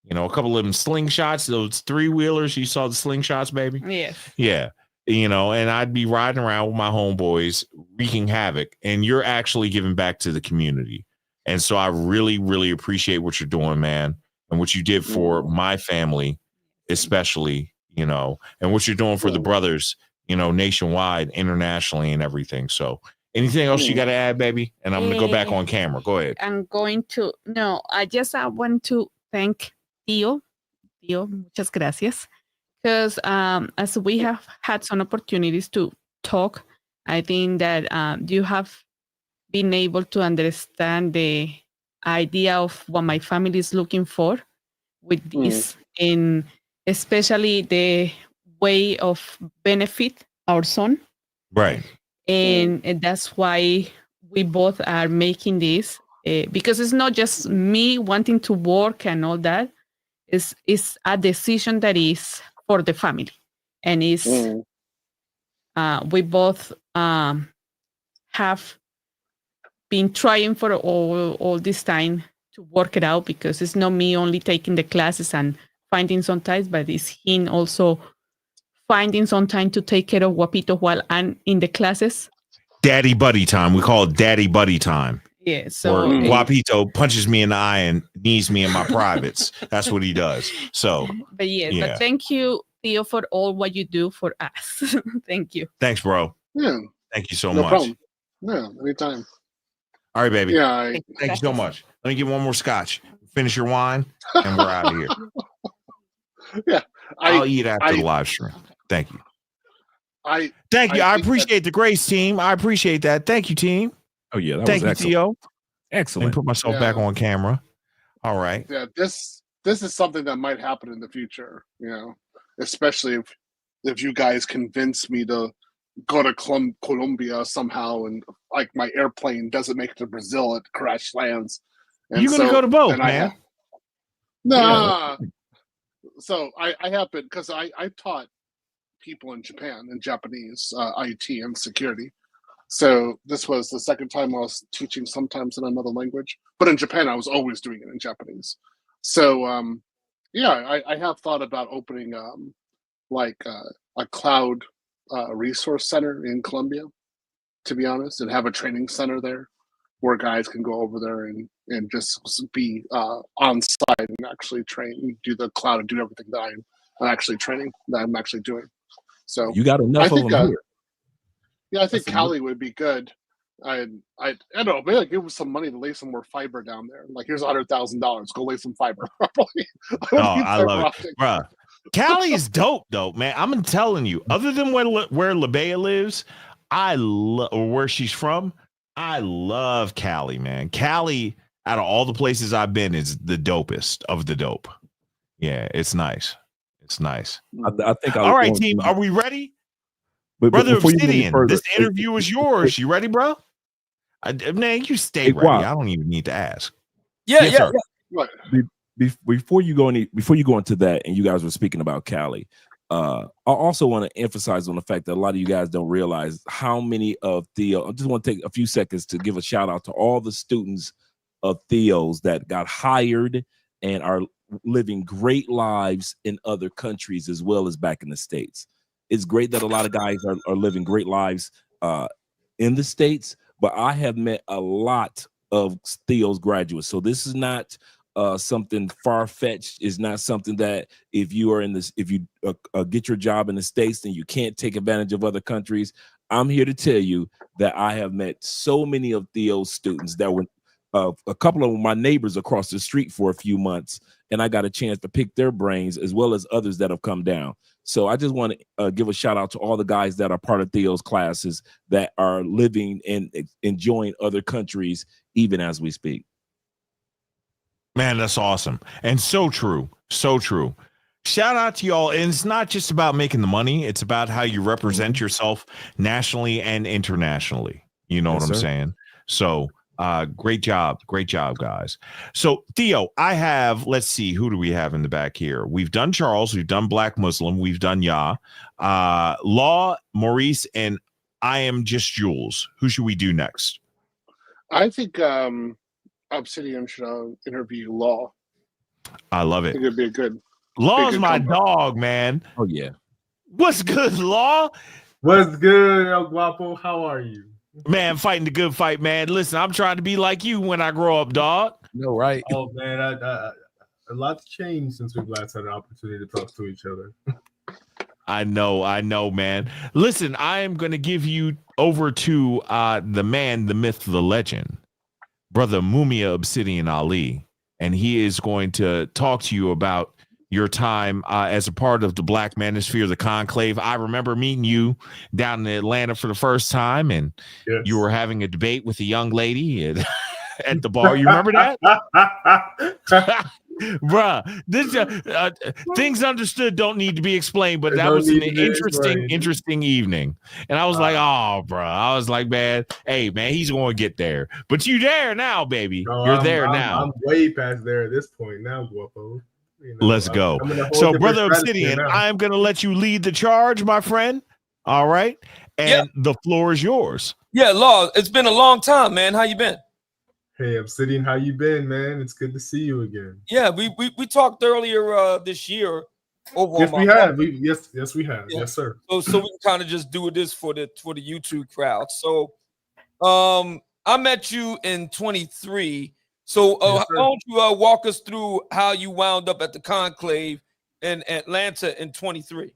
you know, a couple of them slingshots, those 3-wheelers. You saw the slingshots, baby? Yes. Yeah. You know, and I'd be riding around with my homeboys wreaking havoc, and you're actually giving back to the community. And so I really, really appreciate what you're doing, man, and what you did for my family, especially, you know, and what you're doing for the brothers, you know, nationwide, internationally, and everything. So anything else you got to add, baby? And I'm going to go back on camera. Go ahead. I want to thank Tio, muchas gracias. Because as we have had some opportunities to talk, I think that you have been able to understand the idea of what my family is looking for with this, and especially the way of benefit our son. Right. And that's why we both are making this, because it's not just me wanting to work and all that. It's a decision that is for the family, and is we both have been trying for all this time to work it out, because it's not me only taking the classes and finding some time, but it's him also finding some time to take care of Guapito while I'm in the classes. Daddy buddy time. We call it daddy buddy time. Yeah. So or Guapito punches me in the eye and knees me in my privates. That's what he does. So, but thank you, Theo, for all what you do for us. Thank you. Thanks, bro. Yeah. Thank you so No much. problem. Yeah, anytime. All right, baby. Yeah. Thank you so much. Let me get one more scotch. Finish your wine, and we're out of here. Yeah. I'll eat after the live stream. Thank you. I appreciate the Grace team. I appreciate that. Thank you, team. Oh yeah, that thank was you, excellent. Theo. Excellent. Let me put myself back on camera. All right. Yeah, this is something that might happen in the future, you know, especially if you guys convince me to go to Colombia somehow, and like my airplane doesn't make it to Brazil, it crash lands. And You're gonna go to both, man. So I have been, because I taught people in Japan in Japanese IT and security. So this was the second time I was teaching, sometimes in another language, but in Japan I was always doing it in Japanese. So I have thought about opening like a cloud resource center in Colombia, to be honest, and have a training center there where guys can go over there and just be on site and actually train, do the cloud, and do everything that I'm actually training, that I'm actually doing. So you got enough of them here. Yeah, I think Cali would be good. I don't know, maybe like give them some money to lay some more fiber down there. Like, here's $100,000, go lay some fiber. I love it, bro. Cali is dope, though, man. I'm telling you. Other than where Labea lives, or where she's from, I love Cali, man. Cali, out of all the places I've been, is the dopest of the dope. Yeah, it's nice. It's nice. I think. All right, team, are we ready? Brother Obsidian, this interview is yours. You ready, bro? Man, you stay ready. I don't even need to ask. Yeah. Before you go into that, and you guys were speaking about Cali, I also want to emphasize on the fact that a lot of you guys don't realize how many of Theo. I just want to take a few seconds to give a shout out to all the students of Theo's that got hired and are living great lives in other countries as well as back in the States. It's great that a lot of guys are living great lives in the States, but I have met a lot of Theo's graduates. So this is not something far-fetched. It's not something that if you get your job in the States, then you can't take advantage of other countries. I'm here to tell you that I have met so many of Theo's students that were a couple of my neighbors across the street for a few months, and I got a chance to pick their brains as well as others that have come down. So I just want to give a shout out to all the guys that are part of Theo's classes that are living and enjoying other countries even as we speak. Man, that's awesome. And so true. So true. Shout out to y'all. And it's not just about making the money. It's about how you represent yourself nationally and internationally. You know what I'm saying? So Great job, guys. So Theo, I have, let's see, who do we have in the back here? We've done Charles, we've done Black Muslim, we've done Law, Maurice, and I Am Just Jules. Who should we do next? I think Obsidian should interview Law. I love I it. think it'd be a good. Law's good my combo. dog, man. Oh yeah. What's good, Law? What's good, El Guapo? How are you? Man, fighting the good fight, man. Listen, I'm trying to be like you when I grow up, dog. No, right? Oh man, a lot's changed since we've last had an opportunity to talk to each other. I know, man. Listen, I am going to give you over to the man, the myth, the legend, Brother Mumia Obsidian Ali, and he is going to talk to you about your time as a part of the Black Manosphere, the Conclave. I remember meeting you down in Atlanta for the first time, and you were having a debate with a young lady at the bar. You remember that? Bruh, this things understood don't need to be explained, but that was an interesting evening. And I was like, oh, bruh. I was like, man, hey, man, he's going to get there. But you there now, baby. You're there now. I'm way past there at this point now, Guapo. You know, let's go. So, Brother Obsidian, I'm going to let you lead the charge, my friend. All right. And the floor is yours. Yeah, Law, it's been a long time, man. How you been? Hey, Obsidian, how you been, man? It's good to see you again. Yeah, we talked earlier this year. Yes, we have. Yes, we have. Yeah. Yes, sir. So we can kind of just do this for the YouTube crowd. So, I met you in 23. So, Yes, why don't you walk us through how you wound up at the Conclave in Atlanta in 23?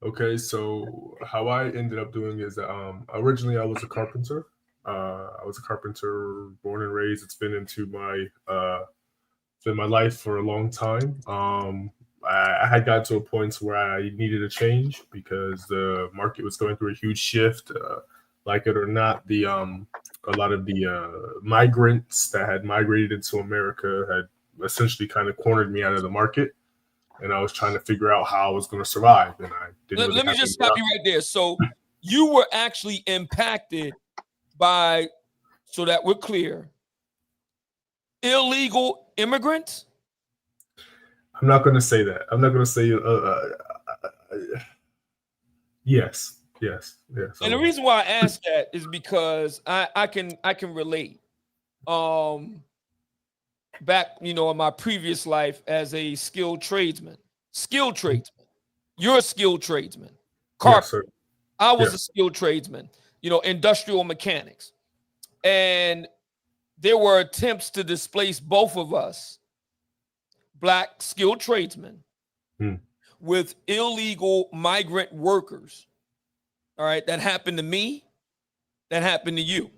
Okay, so how I ended up doing is originally I was a carpenter. I was a carpenter, born and raised. It's been into my life for a long time. I had got to a point where I needed a change because the market was going through a huge shift. Like it or not, a lot of the migrants that had migrated into America had essentially kind of cornered me out of the market, and I was trying to figure out how I was going to survive. And I didn't. Let me just stop you right there. So you were actually impacted by, so that we're clear, illegal immigrants? I'm not going to say that. I'm not going to say yes. And the reason why I ask that is because I can relate. Back, in my previous life as a skilled tradesman. You're a skilled tradesman. Carpenter. Yes, I was a skilled tradesman. Industrial mechanics. And there were attempts to displace both of us, Black skilled tradesmen, with illegal migrant workers. All right, that happened to me. That happened to you.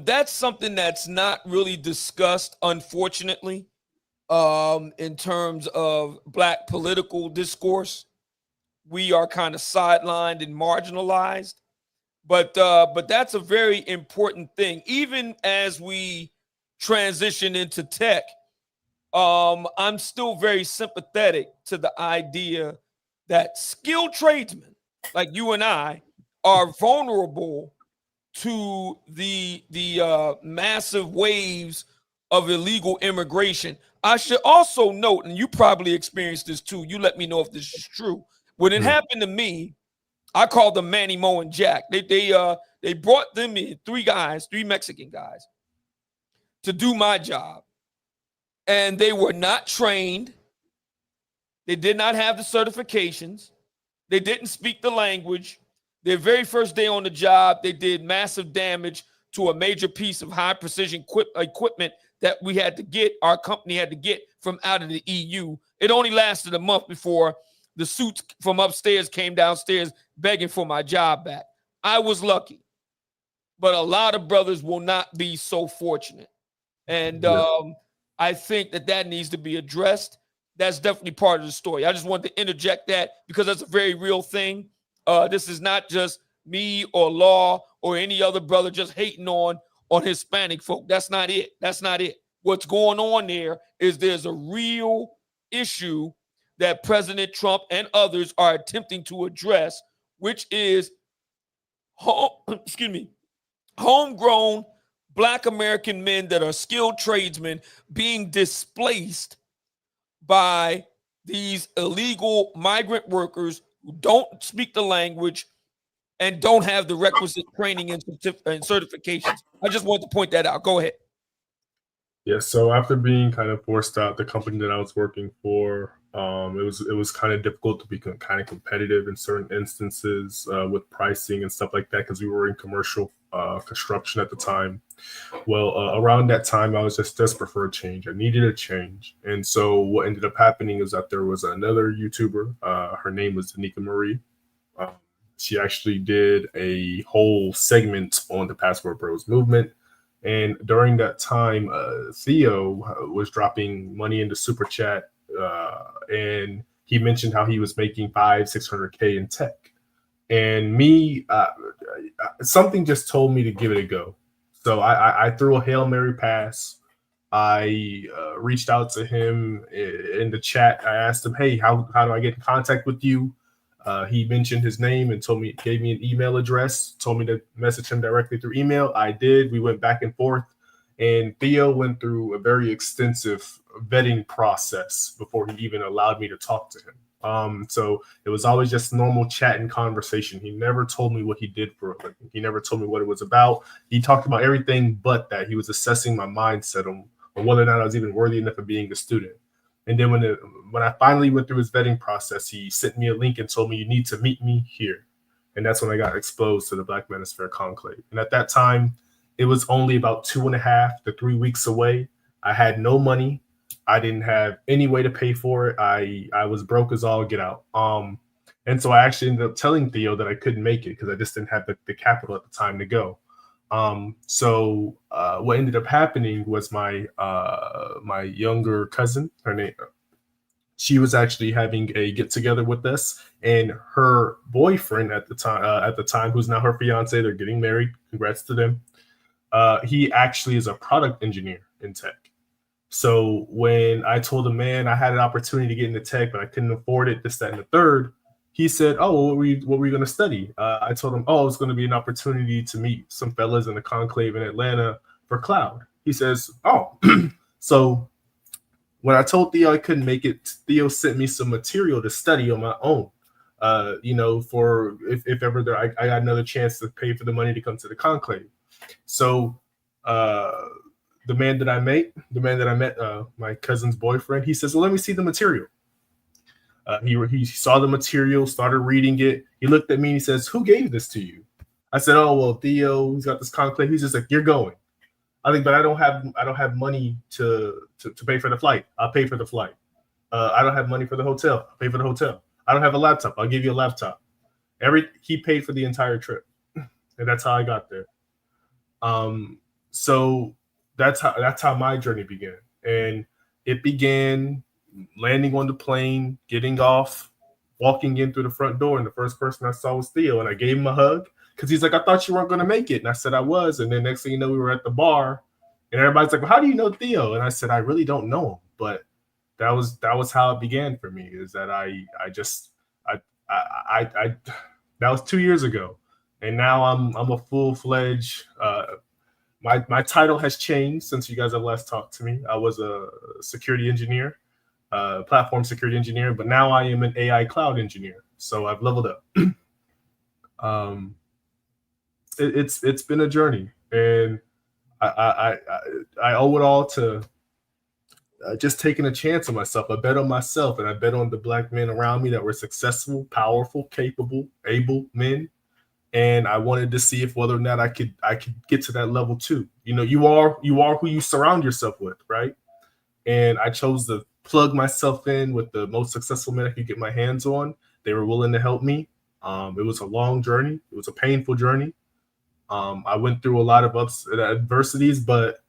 That's something that's not really discussed, unfortunately, in terms of Black political discourse. We are kind of sidelined and marginalized. But that's a very important thing. Even as we transition into tech, I'm still very sympathetic to the idea that skilled tradesmen like you and I are vulnerable to the massive waves of illegal immigration. I should also note, and you probably experienced this too. You let me know if this is true. When it happened to me, I called them Manny, Mo, and Jack. They brought them in, three Mexican guys, to do my job. And they were not trained. They did not have the certifications. They didn't speak the language. Their very first day on the job, they did massive damage to a major piece of high precision equipment that we had to get, our company had to get from out of the EU. It only lasted a month before the suits from upstairs came downstairs begging for my job back. I was lucky, but a lot of brothers will not be so fortunate. And I think that needs to be addressed. That's definitely part of the story. I just wanted to interject that because that's a very real thing. This is not just me or Law or any other brother just hating on Hispanic folk. That's not it. What's going on there's a real issue that President Trump and others are attempting to address, which is homegrown Black American men that are skilled tradesmen being displaced by these illegal migrant workers who don't speak the language and don't have the requisite training and certifications. I just want to point that out. Go ahead. Yeah, so after being kind of forced out the company that I was working for, it was kind of difficult to be kind of competitive in certain instances with pricing and stuff like that because we were in commercial construction at the time. Well, around that time, I was just desperate for a change. I needed a change. And so what ended up happening is that there was another YouTuber. Her name was Danica Marie. She actually did a whole segment on the Passport Bros movement. And during that time, Theo was dropping money into Super Chat, and he mentioned how he was making $500,000-$600K in tech. And me, something just told me to give it a go. So I threw a Hail Mary pass. I reached out to him in the chat. I asked him, "Hey, how do I get in contact with you?" He mentioned his name and gave me an email address, told me to message him directly through email. I did. We went back and forth, and Theo went through a very extensive vetting process before he even allowed me to talk to him. So it was always just normal chat and conversation. He never told me what he did for a living. He never told me what it was about. He talked about everything but that. He was assessing my mindset on whether or not I was even worthy enough of being a student. And then when I finally went through his vetting process, he sent me a link and told me, "You need to meet me here." And that's when I got exposed to the Black Manosphere Conclave. And at that time, it was only about 2.5 to 3 weeks away. I had no money. I didn't have any way to pay for it. I was broke as all get out. And so I actually ended up telling Theo that I couldn't make it because I just didn't have the capital at the time to go. So what ended up happening was my younger cousin, her name, she was actually having a get together with us, and her boyfriend at the time, who's now her fiance, they're getting married. Congrats to them. He actually is a product engineer in tech. So when I told him, "Man, I had an opportunity to get into tech, but I couldn't afford it, this, that, and the third," he said, "Oh, what were you going to study?" I told him, "Oh, it's going to be an opportunity to meet some fellas in the conclave in Atlanta for cloud." He says, "Oh." So when I told Theo I couldn't make it, Theo sent me some material to study on my own. For if ever I got another chance to pay for the money to come to the conclave. So the man that I met, my cousin's boyfriend, he says, "Well, let me see the material." He saw the material, started reading it. He looked at me and he says, "Who gave this to you?" I said, "Oh, well, Theo, he's got this conclave." He's just like, "You're going." I think, but I don't have money to pay for the flight. I'll pay for the flight. I don't have money for the hotel. I'll pay for the hotel. I don't have a laptop. I'll give you a laptop. He paid for the entire trip, and that's how I got there. So that's how my journey began, and it began landing on the plane, getting off, walking in through the front door, and the first person I saw was Theo, and I gave him a hug because he's like, "I thought you weren't going to make it," and I said I was, and then next thing you know, we were at the bar, and everybody's like, "Well, how do you know Theo?" And I said, "I really don't know him, but that was how it began for me. Is that I that was 2 years ago, and now I'm a full-fledged. My title has changed since you guys have last talked to me. I was a security engineer, platform security engineer, but now I am an AI cloud engineer. So I've leveled up. It's been a journey, and I owe it all to just taking a chance on myself. I bet on myself, and I bet on the Black men around me that were successful, powerful, capable, able men. And I wanted to see if whether or not I could get to that level too. You are who you surround yourself with, right? And I chose to plug myself in with the most successful men I could get my hands on. They were willing to help me. It was a long journey. It was a painful journey. I went through a lot of adversities, but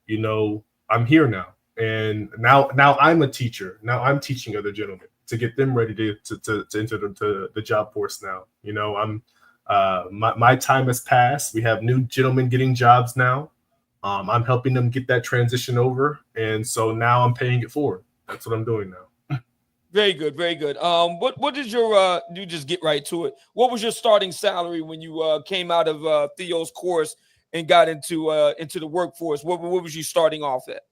I'm here now. And now I'm a teacher. Now I'm teaching other gentlemen to get them ready to enter the job force now. My time has passed. We have new gentlemen getting jobs now. I'm helping them get that transition over, and so now I'm paying it forward. That's what I'm doing now. Very good, very good. What did your you just get right to it? What was your starting salary when you came out of Theo's course and got into the workforce? What was you starting off at?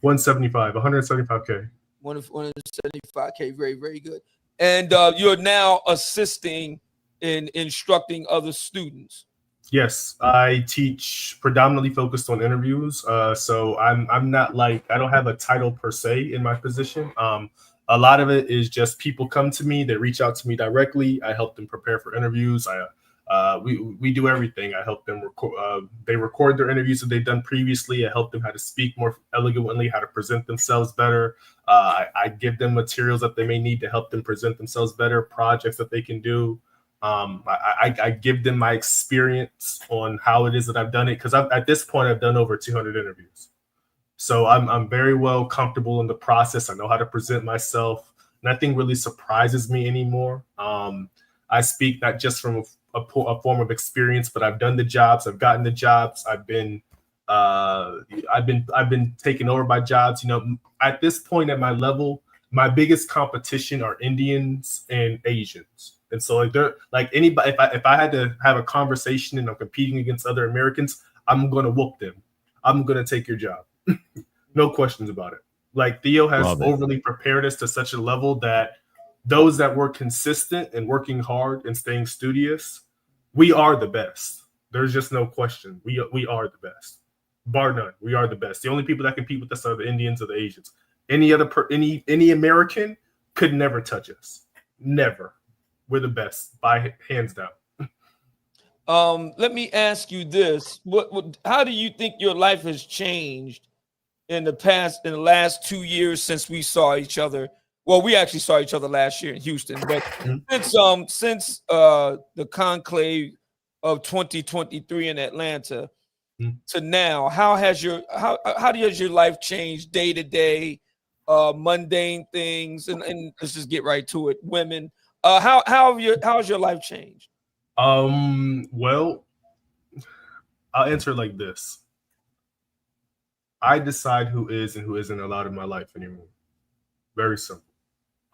175K. 175K, very, very good. And you're now assisting in instructing other students. Yes, I teach predominantly focused on interviews. So I'm not like, I don't have a title per se in my position. A lot of it is just people come to me, they reach out to me directly. I help them prepare for interviews. We do everything. I help them record. They record their interviews that they've done previously. I help them how to speak more elegantly, how to present themselves better. I give them materials that they may need to help them present themselves better, projects that they can do. I give them my experience on how it is that I've done it, because at this point I've done over 200 interviews, so I'm very well comfortable in the process. I know how to present myself. Nothing really surprises me anymore. I speak not just from a form of experience, but I've done the jobs. I've gotten the jobs. I've been taken over by jobs. You know, at this point at my level, my biggest competition are Indians and Asians. And so like they're like anybody, if I had to have a conversation and I'm competing against other Americans, I'm going to whoop them. I'm going to take your job. No questions about it. Like Theo has overly prepared us to such a level that those that were consistent and working hard and staying studious, we are the best. There's just no question. We are the best, bar none. We are the best. The only people that compete with us are the Indians or the Asians. Any American could never touch us. Never. We're the best by hands down. Let me ask you this: how do you think your life has changed in the last 2 years since we saw each other? Well, we actually saw each other last year in Houston, but since the conclave of 2023 in Atlanta to now, how has your life changed day to day, mundane things, and let's just get right to it, women. How has your life changed? Well, I'll answer it like this. I decide who is and who isn't allowed in my life anymore. Very simple.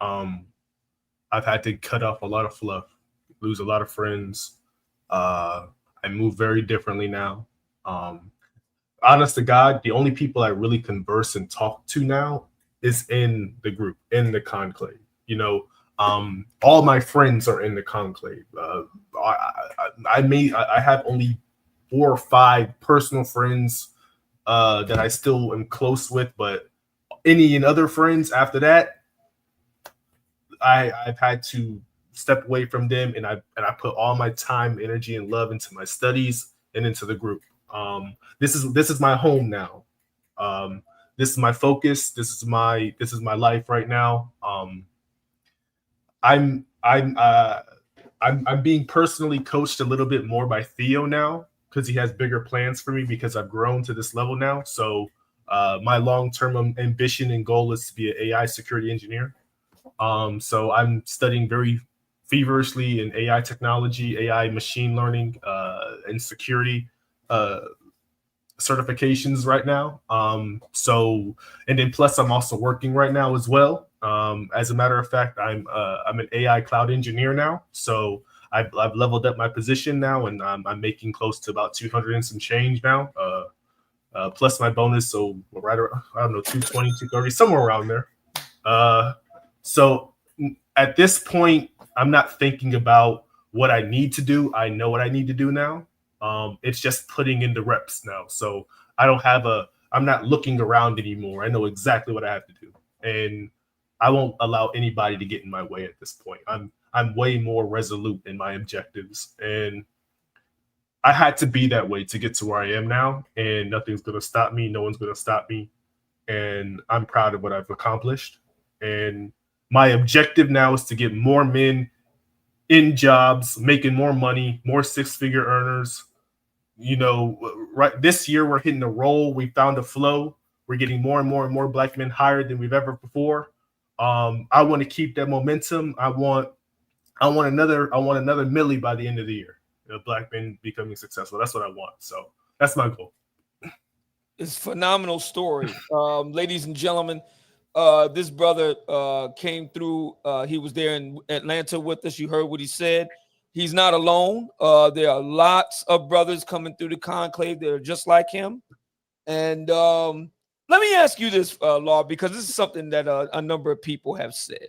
I've had to cut off a lot of fluff, lose a lot of friends. I move very differently now. Honest to God, the only people I really converse and talk to now is in the group, in the conclave. You know, all my friends are in the conclave. I have only 4 or 5 personal friends that I still am close with, but any and other friends after that, I've had to step away from them, and I put all my time, energy, and love into my studies and into the group. This is my home now. This is my focus. This is my life right now. I'm being personally coached a little bit more by Theo now, because he has bigger plans for me, because I've grown to this level now. So my long-term ambition and goal is to be an AI security engineer. So I'm studying very feverishly in AI technology, AI machine learning, and security certifications right now. And then plus I'm also working right now as well. As a matter of fact, I'm an AI cloud engineer now. So I've leveled up my position now, and I'm making close to about 200 and some change now, plus my bonus. So right around, I don't know, 220, 230, somewhere around there. So at this point, I'm not thinking about what I need to do. I know what I need to do now. It's just putting in the reps now. So I'm not looking around anymore. I know exactly what I have to do. And I won't allow anybody to get in my way at this point. I'm way more resolute in my objectives. And I had to be that way to get to where I am now. And nothing's going to stop me. No one's going to stop me. And I'm proud of what I've accomplished. And my objective now is to get more men in jobs, making more money, more 6-figure earners. You know, right this year we're hitting a roll. We found a flow. We're getting more and more and more black men hired than we've ever before. I want to keep that momentum. I want another Millie by the end of the year. You know, black men becoming successful. That's what I want. So that's my goal. It's a phenomenal story. Ladies and gentlemen, this brother came through. He was there in Atlanta with us. You heard what he said. He's not alone. There are lots of brothers coming through the conclave that are just like him. And let me ask you this, Law, because this is something that a number of people have said.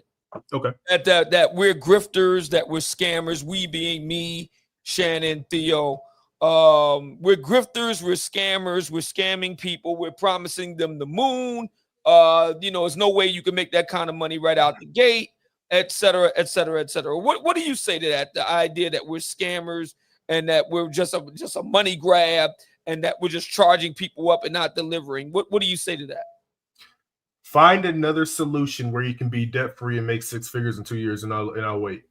Okay. That we're grifters, that we're scammers, we being me, Shannon, Theo. We're grifters, we're scammers, we're scamming people, we're promising them the moon. There's no way you can make that kind of money right out the gate, et cetera, et cetera, et cetera. What do you say to that? The idea that we're scammers and that we're just a money grab and that we're just charging people up and not delivering. What do you say to that? Find another solution where you can be debt free and make 6 figures in 2 years, and I'll wait.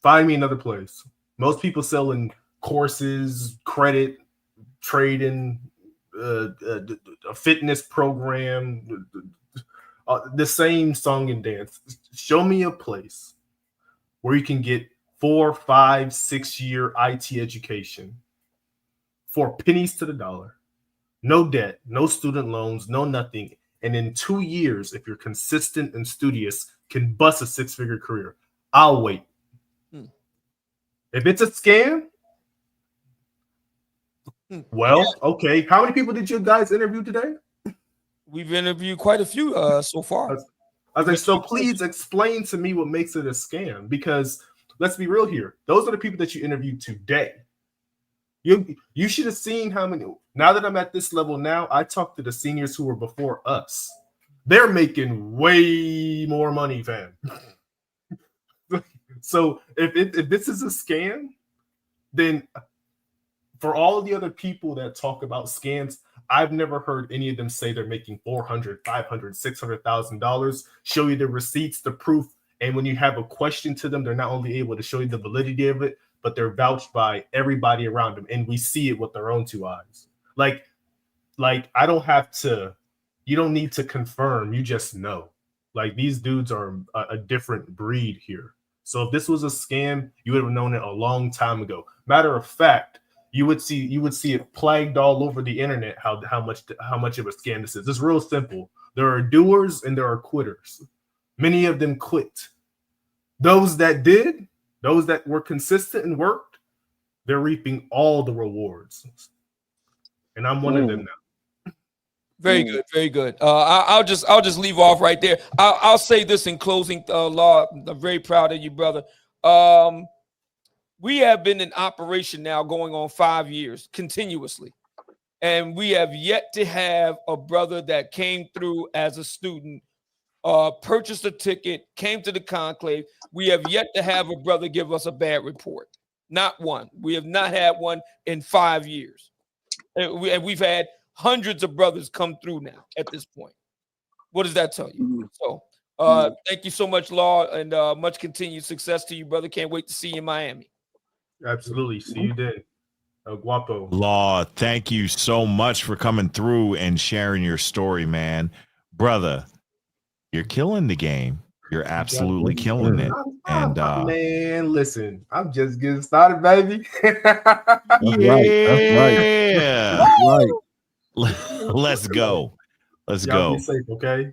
Find me another place. Most people selling courses, credit, trading, a fitness program, the same song and dance. Show me a place where you can get 4, 5, 6 year IT education for pennies to the dollar. No debt, no student loans, no nothing. And in 2 years, if you're consistent and studious, can bust a 6-figure career. I'll wait. If it's a scam, well, okay. How many people did you guys interview today? We've interviewed quite a few so far. I was like, so please explain to me what makes it a scam. Because let's be real here. Those are the people that you interviewed today. You should have seen how many. Now that I'm at this level now, I talk to the seniors who were before us. They're making way more money, fam. So if this is a scam, then for all the other people that talk about scams, I've never heard any of them say they're making $400,000, $500,000, $600,000. Show you the receipts, the proof, and when you have a question to them, they're not only able to show you the validity of it, but they're vouched by everybody around them, and we see it with their own 2 eyes. Like I don't have to. You don't need to confirm. You just know. Like, these dudes are a different breed here. So if this was a scam, you would have known it a long time ago. Matter of fact, you would see it plagued all over the internet how much of a scam this is. It's real simple. There are doers and there are quitters. Many of them quit. Those that did, those that were consistent and worked, they're reaping all the rewards. And I'm one of them now. Very good, very good. I'll just leave off right there. I'll say this in closing, Law. I'm very proud of you, brother. We have been in operation now going on 5 years continuously, and we have yet to have a brother that came through as a student, purchased a ticket, came to the conclave. We have yet to have a brother give us a bad report. Not one. We have not had one in 5 years, and we've had hundreds of brothers come through now at this point. What does that tell you? So thank you so much, Law, and much continued success to you, brother. Can't wait to see you in Miami. Absolutely. See you then. Guapo. Law, thank you so much for coming through and sharing your story, man. Brother, you're killing the game. You're absolutely killing it. And man, listen, I'm just getting started, baby. Yeah. That's right. Let's go. Let's go. Be safe, okay?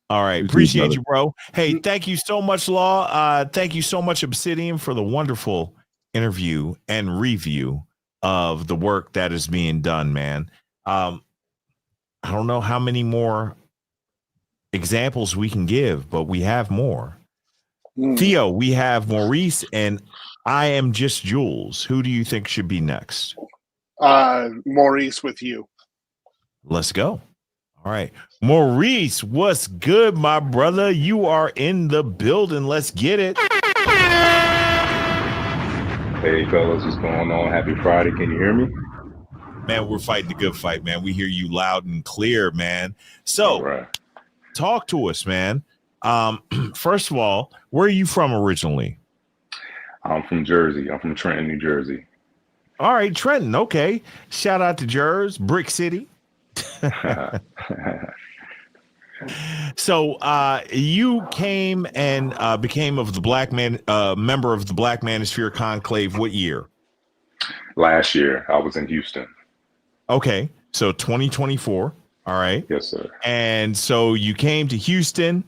All right. Appreciate you, bro. Hey, thank you so much, Law. Thank you so much, Obsidian, for the wonderful interview and review of the work that is being done, man. I don't know how many more examples we can give, but we have more. Theo, we have Maurice, and I am just Jules. Who do you think should be next? Maurice with you. Let's go. All right. Maurice, what's good, my brother? You are in the building. Let's get it. Hey, fellas, what's going on? Happy Friday. Can you hear me? Man, we're fighting the good fight, man. We hear you loud and clear, man. So talk to us, man. First of all, where are you from originally? I'm from Jersey. I'm from Trenton, New Jersey. All right, Trenton. Okay. Shout out to Jersey, Brick City. So you came and became of the Black Man member of the Black Manosphere Conclave. What year? Last year. I was in Houston. Okay, so 2024. All right. Yes, sir. And so you came to Houston,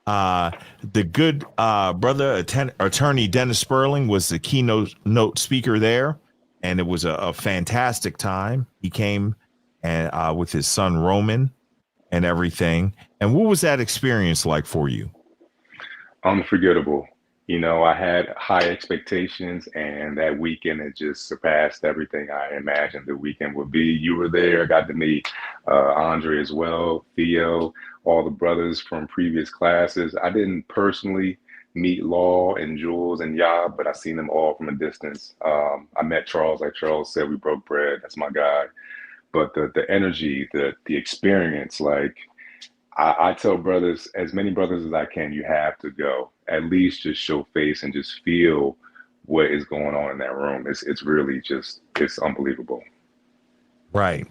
The good brother attorney Dennis Sperling was the keynote speaker there, and it was a fantastic time. He came and with his son Roman and everything. And what was that experience like for you? Unforgettable. You know, I had high expectations, and that weekend it just surpassed everything I imagined the weekend would be. You were there. I got to meet Andre as well, Theo, all the brothers from previous classes. I didn't personally meet Law and Jules and Yob, but I seen them all from a distance. I met Charles, like Charles said, we broke bread. That's my guy. But the energy, the experience, like I tell brothers, as many brothers as I can, you have to go. At least just show face and just feel what is going on in that room. It's really just, it's unbelievable. Right.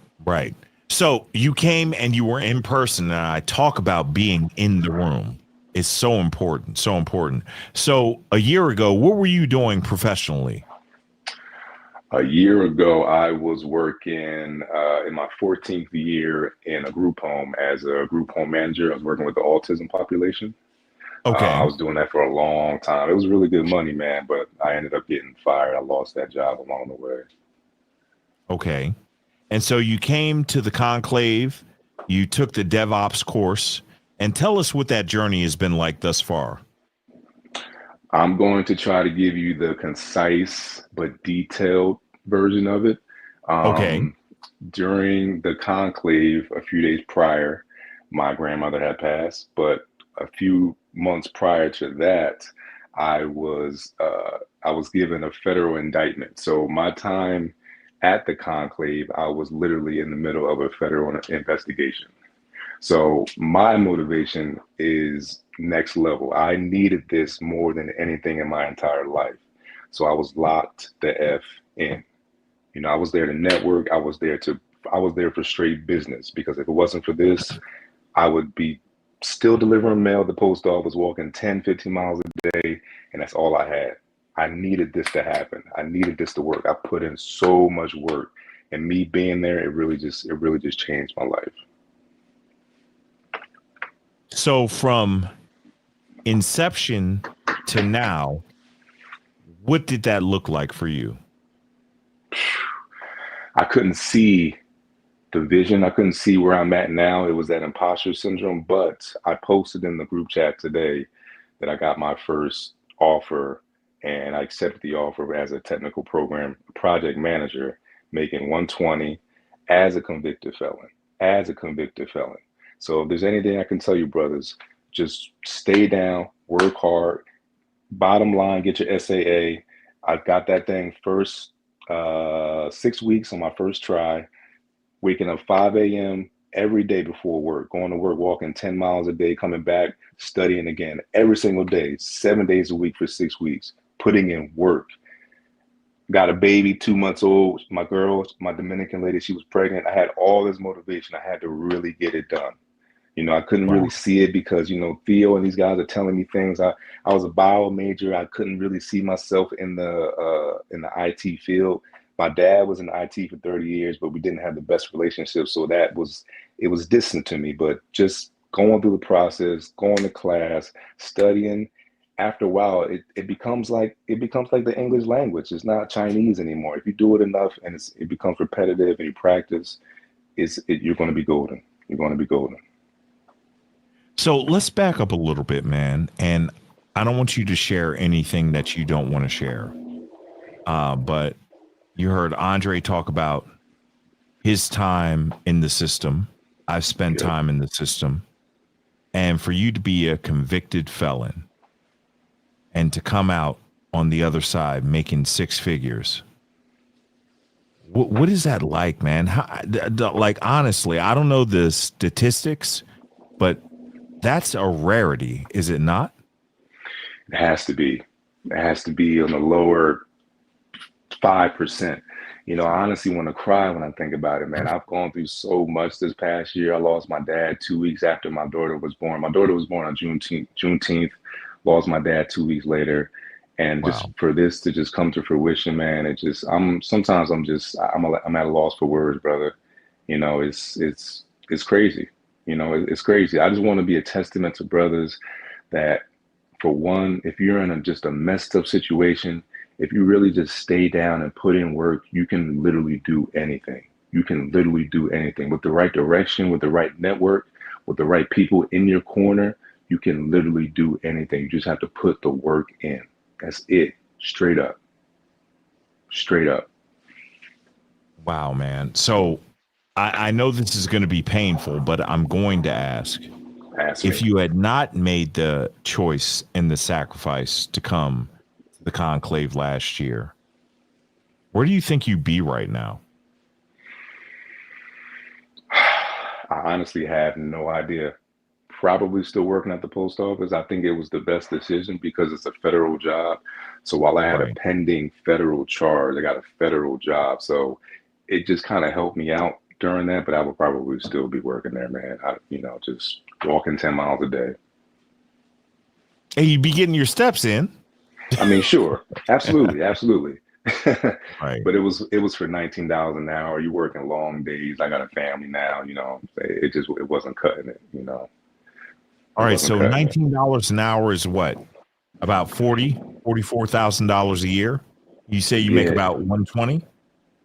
So you came and you were in person, and I talk about being in the room. It's so important, so important. So a year ago, what were you doing professionally? A year ago, I was working in my 14th year in a group home as a group home manager. I was working with the autism population. Okay. I was doing that for a long time. It was really good money, man, but I ended up getting fired. I lost that job along the way. Okay. And so you came to the conclave, you took the DevOps course, and tell us what that journey has been like thus far. I'm going to try to give you the concise but detailed version of it. Okay. During the conclave, a few days prior, my grandmother had passed, but a few months prior to that, I was given a federal indictment. So my time at the conclave, I was literally in the middle of a federal investigation. So my motivation is next level. I needed this more than anything in my entire life. So I was locked the F in. You know, I was there to network. I was there for straight business, because if it wasn't for this, I would be still delivering mail at the post office, walking 10, 15 miles a day, and that's all I had. I needed this to happen. I needed this to work. I put in so much work, and me being there, it really just changed my life. So from inception to now, what did that look like for you? I couldn't see the vision. I couldn't see where I'm at now. It was that imposter syndrome, but I posted in the group chat today that I got my first offer, and I accepted the offer as a technical program project manager, making $120 as a convicted felon. So if there's anything I can tell you, brothers, just stay down, work hard. Bottom line, get your SAA. I got that thing first 6 weeks on my first try, waking up 5 a.m. every day before work, going to work, walking 10 miles a day, coming back, studying again every single day, 7 days a week for 6 weeks, putting in work. Got a baby, 2 months old. My girl, my Dominican lady, she was pregnant. I had all this motivation. I had to really get it done. You know, I couldn't really see it because, you know, Theo and these guys are telling me things. I was a bio major. I couldn't really see myself in the IT field. My dad was in IT for 30 years, but we didn't have the best relationship. So it was distant to me. But just going through the process, going to class, studying, after a while, it becomes like the English language. It's not Chinese anymore. If you do it enough and it becomes repetitive and you practice, you're going to be golden. You're going to be golden. So let's back up a little bit, man. And I don't want you to share anything that you don't want to share. But you heard Andre talk about his time in the system. I've spent time in the system. And for you to be a convicted felon and to come out on the other side making six figures, what is that like, man? Like, honestly, I don't know the statistics, but that's a rarity, is it not? It has to be. It has to be on the lower 5%. You know, I honestly want to cry when I think about it, man. I've gone through so much this past year. I lost my dad 2 weeks after my daughter was born. My daughter was born on Juneteenth. Lost my dad 2 weeks later. And just for this to just come to fruition, man, I'm at a loss for words, brother. You know, it's crazy. You know, it's crazy. I just want to be a testament to brothers that, for one, if you're in just a messed up situation, if you really just stay down and put in work, you can literally do anything. You can literally do anything with the right direction, with the right network, with the right people in your corner. You can literally do anything. You just have to put the work in. That's it. Straight up. Straight up. Wow, man. So I know this is going to be painful, but I'm going to ask. If you had not made the choice and the sacrifice to come to the conclave last year, where do you think you'd be right now? I honestly have no idea. Probably still working at the post office. I think it was the best decision because it's a federal job. So while I had a pending federal charge, I got a federal job. So it just kind of helped me out during that, but I would probably still be working there, man. Just walking 10 miles a day. And you'd be getting your steps in. I mean, sure. Absolutely. Absolutely. Right. But it was for $19 an hour. You're working long days. I got a family now, it wasn't cutting it, All right. So $19 an hour is what? About $44,000 a year. You say you make about 120?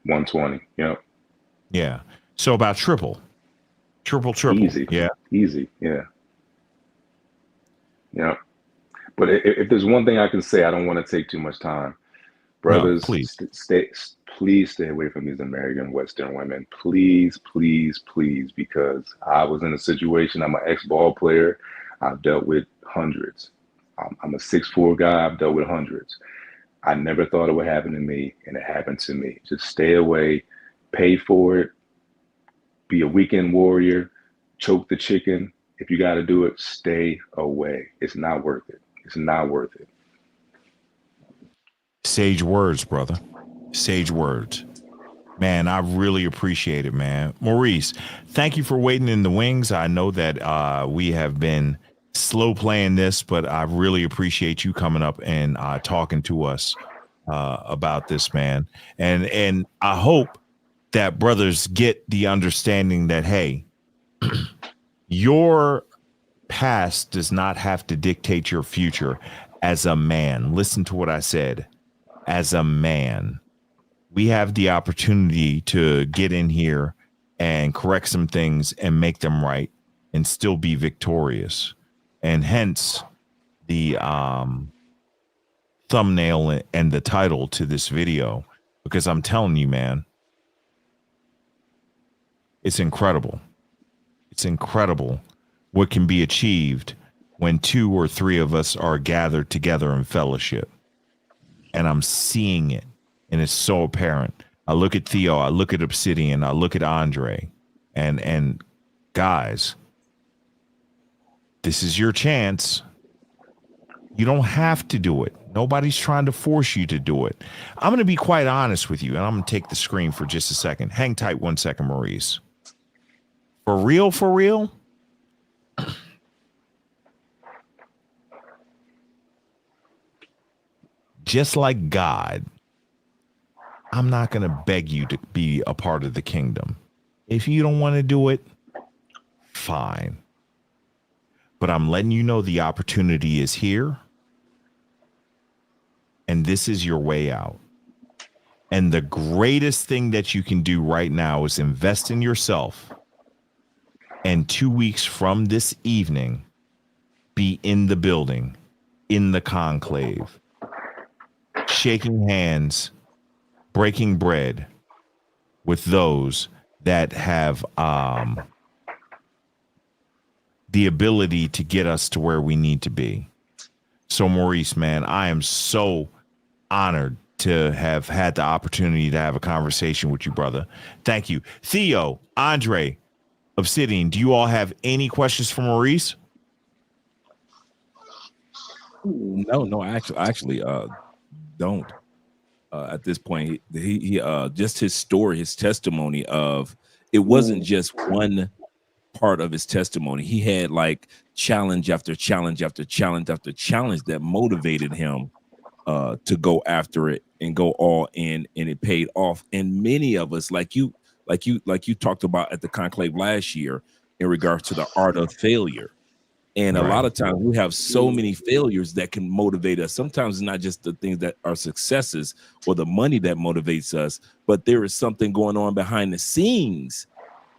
120. Yep. Yeah. So about triple. Easy. Yeah. Easy. Yeah. Yeah. But if there's one thing I can say, I don't want to take too much time. Brothers, please stay away from these American Western women. Please, please, please, because I was in a situation. I'm an ex-ball player. I've dealt with hundreds. I'm a 6'4" guy. I've dealt with hundreds. I never thought it would happen to me, and it happened to me. Just stay away. Pay for it. Be a weekend warrior. Choke the chicken. If you got to do it, stay away. It's not worth it. It's not worth it. Sage words, brother. Sage words. Man, I really appreciate it, man. Maurice, thank you for waiting in the wings. I know that we have been slow playing this, but I really appreciate you coming up and talking to us about this, man. And I hope that brothers get the understanding that, hey, your past does not have to dictate your future as a man. Listen to what I said. As a man, we have the opportunity to get in here and correct some things and make them right and still be victorious. And hence the thumbnail and the title to this video, because I'm telling you, man, it's incredible. It's incredible what can be achieved when 2 or 3 of us are gathered together in fellowship. And I'm seeing it, and it's so apparent. I look at Theo, I look at Obsidian, I look at Andre, and guys, this is your chance. You don't have to do it. Nobody's trying to force you to do it. I'm going to be quite honest with you, and I'm going to take the screen for just a second. Hang tight 1 second, Maurice. For real, for real? Just like God, I'm not going to beg you to be a part of the kingdom. If you don't want to do it, fine. But I'm letting you know the opportunity is here. And this is your way out. And the greatest thing that you can do right now is invest in yourself. And 2 weeks from this evening, be in the building, in the conclave, shaking hands, breaking bread with those that have the ability to get us to where we need to be. So Maurice, man, I am so honored to have had the opportunity to have a conversation with you, brother. Thank you. Theo, Andre, Obsidian, do you all have any questions for Maurice? No, I actually don't. At this point, he just his story, his testimony of it wasn't just one part of his testimony. He had like challenge after challenge after challenge after challenge that motivated him to go after it and go all in, and it paid off. And many of us, like you talked about at the conclave last year in regards to the art of failure. And a Right. lot of times we have so many failures that can motivate us. Sometimes it's not just the things that are successes or the money that motivates us, but there is something going on behind the scenes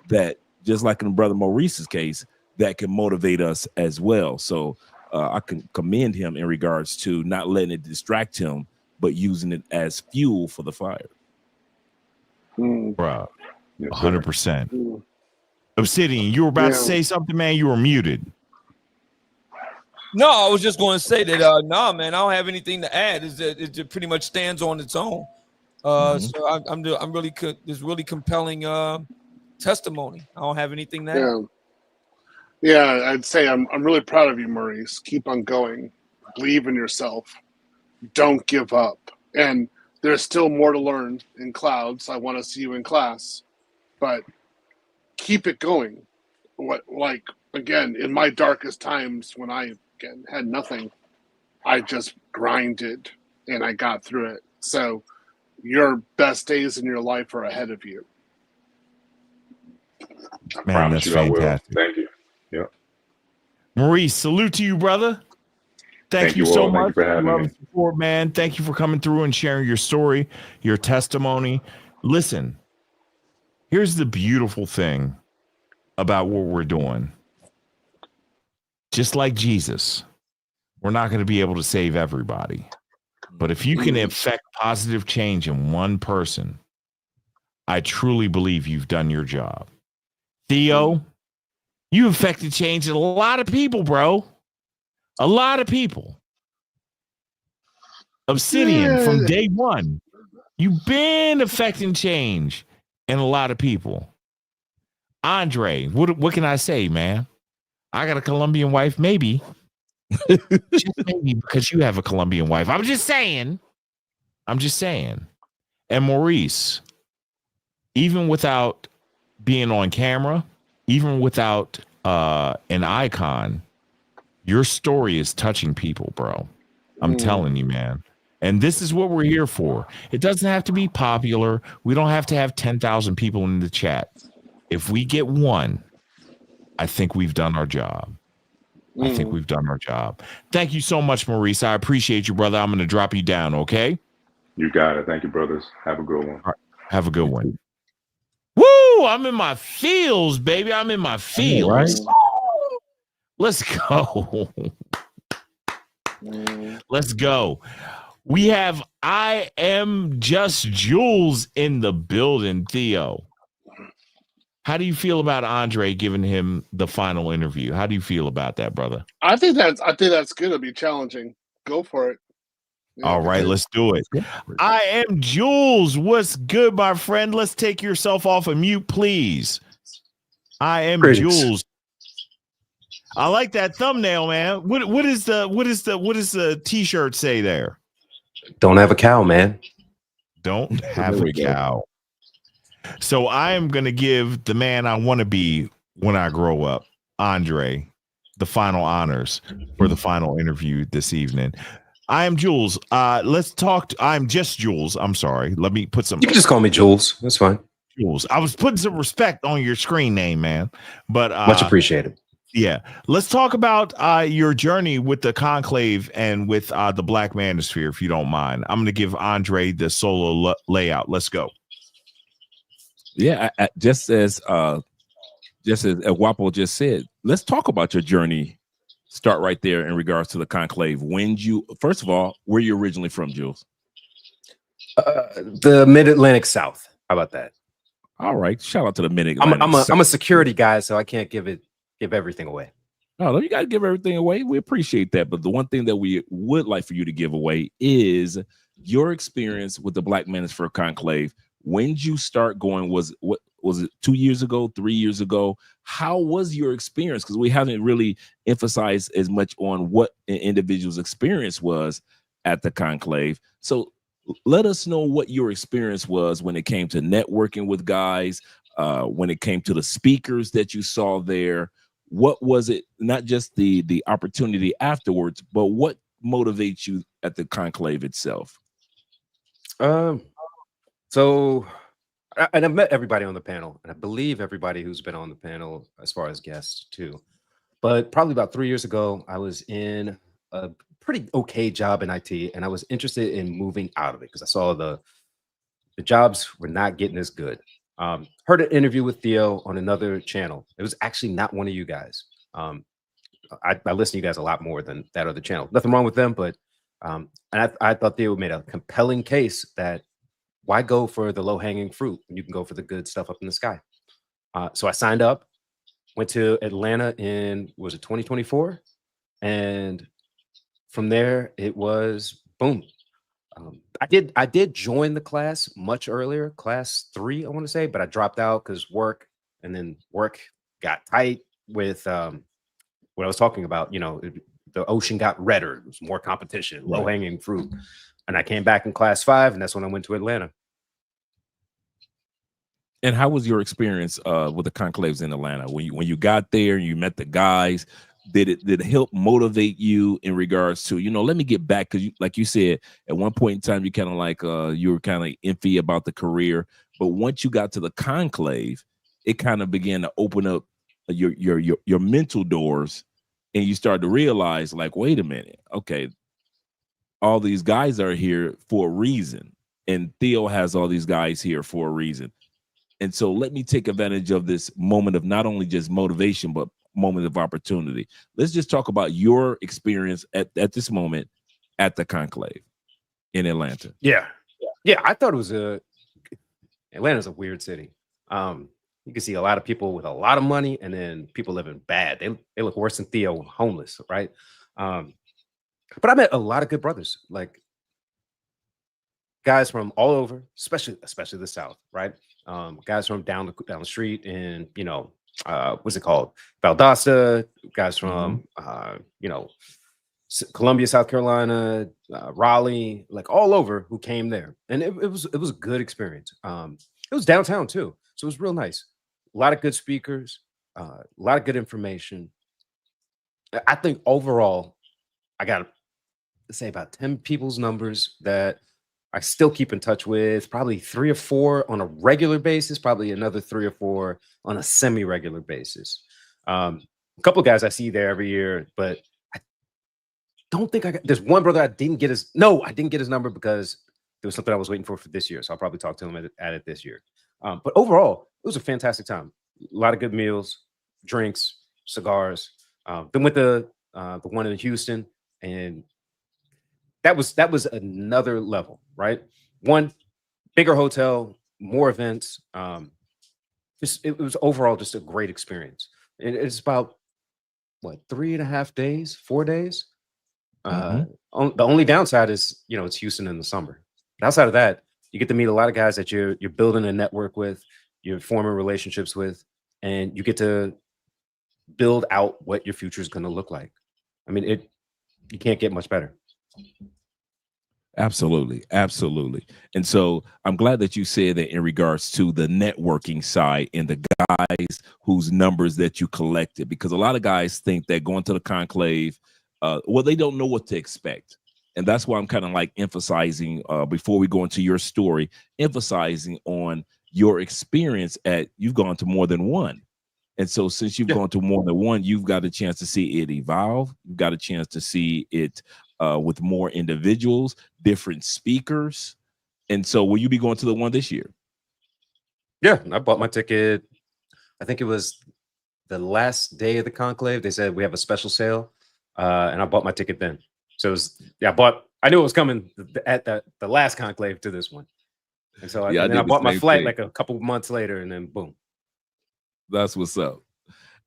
that, just like in Brother Maurice's case, that can motivate us as well. So I can commend him in regards to not letting it distract him, but using it as fuel for the fire. Bro, Yes, sir. 100%. Obsidian, you were about to Yeah. say something, man. You were muted. No, I was just going to say that. Nah, man, I don't have anything to add. Is that it pretty much stands on its own. So I'm really this really compelling testimony. I don't have anything to add. Yeah, I'd say I'm really proud of you, Maurice. Keep on going. Believe in yourself. Don't give up. And there's still more to learn in clouds. I want to see you in class, but keep it going. Again, in my darkest times when I had nothing, I just grinded and I got through it. So your best days in your life are ahead of you. Man, Promise that's you I will. fantastic. Thank you. Yep. Maurice, salute to you, brother. Thank you you so all. Thank much you for having love me. and support, man. Thank you for coming through and sharing your story, your testimony. Listen, here's the beautiful thing about what we're doing. Just like Jesus, we're not going to be able to save everybody. But if you can affect positive change in one person, I truly believe you've done your job. Theo, you affected change in a lot of people, bro. A lot of people. Obsidian, from day one, you've been affecting change in a lot of people. Andre, what can I say, man? I got a Colombian wife, maybe. Just maybe because you have a Colombian wife. I'm just saying. And Maurice, even without being on camera, even without an icon, your story is touching people, bro. I'm telling you, man. And this is what we're here for. It doesn't have to be popular. We don't have to have 10,000 people in the chat. If we get one, I think we've done our job. I think we've done our job. Thank you so much, Maurice. I appreciate you, brother. I'm going to drop you down, okay? You got it. Thank you, brothers. Have a good one. All right. Have a good one. Woo! I'm in my feels, baby. I'm in my feels. Right. Let's go. Let's go. We have I Am Just Jules in the building, Theo. How do you feel about Andre giving him the final interview? How do you feel about that, brother? I think that's good. It'll be challenging. Go for it. Yeah, All right, let's do it. I Am Jules. What's good, my friend? Let's take yourself off of mute, please. I Am Jules. I like that thumbnail, man. What is the t-shirt say there? Don't have a cow, man. Don't have a cow. So I am going to give the man I want to be when I grow up, Andre, the final honors for the final interview this evening. I am Jules. Let's talk. I'm just Jules. I'm sorry. Let me put some. You can just call me Jules. That's fine. Jules. I was putting some respect on your screen name, man. But Much appreciated. Yeah. Let's talk about your journey with the Conclave and with the Black Manosphere, if you don't mind. I'm going to give Andre the solo layout. Let's go. Yeah, just as Guapo just said, let's talk about your journey. Start right there in regards to the Conclave. First of all, where you originally from, Jules? The Mid-Atlantic South. How about that? All right. Shout out to the Mid-Atlantic. I'm a security guy, so I can't give everything away. No, you got to give everything away. We appreciate that. But the one thing that we would like for you to give away is your experience with the Black Manosphere Conclave. When did you start going? Was it 2 years ago, 3 years ago? How was your experience? Because we haven't really emphasized as much on what an individual's experience was at the Conclave. So let us know what your experience was when it came to networking with guys, when it came to the speakers that you saw there. What was it? Not just the opportunity afterwards, but what motivates you at the Conclave itself? So, and I've met everybody on the panel, and I believe everybody who's been on the panel as far as guests too. But probably about 3 years ago, I was in a pretty okay job in IT, and I was interested in moving out of it because I saw the jobs were not getting as good. Heard an interview with Theo on another channel. It was actually not one of you guys. I listen to you guys a lot more than that other channel. Nothing wrong with them, but and I thought Theo made a compelling case that why go for the low-hanging fruit when you can go for the good stuff up in the sky. So I signed up, went to Atlanta in, was it 2024? And from there, it was boom. I did join the class much earlier, class 3, I want to say, but I dropped out because work, and then work got tight with what I was talking about. You know, the ocean got redder. It was more competition, low hanging fruit. And I came back in class 5, and that's when I went to Atlanta. And how was your experience with the conclaves in Atlanta? When you got there, you met the guys. Did it help motivate you in regards to, you know, let me get back? Because like you said, at one point in time, you kind of like you were kind of iffy about the career. But once you got to the conclave, it kind of began to open up your mental doors, and you started to realize, like, wait a minute, okay, all these guys are here for a reason, and Theo has all these guys here for a reason. And so let me take advantage of this moment of not only just motivation, but moment of opportunity. Let's just talk about your experience at this moment at the conclave in Atlanta. Yeah. I thought it was Atlanta's a weird city. You can see a lot of people with a lot of money, and then people living bad. They look worse than Theo, homeless, right? But I met a lot of good brothers, like guys from all over, especially the South, right? Guys from down the street in, you know, what's it called? Valdosta, guys from, you know, Columbia, South Carolina, Raleigh, like all over who came there. And it was a good experience. It was downtown too. So it was real nice. A lot of good speakers, a lot of good information. I think overall, I got to say about 10 people's numbers that I still keep in touch with, probably 3 or 4 on a regular basis, probably another 3 or 4 on a semi-regular basis. A couple of guys I see there every year, but I don't think there's one brother I didn't get his number because there was something I was waiting for this year. So I'll probably talk to him at it this year. But overall, it was a fantastic time. A lot of good meals, drinks, cigars. Then with the one in Houston, and that was another level, right? One bigger hotel, more events. It was overall just a great experience. It's about what, 3.5 days, 4 days. The only downside is, you know, it's Houston in the summer. But outside of that, you get to meet a lot of guys that you're building a network with, you're forming relationships with, and you get to build out what your future is going to look like. I mean, you can't get much better. Absolutely. And so I'm glad that you said that in regards to the networking side and the guys whose numbers that you collected, because a lot of guys think that going to the conclave, they don't know what to expect. And that's why I'm kind of like emphasizing before we go into your story, emphasizing on your experience you've gone to more than one. And so since you've gone to more than one, you've got a chance to see it evolve. You've got a chance to see it with more individuals, different speakers. And so will you be going to the one this year? Yeah, I bought my ticket. I think it was the last day of the conclave. They said we have a special sale, and I bought my ticket then. So I knew it was coming at the last conclave to this one. And so I bought my flight like a couple months later, and then boom. That's what's up.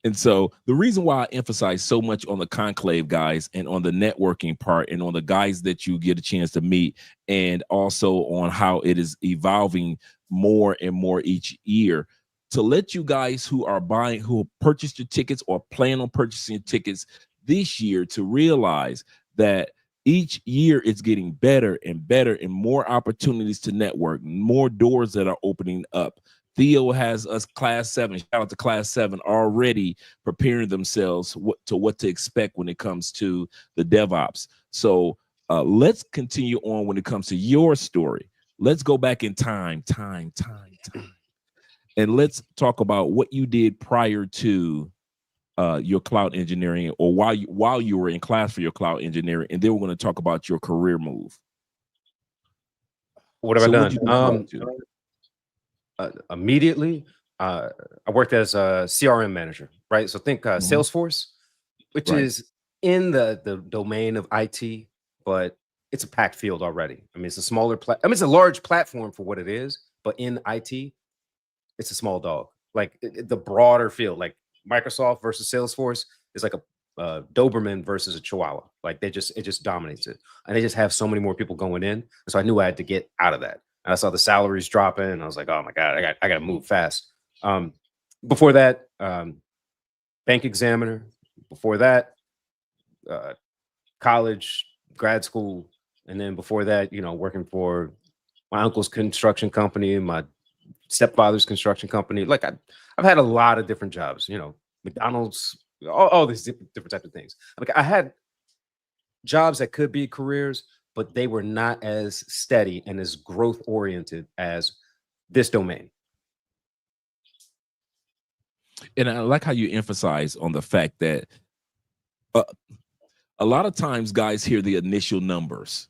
And so the reason why I emphasize so much on the conclave guys and on the networking part and on the guys that you get a chance to meet, and also on how it is evolving more and more each year, to let you guys who purchased your tickets or plan on purchasing tickets this year to realize that each year it's getting better and better and more opportunities to network, more doors that are opening up. Theo has us Class 7, shout out to Class 7, already preparing themselves what to expect when it comes to the DevOps. So let's continue on when it comes to your story. Let's go back in time. And let's talk about what you did prior to your cloud engineering, or while you were in class for your cloud engineering, and then we're going to talk about your career move. What have I what'd done? you do? Immediately, I worked as a CRM manager, right? So think Salesforce, which Right. is in the domain of IT, but it's a packed field already. I mean, it's a smaller it's a large platform for what it is, but in IT, it's a small dog. Like the broader field, like Microsoft versus Salesforce is like a Doberman versus a Chihuahua. Like it just dominates it, and they just have so many more people going in. And so I knew I had to get out of that. And I saw the salaries dropping, and I was like, oh my god, I got to move fast. Before that, bank examiner. Before that, college, grad school, and then before that, working for my uncle's construction company, my stepfather's construction company. Like I've had a lot of different jobs, McDonald's, all these different types of things. Like I had jobs that could be careers, but they were not as steady and as growth oriented as this domain. And I like how you emphasize on the fact that a lot of times guys hear the initial numbers,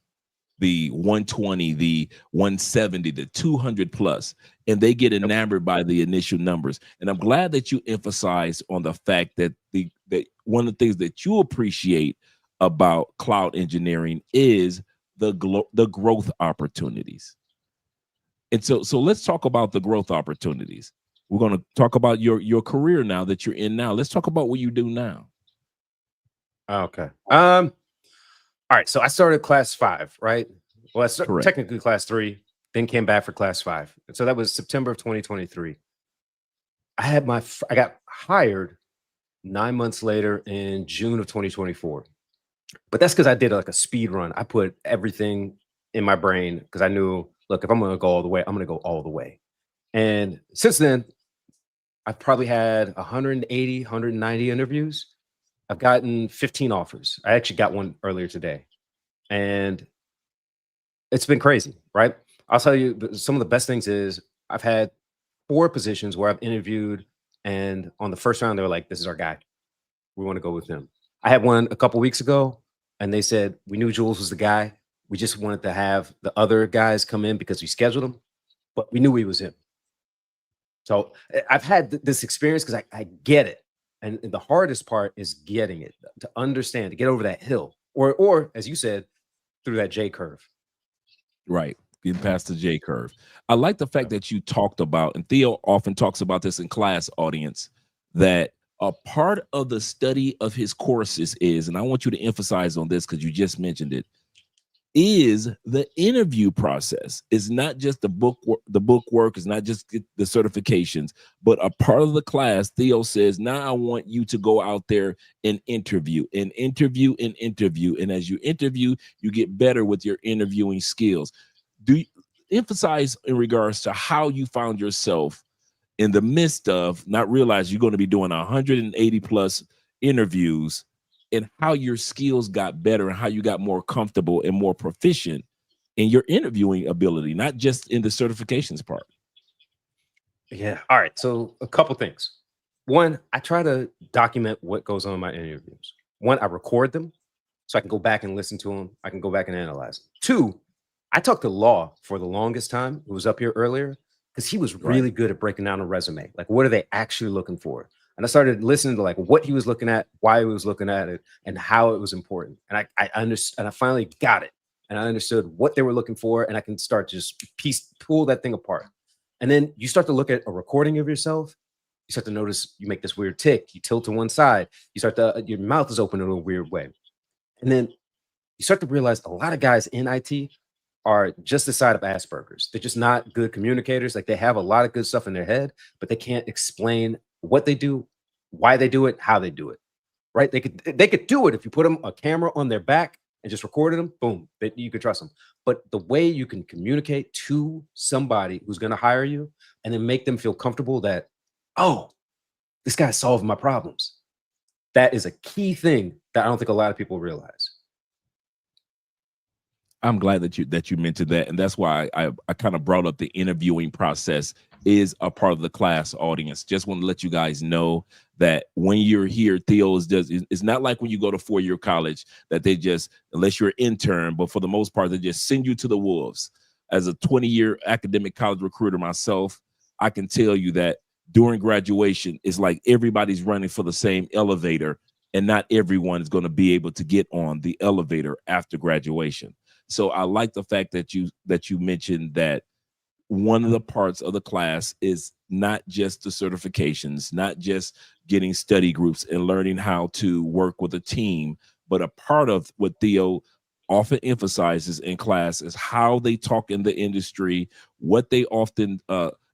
the 120, the 170, the 200 plus, and they get enamored by the initial numbers. And I'm glad that you emphasize on the fact that that one of the things that you appreciate about cloud engineering is the growth opportunities. And so let's talk about the growth opportunities. We're going to talk about your career now that you're in now. Let's talk about what you do now. Okay. All right. So I started class 5, right? Well, I started technically class 3, then came back for class 5. And so that was September of 2023. I got hired 9 months later in June of 2024. But that's because I did like a speed run. I put everything in my brain because I knew, look, if I'm going to go all the way, I'm going to go all the way. And since then, I've probably had 180, 190 interviews. I've gotten 15 offers. I actually got one earlier today. And it's been crazy, right? I'll tell you, some of the best things is I've had 4 positions where I've interviewed, and on the first round, they were like, this is our guy. We want to go with him. I had one a couple weeks ago, and they said, we knew Jules was the guy. We just wanted to have the other guys come in because we scheduled them, but we knew he was him. So I've had this experience because I get it. And the hardest part is getting it, to understand, to get over that hill, or as you said, through that J curve. Right. Getting past the J curve. I like the fact that you talked about, and Theo often talks about this in class, audience, that a part of the study of his courses is, and I want you to emphasize on this because you just mentioned it, is the interview process. It's not just the book work, it's not just the certifications, but a part of the class. Theo says, now I want you to go out there and interview. And as you interview, you get better with your interviewing skills. Do you emphasize in regards to how you found yourself in the midst of not realize you're going to be doing 180 plus interviews, and how your skills got better and how you got more comfortable and more proficient in your interviewing ability, not just in the certifications part? Yeah. All right. So a couple things. One, I try to document what goes on in my interviews. One, I record them so I can go back and listen to them. I can go back and analyze them. 2, I talked to Law for the longest time, who was up here earlier, because he was really good at breaking down a resume. Like, what are they actually looking for? And I started listening to like what he was looking at, why he was looking at it, and how it was important. And I understood, and I finally got it. And I understood what they were looking for, and I can start to just pull that thing apart. And then you start to look at a recording of yourself. You start to notice you make this weird tick. You tilt to one side. You start to, your mouth is open in a weird way. And then you start to realize a lot of guys in IT are just the side of Asperger's. They're just not good communicators. Like, they have a lot of good stuff in their head, but they can't explain what they do, why they do it, how they do it, right? They could do it if you put them a camera on their back and just recorded them, boom, you could trust them. But the way you can communicate to somebody who's going to hire you and then make them feel comfortable that, oh, this guy's solving my problems, that is a key thing that I don't think a lot of people realize. I'm glad that you mentioned that, and that's why I kind of brought up the interviewing process is a part of the class audience. Just want to let you guys know that when you're here, Theo it's not like when you go to 4-year college that they just, unless you're an intern, but for the most part, they just send you to the wolves. As a 20-year academic college recruiter myself, I can tell you that during graduation, it's like everybody's running for the same elevator, and not everyone is going to be able to get on the elevator after graduation. So I like the fact that you mentioned that one of the parts of the class is not just the certifications, not just getting study groups and learning how to work with a team, but a part of what Theo often emphasizes in class is how they talk in the industry, what they often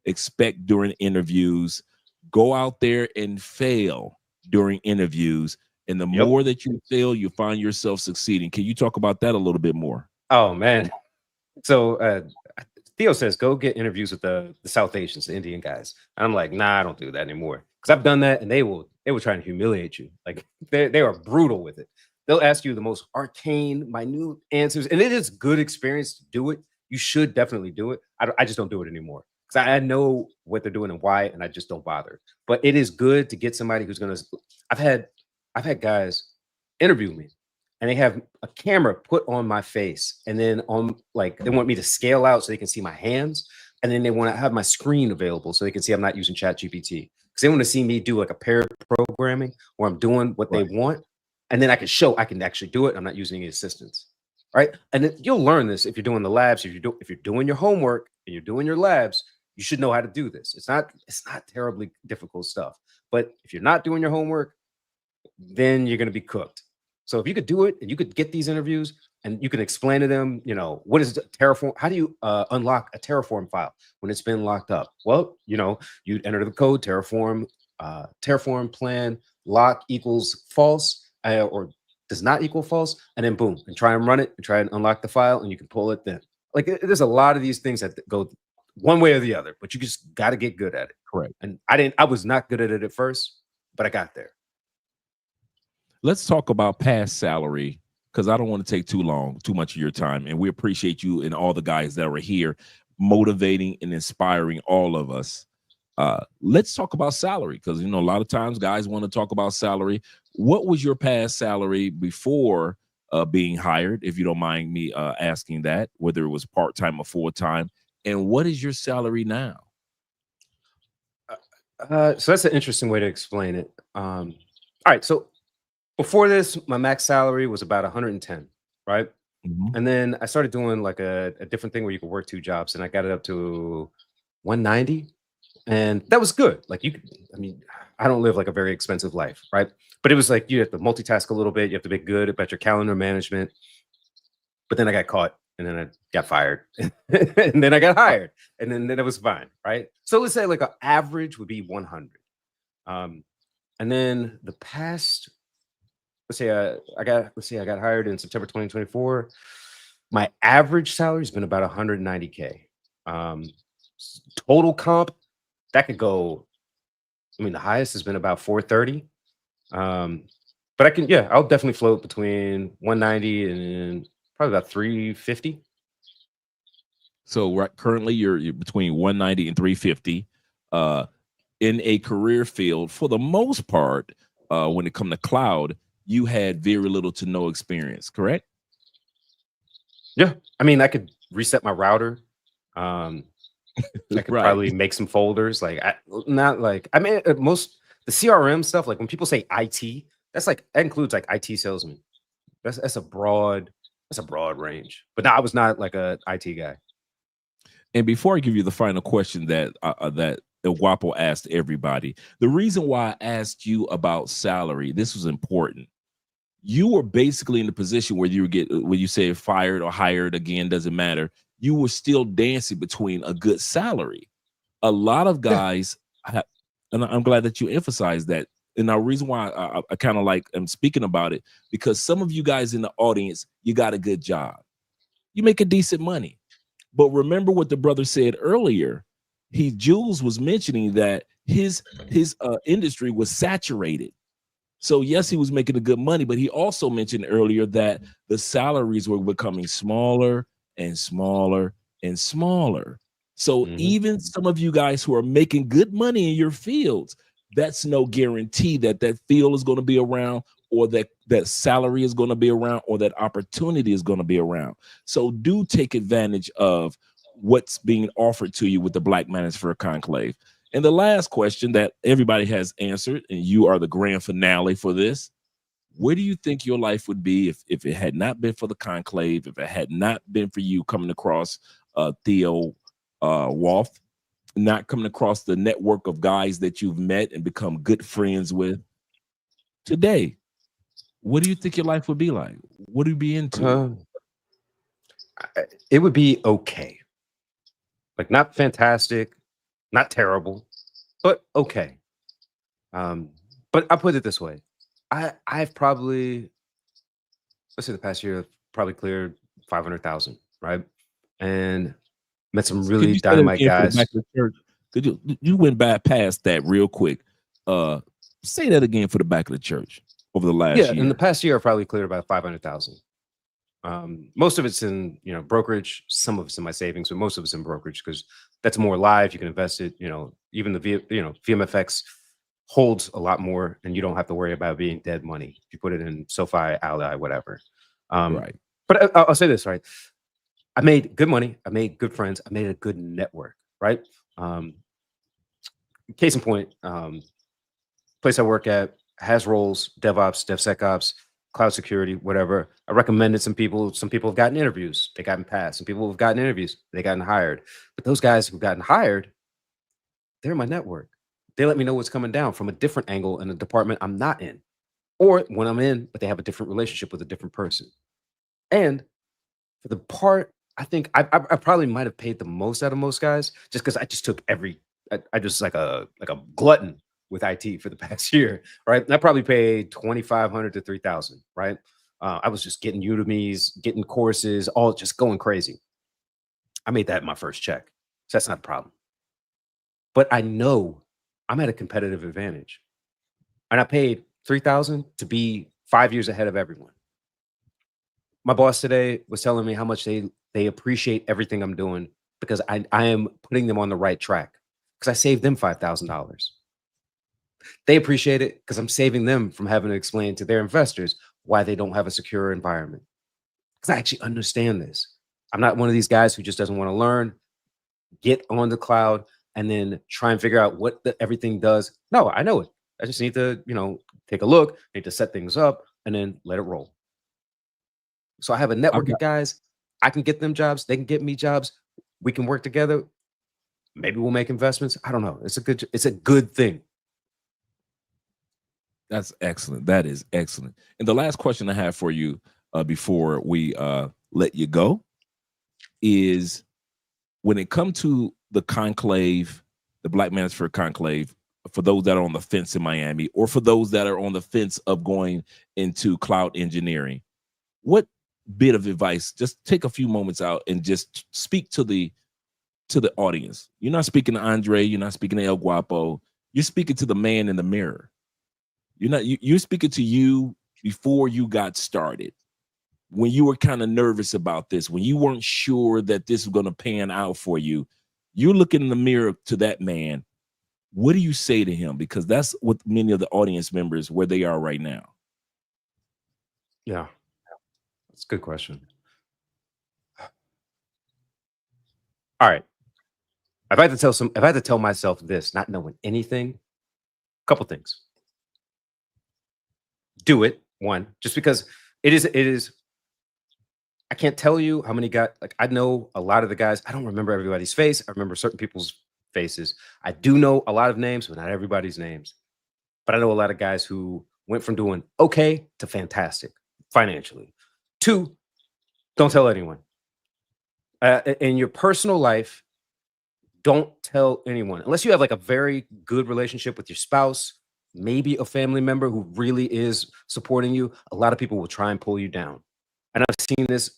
expect during interviews. Go out there and fail during interviews. And the more that you fail, you find yourself succeeding. Can you talk about that a little bit more? Oh, man. So Theo says, go get interviews with the South Asians, the Indian guys. And I'm like, nah, I don't do that anymore. Because I've done that, and they will try to humiliate you. Like, they are brutal with it. They'll ask you the most arcane, minute answers. And it is good experience to do it. You should definitely do it. I just don't do it anymore. Because I know what they're doing and why, and I just don't bother. But it is good to get somebody who's going to... I've had guys interview me, and they have a camera put on my face, and then they want me to scale out so they can see my hands, and then they want to have my screen available so they can see I'm not using ChatGPT, because they want to see me do like a pair programming where I'm doing what they want, and then I can actually do it. I'm not using any assistance, right? And then you'll learn this if you're doing the labs. If you're doing your homework and you're doing your labs, you should know how to do this. It's not terribly difficult stuff. But if you're not doing your homework, then you're going to be cooked. So if you could do it and you could get these interviews and you can explain to them, what is Terraform? How do you unlock a Terraform file when it's been locked up? Well, you'd enter the code Terraform plan lock equals false or does not equal false, and then boom, and try and run it and try and unlock the file, and you can pull it then. Like there's a lot of these things that go one way or the other, but you just got to get good at it. Correct. And I was not good at it at first, but I got there. Let's talk about past salary, because I don't want to take too much of your time. And we appreciate you and all the guys that were here motivating and inspiring all of us. Let's talk about salary, because, a lot of times guys want to talk about salary. What was your past salary before being hired, if you don't mind me asking that, whether it was part-time or full-time? And what is your salary now? So that's an interesting way to explain it. All right, so before this, my max salary was about 110, right? Mm-hmm. And then I started doing like a different thing where you could work 2 jobs, and I got it up to 190, and that was good. Like I don't live like a very expensive life, right? But it was like you have to multitask a little bit. You have to be good about your calendar management. But then I got caught, and then I got fired, and then I got hired, and then it was fine, right? So let's say like an average would be 100, and then the past. Let's say I got hired in September 2024. My average salary has been about 190K. Total comp, that could go. The highest has been about 430. But I'll definitely float between 190 and probably about 350. So currently you're between 190 and 350. In a career field, for the most part, when it comes to cloud, you had very little to no experience, correct? Yeah. I could reset my router. I could probably make some folders. Most the CRM stuff, like when people say IT, that includes like IT salesman. That's a broad range. But no, I was not like a IT guy. And before I give you the final question that El Guapo asked everybody, the reason why I asked you about salary, this was important. You were basically in the position where when you say fired or hired, again, doesn't matter. You were still dancing between a good salary. A lot of guys, and I'm glad that you emphasized that. And the reason why I kind of like I'm speaking about it, because some of you guys in the audience, you got a good job. You make a decent money. But remember what the brother said earlier. Jules was mentioning that his industry was saturated. So yes, he was making a good money, but he also mentioned earlier that the salaries were becoming smaller and smaller and smaller. So even some of you guys who are making good money in your fields, that's no guarantee that that field is going to be around, or that salary is going to be around, or that opportunity is going to be around. So do take advantage of what's being offered to you with the Black Manosphere Conclave. And the last question that everybody has answered, and you are the grand finale for this: where do you think your life would be if it had not been for the conclave, if it had not been for you coming across Theo Wolf, not coming across the network of guys that you've met and become good friends with today? What do you think your life would be like? What do you be into? It would be okay. Like, not fantastic, not terrible, but okay. But I'll put it this way. I've probably, let's say the past year, I've probably cleared 500,000, right? And met some really dynamite guys. Could you went past that real quick? Say that again for the back of the church over the last year. In the past year, I probably cleared about 500,000. Most of it's in brokerage, some of it's in my savings, but most of it's in brokerage because that's more live. You can invest it. Even the VMFX holds a lot more, and you don't have to worry about being dead money. If you put it in SoFi, Ally, whatever. Right. But I'll say this, right? I made good money. I made good friends. I made a good network, right? Case in point, place I work at has roles: DevOps, DevSecOps, cloud security, whatever. I recommended some people. Some people have gotten interviews. They gotten passed. Some people have gotten interviews. They gotten hired. But those guys who've gotten hired, they're in my network. They let me know what's coming down from a different angle in a department I'm not in, or when I'm in, but they have a different relationship with a different person. And for the part, I think I probably might have paid the most out of most guys, just because I just took I just like a glutton with IT for the past year, right? And I probably paid $2,500 to $3,000, right? I was just getting Udemy's, getting courses, all just going crazy. I made that my first check, so that's not a problem. But I know I'm at a competitive advantage, and I paid $3,000 to be 5 years ahead of everyone. My boss today was telling me how much they appreciate everything I'm doing because I am putting them on the right track because I saved them $5,000. They appreciate it because I'm saving them from having to explain to their investors why they don't have a secure environment. Because I actually understand this. I'm not one of these guys who just doesn't want to learn, get on the cloud, and then try and figure out what everything does. No, I know it. I just need to, take a look, need to set things up, and then let it roll. So I have a network of guys. I can get them jobs. They can get me jobs. We can work together. Maybe we'll make investments. I don't know. It's a good thing. That's excellent. That is excellent. And the last question I have for you before we let you go is, when it comes to the conclave, the Black Manosphere Conclave, for those that are on the fence in Miami, or for those that are on the fence of going into cloud engineering, what bit of advice, just take a few moments out and just speak to the audience. You're not speaking to Andre, you're not speaking to El Guapo, you're speaking to the man in the mirror. You're speaking to you before you got started, when you were kind of nervous about this, when you weren't sure that this was going to pan out for you. You're looking in the mirror to that man. What do you say to him? Because that's what many of the audience members, where they are right now. Yeah, that's a good question. All right. If I had to tell myself this, not knowing anything, a couple things. Do it. One, just because it is. I can't tell you how many guys, I know a lot of the guys. I don't remember everybody's face. I remember certain people's faces. I do know a lot of names, but not everybody's names. But I know a lot of guys who went from doing okay to fantastic financially. Two, don't tell anyone. In your personal life, don't tell anyone, unless you have a very good relationship with your spouse, maybe a family member who really is supporting you. A lot of people will try and pull you down. And I've seen this.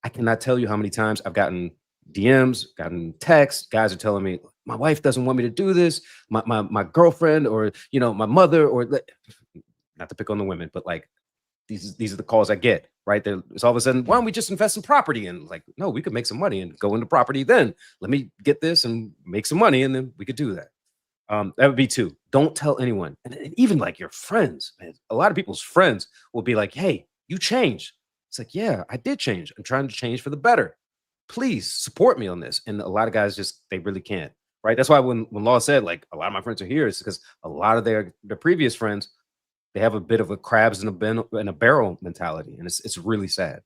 I cannot tell you how many times I've gotten DMs, gotten texts. Guys are telling me, my wife doesn't want me to do this. My girlfriend, or my mother, or not to pick on the women, but like these are the calls I get, right? It's all of a sudden, why don't we just invest in property? And like, no, we could make some money and go into property. Then let me get this and make some money, and then we could do that. That would be 2. Don't tell anyone, and even like your friends, man. A lot of people's friends will be like, "Hey, you changed." It's like, yeah, I did change. I'm trying to change for the better. Please support me on this. And a lot of guys they really can't, right? That's why when Law said like a lot of my friends are here, it's because a lot of their previous friends, they have a bit of a crabs in a barrel mentality, and it's really sad.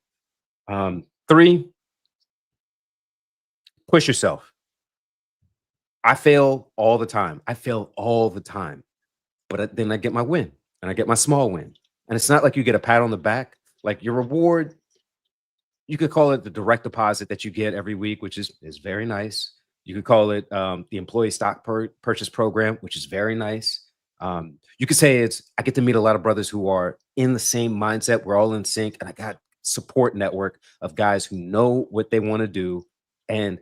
3, push yourself. I fail all the time. But then I get my win, and I get my small win. And it's not like you get a pat on the back. Like your reward, you could call it the direct deposit that you get every week, which is very nice. You could call it the employee stock purchase program, which is very nice. You could say I get to meet a lot of brothers who are in the same mindset. We're all in sync, and I got support network of guys who know what they want to do. And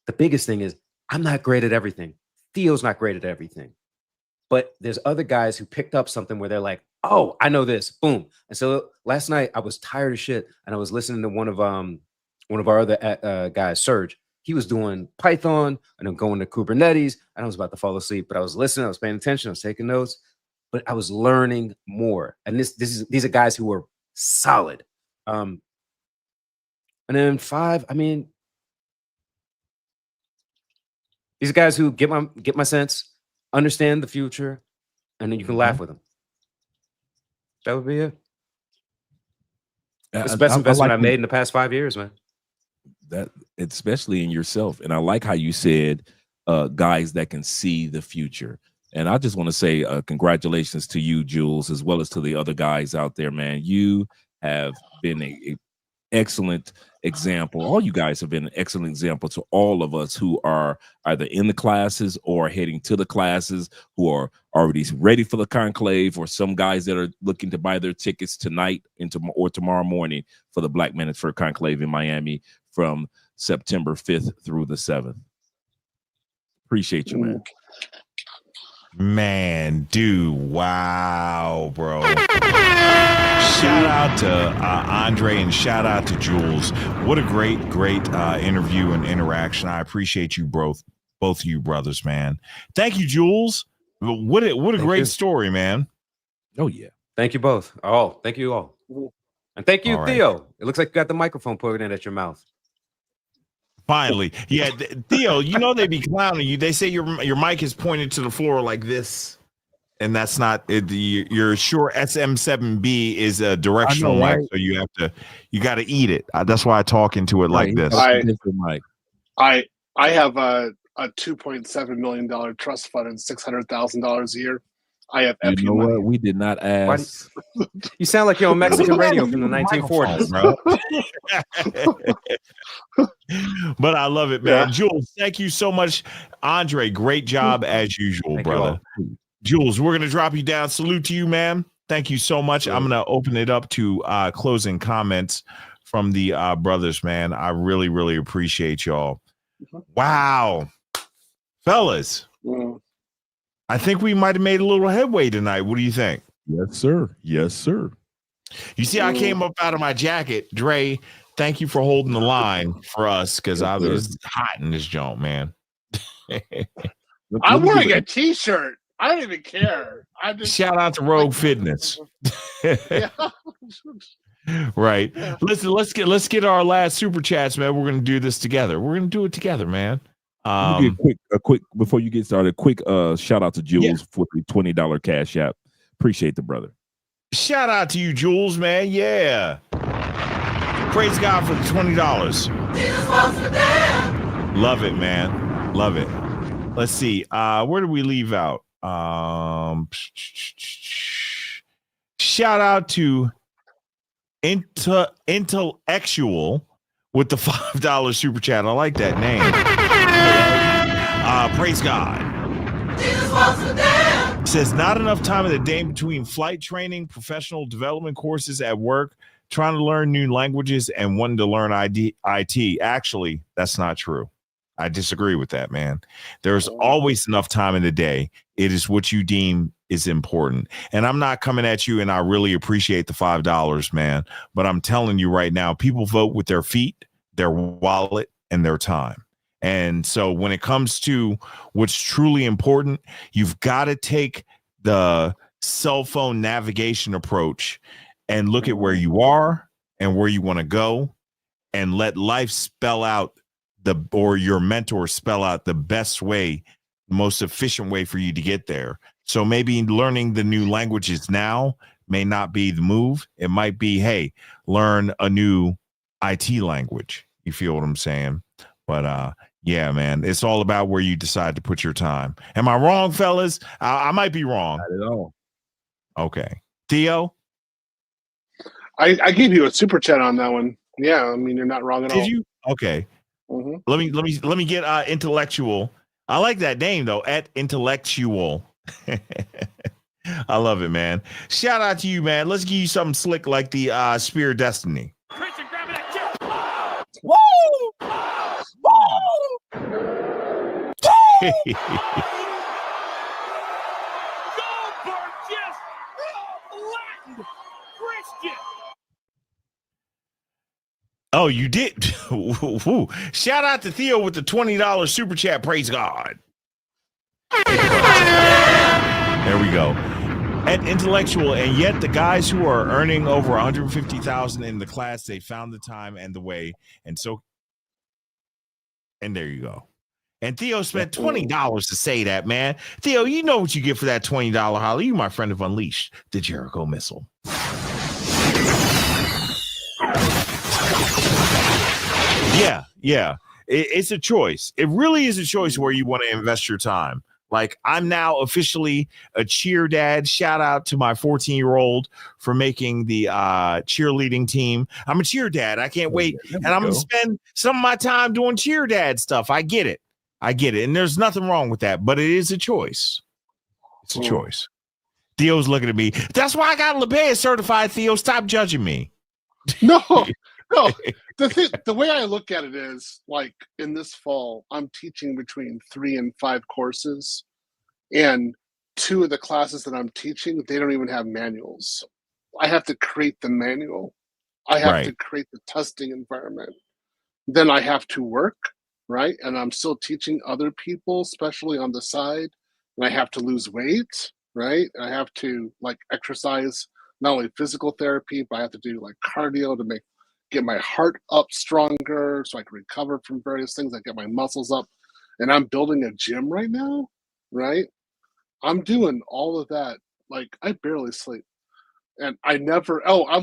the biggest thing is I'm not great at everything. Theo's not great at everything. But there's other guys who picked up something where they're like, oh, I know this, boom. And so last night I was tired of shit, and I was listening to one of our other guys, Serge. He was doing Python, and I'm going to Kubernetes, and I was about to fall asleep, but I was listening, I was paying attention, I was taking notes, but I was learning more. And these are guys who were solid. And then 5, I mean, these are guys who get my sense, understand the future, and then you can laugh with them. That would be it. It's the best investment I've made in the past 5 years, man. That especially in yourself. And I like how you said guys that can see the future. And I just want to say congratulations to you, Jules, as well as to the other guys out there, man. You have been a excellent example. All you guys have been an excellent example to all of us who are either in the classes or heading to the classes, who are already ready for the conclave, or some guys that are looking to buy their tickets tonight or tomorrow morning for the Black Manosphere Conclave in Miami from September 5th through the 7th. Appreciate you, man. Man, dude, wow, bro. Shout out to Andre, and shout out to Jules. What a great interview and interaction. I appreciate you both of you brothers, man. Thank you, Jules. What a great story, man. Oh yeah. Thank you both. Thank you all. And thank you, Theo. It looks like you got the microphone put in at your mouth. Finally. Yeah, Theo, you know they be clowning you. They say your mic is pointed to the floor like this. And that's not your Shure SM7B is a directional mic, so you got to eat it. That's why I talk into it like this. I have a $2.7 million trust fund and $600,000 a year. I have you know money. What? We did not ask. You sound like you're on Mexican radio from the 1940s, bro. But I love it, man. Yeah. Jules, thank you so much. Andre, great job as usual, thank brother. Jules, we're going to drop you down. Salute to you, man. Thank you so much. I'm going to open it up to closing comments from the brothers, man. I really, really appreciate y'all. Wow. Fellas, I think we might have made a little headway tonight. What do you think? Yes, sir. Yes, sir. You see, I came up out of my jacket. Dre, thank you for holding the line for us, because I was hot in this joint, man. I'm wearing a T-shirt. I don't even care. Shout out to Rogue Fitness. Right. Yeah. Listen, let's get our last super chats, man. We're gonna do this together. We're gonna do it together, man. A quick before you get started, quick shout out to Jules for the $20 cash app. Appreciate the brother. Shout out to you, Jules, man. Yeah. Praise God for the $20. Love it, man. Love it. Let's see. Where did we leave out? Shout out to Intellectual with the $5 super chat. I like that name. Praise God. Says not enough time in the day between flight training, professional development courses at work, trying to learn new languages, and wanting to learn IT. Actually, that's not true. I disagree with that, man. There's always enough time in the day. It is what you deem is important. And I'm not coming at you, and I really appreciate the $5, man. But I'm telling you right now, people vote with their feet, their wallet, and their time. And so when it comes to what's truly important, you've got to take the cell phone navigation approach and look at where you are and where you want to go, and let life spell out or your mentor spell out the best way, the most efficient way for you to get there. So maybe learning the new languages now may not be the move. It might be, hey, learn a new IT language. You feel what I'm saying? But yeah, man, it's all about where you decide to put your time. Am I wrong, fellas? I might be wrong. Not at all. Okay. Theo? I gave you a super chat on that one. Yeah, I mean, you're not wrong at all. Did you? Okay. Mm-hmm. Let me get intellectual. I like that name though, at intellectual. I love it, man. Shout out to you, man. Let's give you something slick like the Spear of Destiny. Woo! Oh, you did. Shout out to Theo with the $20 super chat. Praise God. There we go. At intellectual, and yet the guys who are earning over 150,000 in the class, they found the time and the way, and there you go. And Theo spent $20 to say that, man. Theo, you know what you get for that $20 holler. You, my friend, have unleashed the Jericho missile. Yeah. It's a choice. It really is a choice where you want to invest your time. Like, I'm now officially a cheer dad. Shout out to my 14-year-old for making the cheerleading team. I'm a cheer dad. I can't wait. And I'm going to spend some of my time doing cheer dad stuff. I get it. And there's nothing wrong with that, but it is a choice. It's a choice. Theo's looking at me. That's why I got LePay certified, Theo. Stop judging me. No. The way I look at it is, like, in this fall, I'm teaching between 3 and 5 courses, and 2 of the classes that I'm teaching, they don't even have manuals. I have to create the manual. I have to create the testing environment. Then I have to work, right? And I'm still teaching other people, especially on the side. And I have to lose weight, right? And I have to, like, exercise, not only physical therapy, but I have to do, like, cardio to get my heart up stronger so I can recover from various things. I get my muscles up, and I'm building a gym right now, right? I'm doing all of that. Like, I barely sleep, and I'm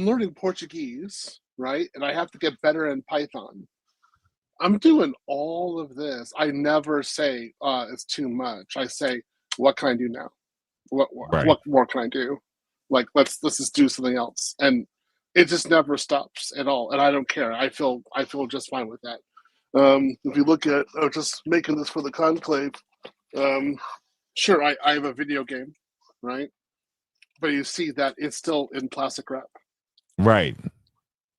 learning Portuguese, right? And I have to get better in Python. I'm doing all of this. I never say, it's too much. I say, what can I do now? What more can I do? Like, let's just do something else. And it just never stops at all, and I don't care. I feel just fine with that. If you look at just making this for the conclave, sure, I have a video game, right? But you see that it's still in plastic wrap. Right.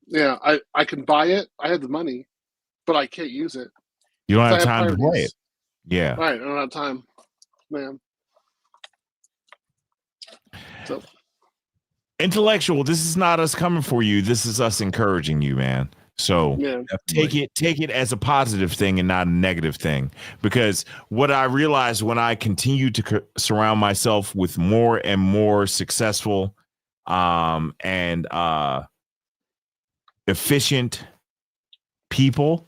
Yeah, I can buy it. I have the money, but I can't use it. You don't have time to play it. Yeah. Right, I don't have time, man. So. Intellectual, this is not us coming for you. This is us encouraging you, man. So take it as a positive thing and not a negative thing. Because what I realized when I continue to surround myself with more and more successful and efficient people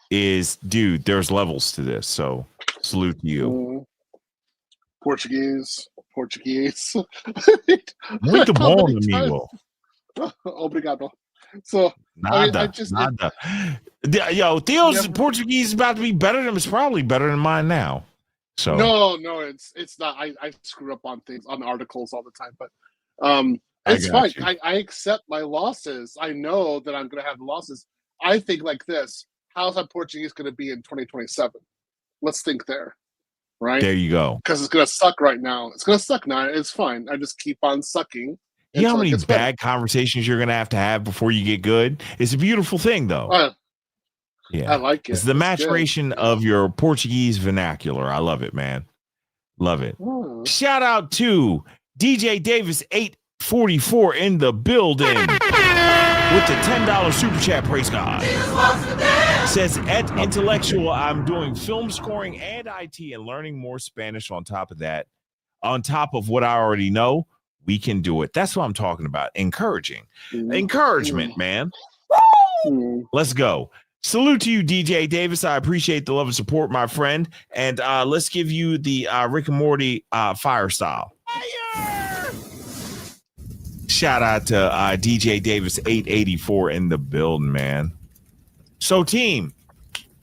is, dude, there's levels to this. So salute to you. Portuguese. Muito bom, amigo. Obrigado. So nada. Yo, Theo's Portuguese is about to be better than it's probably better than mine now. So no, it's not. I screw up on things, on articles all the time, but it's fine. I accept my losses. I know that I'm going to have losses. I think like this: how's my Portuguese going to be in 2027? Let's think there. Right there, you go. Because it's gonna suck right now. It's gonna suck now. It's fine. I just keep on sucking. You know how many bad conversations you're gonna have before you get good? It's a beautiful thing, though. Yeah, I like it. It's the It's good. maturation of your Portuguese vernacular. I love it, man. Love it. Shout out to DJ Davis 844 in the building with the $10 super chat. Praise God. Says at Intellectual, I'm doing film scoring and IT and learning more Spanish on top of that. On top of what I already know, we can do it. That's what I'm talking about. Encouragement, man. Let's go. Salute to you, DJ Davis. I appreciate the love and support, my friend. And let's give you the Rick and Morty fire style. Fire! Shout out to DJ Davis 884 in the building, man. So, team,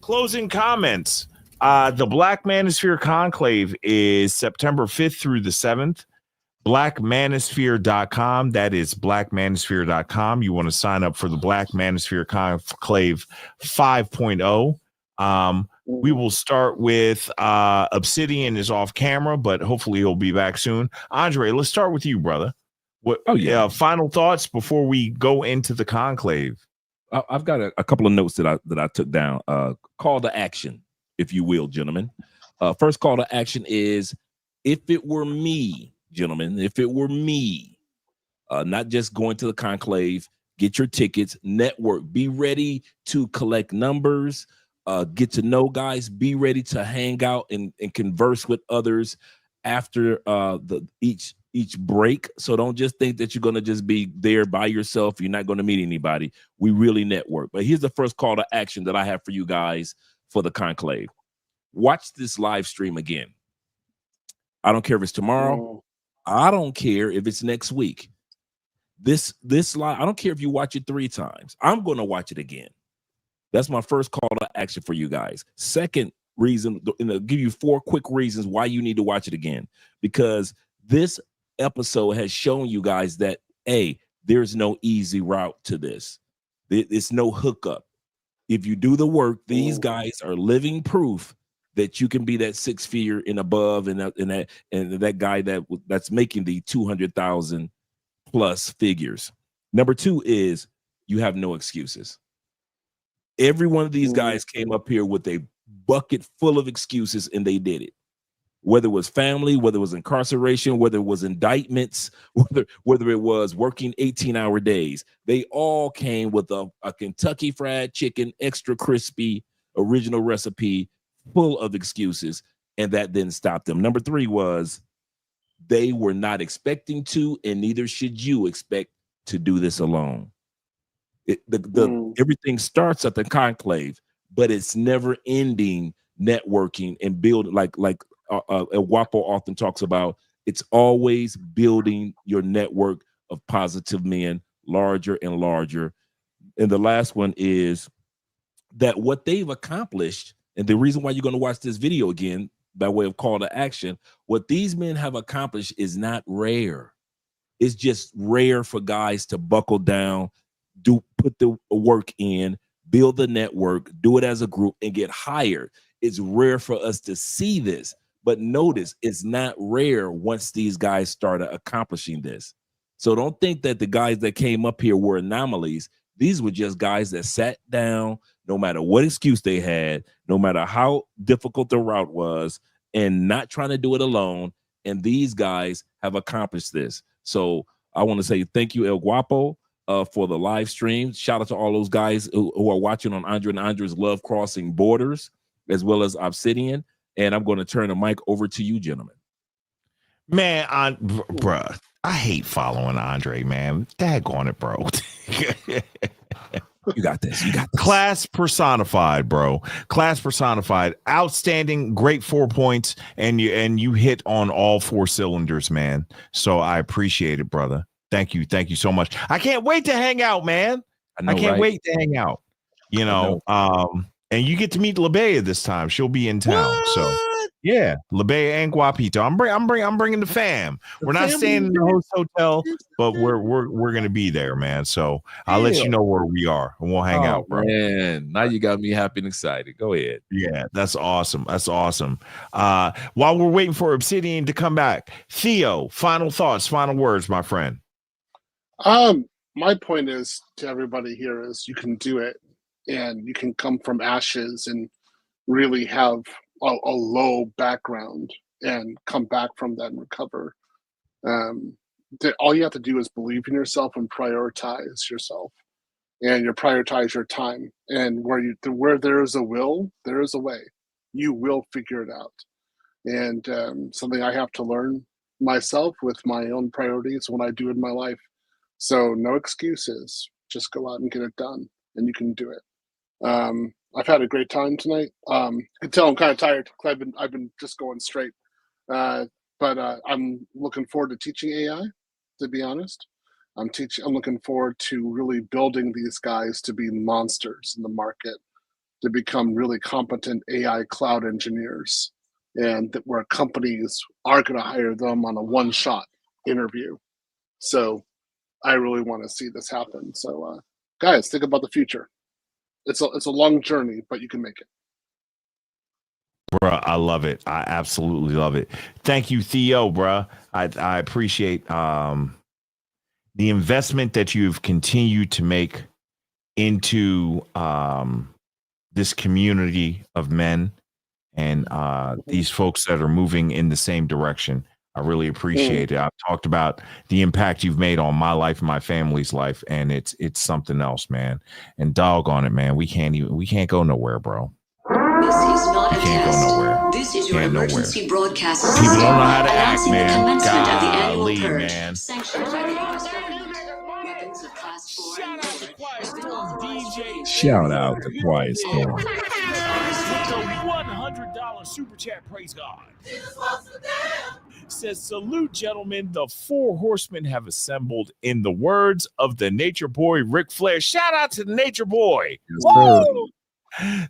closing comments. The Black Manosphere Conclave is September 5th through the 7th. BlackManosphere.com. That is BlackManosphere.com. You want to sign up for the Black Manosphere Conclave 5.0. We will start with Obsidian is off camera, but hopefully he'll be back soon. Andre, let's start with you, brother. Final thoughts before we go into the conclave. I've got a couple of notes that I took down. Call to action, if you will, gentlemen. First call to action is, if it were me, gentlemen, if it were me, not just going to the conclave, get your tickets, network, be ready to collect numbers, get to know guys, be ready to hang out and converse with others after each break. So don't just think that you're going to just be there by yourself. You're not going to meet anybody. We really network. But here's the first call to action that I have for you guys for the conclave. Watch this live stream again. I don't care if it's tomorrow. I don't care if it's next week. This live, I don't care if you watch it 3 times. I'm going to watch it again. That's my first call to action for you guys. Second reason, and I'll give you 4 quick reasons why you need to watch it again. Because this episode has shown you guys that, A, there's no easy route to this. It's no hookup. If you do the work, these guys are living proof that you can be that 6-figure and above, and that guy that's making the 200,000 plus figures. Number 2 is you have no excuses. Every one of these guys came up here with a bucket full of excuses, and they did it. Whether it was family, whether it was incarceration, whether it was indictments, whether it was working 18-hour days, they all came with a Kentucky Fried Chicken, extra crispy, original recipe, full of excuses, and that didn't stop them. Number 3 was they were not expecting to, and neither should you expect to do this alone. Everything starts at the conclave, but it's never ending networking and building, like Wapo often talks about. It's always building your network of positive men larger and larger. And the last one is that what they've accomplished, and the reason why you're going to watch this video again by way of call to action, what these men have accomplished is not rare. It's just rare for guys to buckle down, put the work in, build the network, do it as a group, and get hired. It's rare for us to see this, but notice it's not rare once these guys started accomplishing this. So don't think that the guys that came up here were anomalies. These were just guys that sat down, no matter what excuse they had, no matter how difficult the route was, and not trying to do it alone. And these guys have accomplished this. So I want to say thank you, El Guapo, for the live stream. Shout out to all those guys who are watching on Andre and Andre's Love Crossing Borders, as well as Obsidian. And I'm going to turn the mic over to you, gentlemen. Man, bruh, I hate following Andre, man. Daggone it, bro. You got this. You got this. Class personified, bro. Class personified. Outstanding. Great 4 points. And you hit on all 4 cylinders, man. So I appreciate it, brother. Thank you. Thank you so much. I can't wait to hang out, man. I can't wait to hang out. You know, and you get to meet LaBea this time. She'll be in town. What? So yeah, LaBea and Guapito. I'm bringing the fam. We're not staying in the host hotel, but we're gonna be there, man. So I'll let you know where we are, and we'll hang out, bro. Man, now you got me happy and excited. Go ahead. Yeah, that's awesome. That's awesome. While we're waiting for Obsidian to come back, Theo, final thoughts, final words, my friend. My point is to everybody here is you can do it. and you can come from ashes and really have a low background and come back from that and recover. All you have to do is believe in yourself and prioritize yourself, and you prioritize your time. And where there is a will, there is a way. You will figure it out. And something I have to learn myself with my own priorities when I do in my life. So no excuses. Just go out and get it done, and you can do it. I've had a great time tonight. You can tell I'm kind of tired because I've been just going straight. But I'm looking forward to teaching AI. To be honest, I'm looking forward to really building these guys to be monsters in the market, to become really competent AI cloud engineers, and where companies are going to hire them on a one-shot interview. So I really want to see this happen. So guys, think about the future. It's a long journey, but you can make it. Bruh, I love it. I absolutely love it. Thank you, Theo, bruh. I appreciate the investment that you've continued to make into this community of men and these folks that are moving in the same direction. I really appreciate it. I've talked about the impact you've made on my life and my family's life, and it's something else, man. And doggone it, man, we can't go nowhere, bro. This is not a Can't go test. nowhere. This is your Can't emergency broadcast People system don't know how to act, announcing the man. commencement of the annual Golly, purge, man. sanctioned by the U.S. government. Weapons of class 4 and Shout out to Quiet Storm. With the $100 super chat, praise God. Says, salute, gentlemen. The 4 horsemen have assembled in the words of the nature boy, Ric Flair. Shout out to the nature boy. Woo!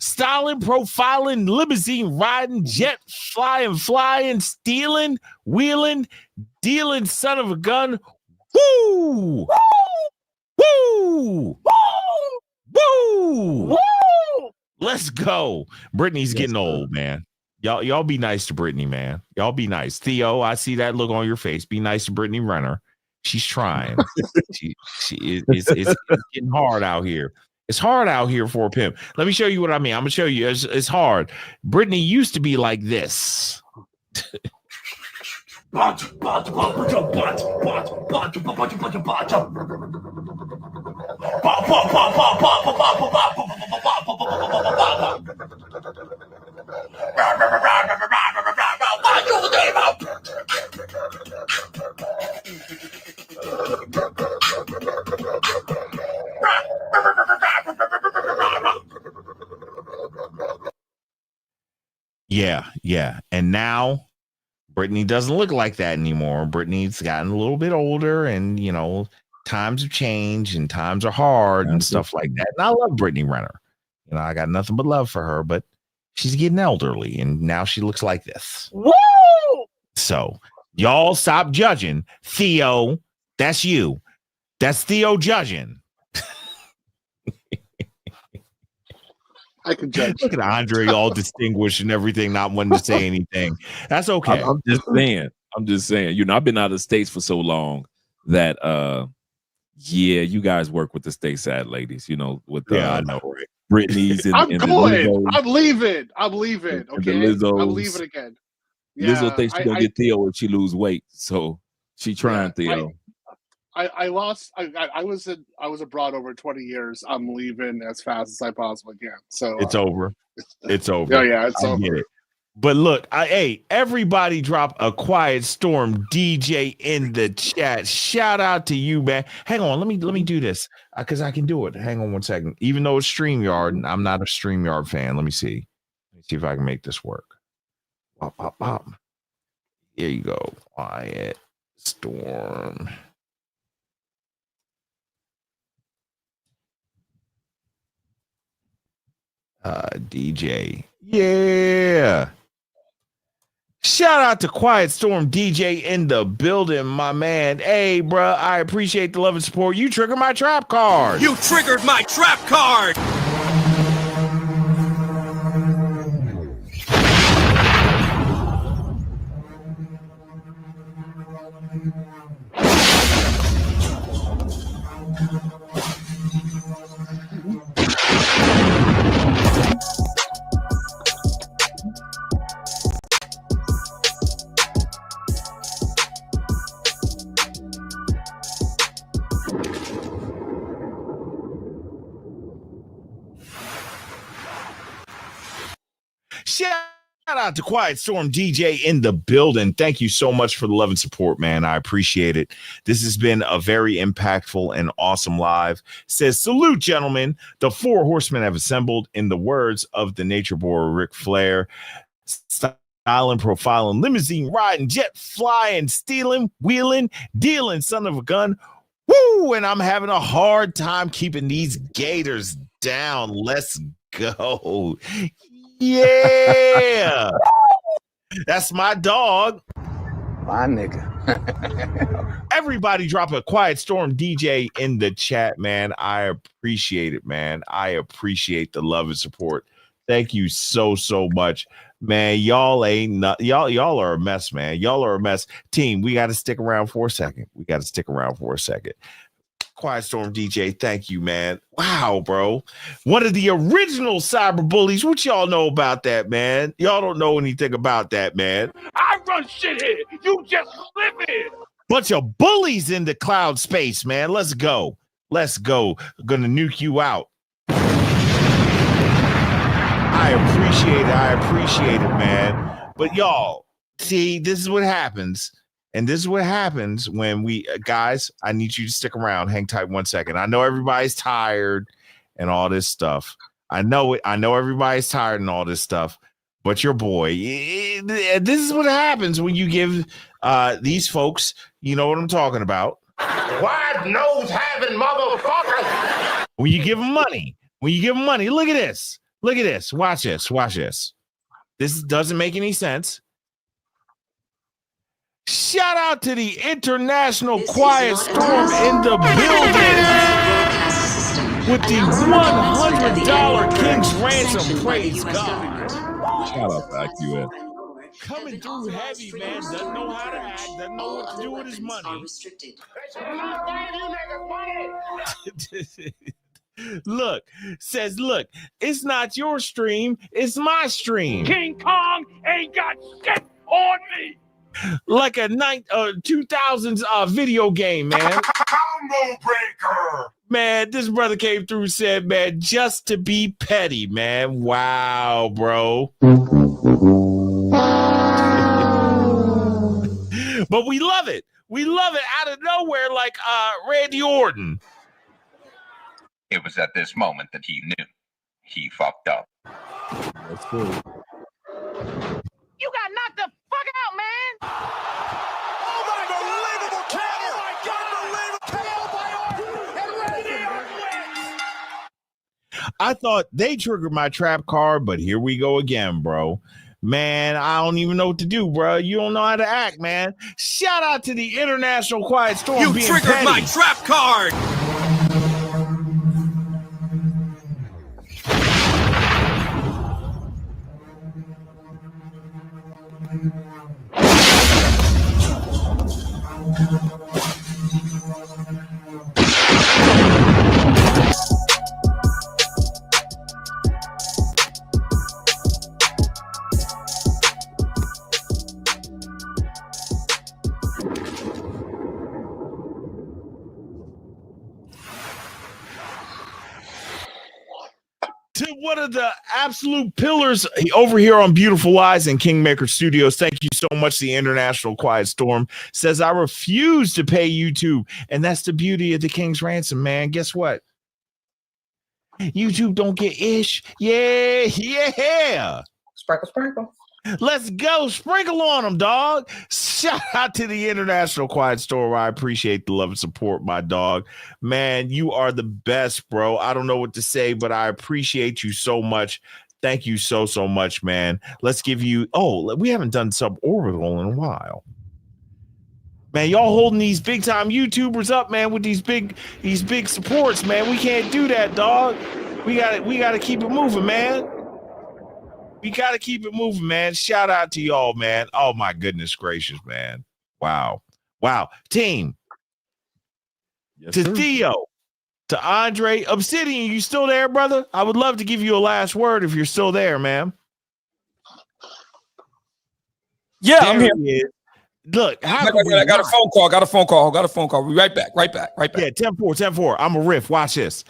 Styling, profiling, limousine riding, jet flying, stealing, wheeling, dealing, son of a gun. Woo! Woo! Woo! Woo! Let's go. Brittany's getting old, man. Y'all be nice to Brittany, man. Y'all be nice. Theo, I see that look on your face. Be nice to Brittany Renner. She's trying. It's getting hard out here. It's hard out here for a pimp. Let me show you what I mean. I'm gonna show you. It's hard. Brittany used to be like this. Yeah. And now Brittany doesn't look like that anymore. Brittany's gotten a little bit older, and times have changed and times are hard and stuff like that. And I love Brittany Renner. I got nothing but love for her, but she's getting elderly and now she looks like this. Woo! So y'all stop judging. Theo, that's you. That's Theo judging. I can judge. Look at Andre, all distinguished and everything, not wanting to say anything. That's okay. I'm just saying. I've been out of the States for so long that you guys work with the stateside ladies. With I know, right? Brittany's and I'm and going. I'm leaving. Okay, Lizzos. I'm leaving again. Lizzo thinks she's gonna get Theo if she lose weight, so she trying Theo. I lost. I was abroad over 20 years. I'm leaving as fast as I possibly can. So it's over. It's over. Yeah, it's over. Get it. But look, hey, everybody drop a Quiet Storm DJ in the chat. Shout out to you, man. Hang on, let me do this because I can do it. Hang on one second. Even though it's StreamYard, I'm not a StreamYard fan. Let me see if I can make this work. Pop, pop, pop. Here you go. Quiet Storm. DJ. Yeah. Shout out to Quiet Storm DJ in the building, my man. Hey, bro, I appreciate the love and support. You triggered my trap card. You triggered my trap card. Shout out to Quiet Storm DJ in the building. Thank you so much for the love and support, man. I appreciate it. This has been a very impactful and awesome live. Says, salute, gentlemen. The 4 horsemen have assembled, in the words of the nature boy Ric Flair. Styling, profiling, limousine riding, jet flying, stealing, wheeling, dealing, son of a gun. Woo! And I'm having a hard time keeping these gators down. Let's go. Yeah. That's my dog. My nigga. Everybody drop a Quiet Storm DJ in the chat, man. I appreciate it, man. I appreciate the love and support. Thank you so much, man. Y'all are a mess, man. Y'all are a mess. Team, we got to stick around for a second. Quiet Storm DJ, thank you, man. Wow, bro. One of the original cyber bullies. What y'all know about that, man? Y'all don't know anything about that, man. I run shit here. You just live here. Bunch of bullies in the cloud space, man. Let's go. Gonna nuke you out. I appreciate it, man. But y'all, see, this is what happens. And this is what happens when we, guys, I need you to stick around. Hang tight 1 second. I know everybody's tired and all this stuff. I know it. I know everybody's tired and all this stuff. But your boy, this is what happens when you give these folks, you know what I'm talking about. Wide nose having motherfucker. When you give them money. Look at this. Watch this. This doesn't make any sense. Shout out to the International Quiet Storm in the building with the $100 King's Ransom. Praise God. Shout out to IQN. Coming through heavy, man. Doesn't know how to act. Doesn't know what to do with his money. Look, it's not your stream. It's my stream. King Kong ain't got shit on me. Like a 2000s video game, man. Combo breaker. Man, this brother came through and said, man, just to be petty, man. Wow, bro. But we love it. We love it out of nowhere, like Randy Orton. It was at this moment that he knew he fucked up. That's cool. You got knocked the fuck out, man. Unbelievable KO. Unbelievable KO by Orton. And Randy Orton wins. I thought they triggered my trap card, but here we go again, bro. Man, I don't even know what to do, bro. You don't know how to act, man. Shout out to the International Quiet Storm. You being triggered petty. my trap card. To one of the absolute pillars over here on Beautiful Eyes and Kingmaker Studios. Thank you so much. The International Quiet Storm says, I refuse to pay YouTube. And that's the beauty of the King's Ransom, man. Guess what? YouTube don't get ish. Yeah. Sprinkle. Let's go. Sprinkle on them, dog. Shout out to the International Quiet Storm. I appreciate the love and support, my dog. Man, you are the best, bro. I don't know what to say, but I appreciate you so much. Thank you so much, man. Let's give you, we haven't done Suborbital in a while. Man, y'all holding these big time YouTubers up, man, with these big supports, man. We can't do that, dog. We gotta keep it moving, man. We got to keep it moving, man. Shout out to y'all, man. Oh, my goodness gracious, man. Wow. Team. Yes, to sir. Theo, to Andre. Obsidian, you still there, brother? I would love to give you a last word if you're still there, man. Yeah, There I'm here. he is. Look, how I got a phone call. Got a phone call. We'll be right back. Yeah, 10-4. I'm a riff. Watch this.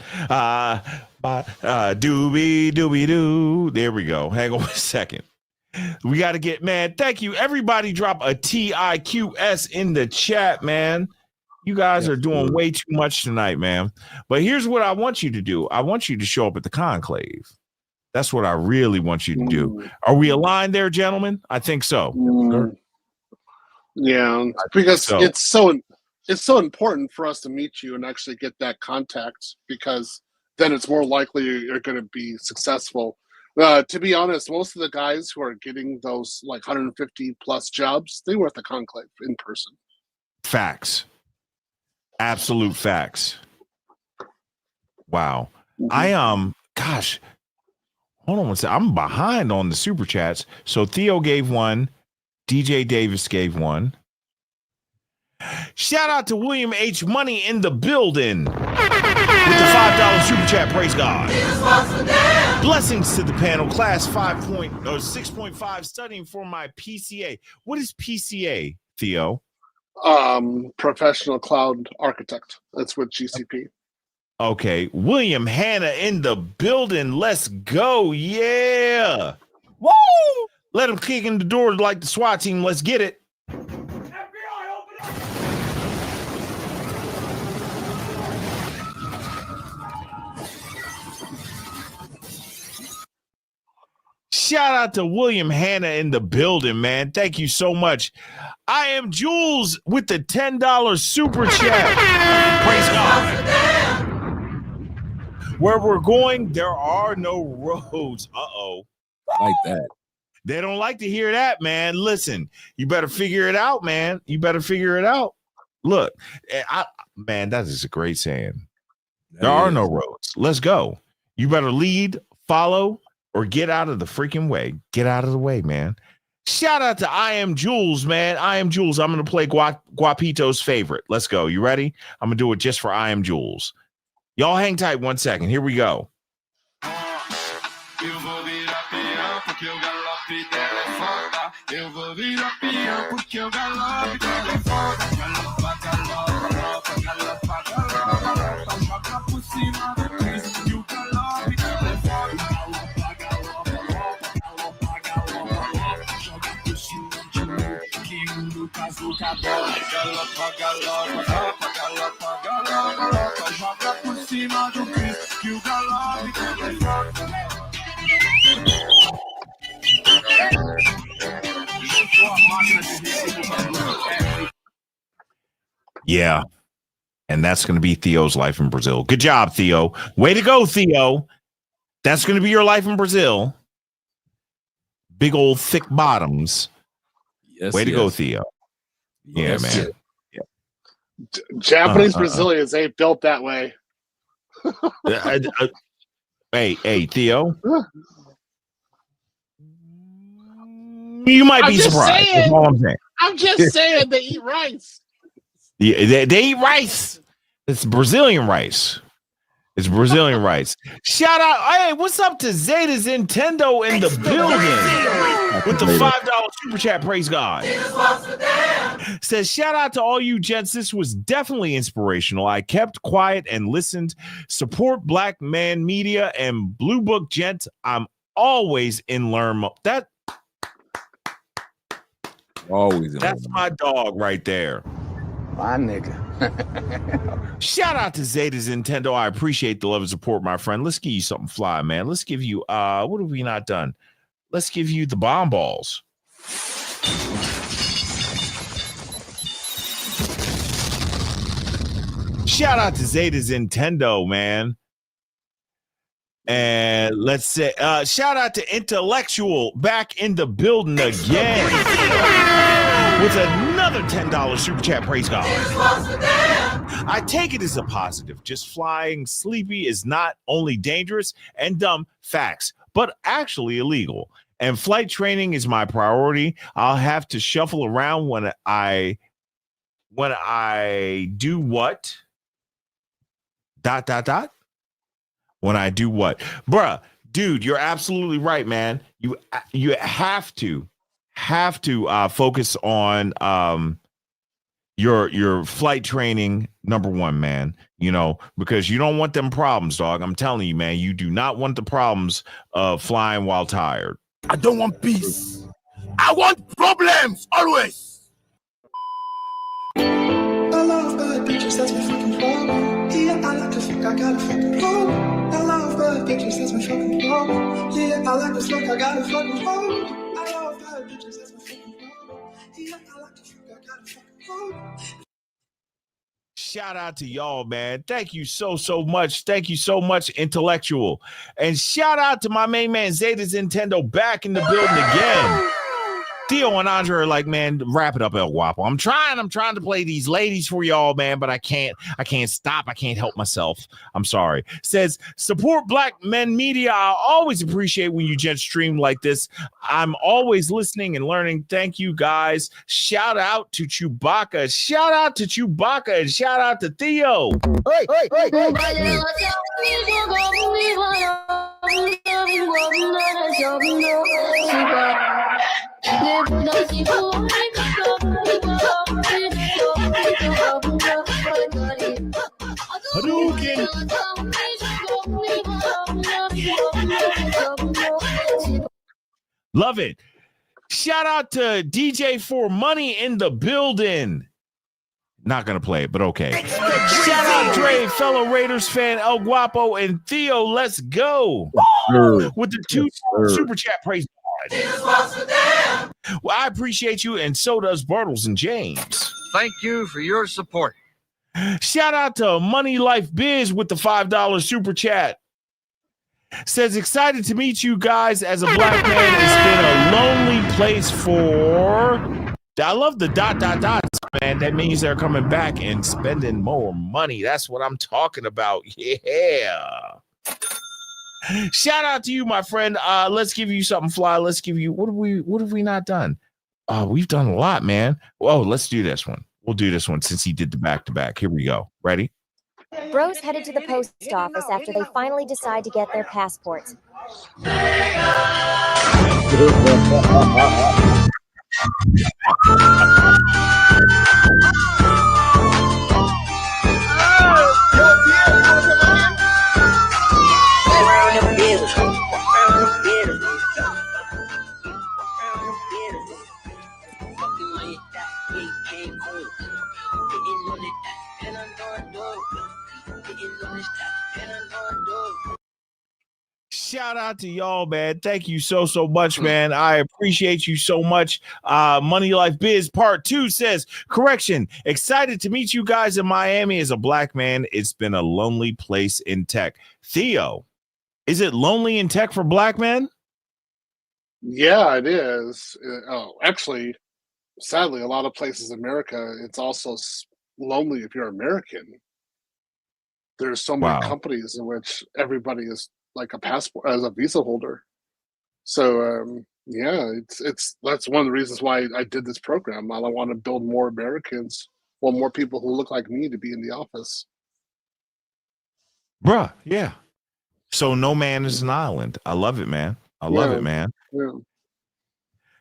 Doobie doo. There we go. Hang on a second. We got to get, man. Thank you. Everybody drop a TIQS in the chat, man. You guys are doing way too much tonight, man. But here's what I want you to do. I want you to show up at the conclave. That's what I really want you to do. Are we aligned there, gentlemen? I think so. Yeah, because it's so important for us to meet you and actually get that contact, because then it's more likely you're going to be successful. To be honest, most of the guys who are getting those like 150 plus jobs, they were at the conclave in person. Facts. Absolute facts. Wow. Gosh, hold on one second. I'm behind on the super chats. So Theo gave one. DJ Davis gave one. Shout out to William H. Money in the building with the $5 super chat. Praise God. Blessings to the panel. Class 6.5 studying for my PCA. What is PCA, Theo? Professional cloud architect. That's what GCP. Okay. William Hanna in the building. Let's go. Yeah. Woo! Let him kick in the door like the SWAT team. Let's get it. Shout out to William Hanna in the building, man. Thank you so much. I am Jules with the $10 super chat. Praise God. Where we're going, there are no roads. Uh-oh. Like that. They don't like to hear that, man. Listen, you better figure it out, man. You better figure it out. Look, man, that is a great saying. There are no roads. Let's go. You better lead, follow, or get out of the freaking way. Get out of the way, man. Shout out to I Am Jules, man. I Am Jules. I'm going to play Guapito's favorite. Let's go. You ready? I'm going to do it just for I Am Jules. Y'all hang tight 1 second. Here we go. Eu vou virar peão porque eu galope telefone. Galopa, galopa, galopa, galopa. Então joga por cima do Cristo e o galope telefone. Galopa, galopa, galopa, galopa, galopa. Joga por cima de mim que o Lucas nunca bola. Galopa, galopa, galopa, galopa, galopa. Joga por cima do Cristo que o galope telefone. Yeah. And that's going to be Theo's life in Brazil. Good job, Theo. Way to go, Theo. That's going to be your life in Brazil. Big old thick bottoms. Yes, way to go, Theo. Yeah, Yes, man. Japanese Brazilians ain't built that way. Hey, Theo. You might be surprised. That's all I'm saying. I'm just saying they eat rice. Yeah, they eat rice. It's Brazilian rice. It's Brazilian rice. Shout out. Hey, what's up to Zeta's Nintendo in the building with the $5 super chat? Praise God. Says, shout out to all you gents. This was definitely inspirational. I kept quiet and listened. Support Black Man Media and Blue Book Gent. I'm always in learn mode. That's my dog right there. My nigga. Shout out to Zeta's Nintendo. I appreciate the love and support, my friend. Let's give you something fly, man. Let's give you what have we not done? Let's give you the bomb balls. Shout out to Zeta's Nintendo, man. And let's say shout out to Intellectual back in the building again with another $10 super chat. Praise God. I take it as a positive. Just flying sleepy is not only dangerous and dumb, facts, but actually illegal. And flight training is my priority. I'll have to shuffle around when I do what? ... When I do what? Bruh, dude, you're absolutely right, man. You have to focus on your flight training, number one, man. You know, because you don't want them problems, dog. I'm telling you, man, you do not want the problems of flying while tired. I don't want peace. I want problems always. I love bad bitches, that's my fucking problem. Yeah, I like to fuck, I got a fucking problem. I love bad bitches, that's my fucking problem. Yeah, I like to fuck, I got a fucking problem. I love bad bitches, that's my fucking problem. Yeah, I like to fuck, I got a fucking problem. Shout out to y'all, man. Thank you so much. Thank you so much, Intellectual. And shout out to my main man, Zeta Nintendo, back in the building again. Theo and Andre are like, man, wrap it up, El Guapo. I'm trying to play these ladies for y'all, man, but I can't stop. I can't help myself. I'm sorry. Says, support Black Men Media. I always appreciate when you gents stream like this. I'm always listening and learning. Thank you, guys. Shout out to Chewbacca. Shout out to Chewbacca and shout out to Theo. Love it. Shout out to DJ for Money in the building. Not gonna play it, but okay. Shout out Dre, fellow Raiders fan, El Guapo, and Theo. Let's go with the two super chat. Praise God. Well, I appreciate you, and so does Bartles and James. Thank you for your support. Shout out to Money Life Biz with the $5 super chat. Says, excited to meet you guys. As a black man, it's been a lonely place for... I love the ... man. That means they're coming back and spending more money. That's what I'm talking about. Yeah. Shout out to you, my friend. Let's give you something fly. Let's give you... What have we not done? We've done a lot, man. Oh, let's do this one. We'll do this one since he did the back-to-back. Here we go. Ready? Bros headed to the post office after they finally decide to get their passports. Shout out to y'all, man. Thank you so much, man. I appreciate you so much. Money Life Biz Part 2 says, correction, excited to meet you guys in Miami. As a black man, it's been a lonely place in tech. Theo, is it lonely in tech for black men? Yeah, it is. Actually, sadly, a lot of places in America, it's also lonely if you're American. There's so many companies in which everybody is like a passport as a visa holder. So yeah, it's that's one of the reasons why I did this program. I want to build more Americans, well, more people who look like me to be in the office. Bruh, yeah. So no man is an island. I love it, man. I love it, man. Yeah.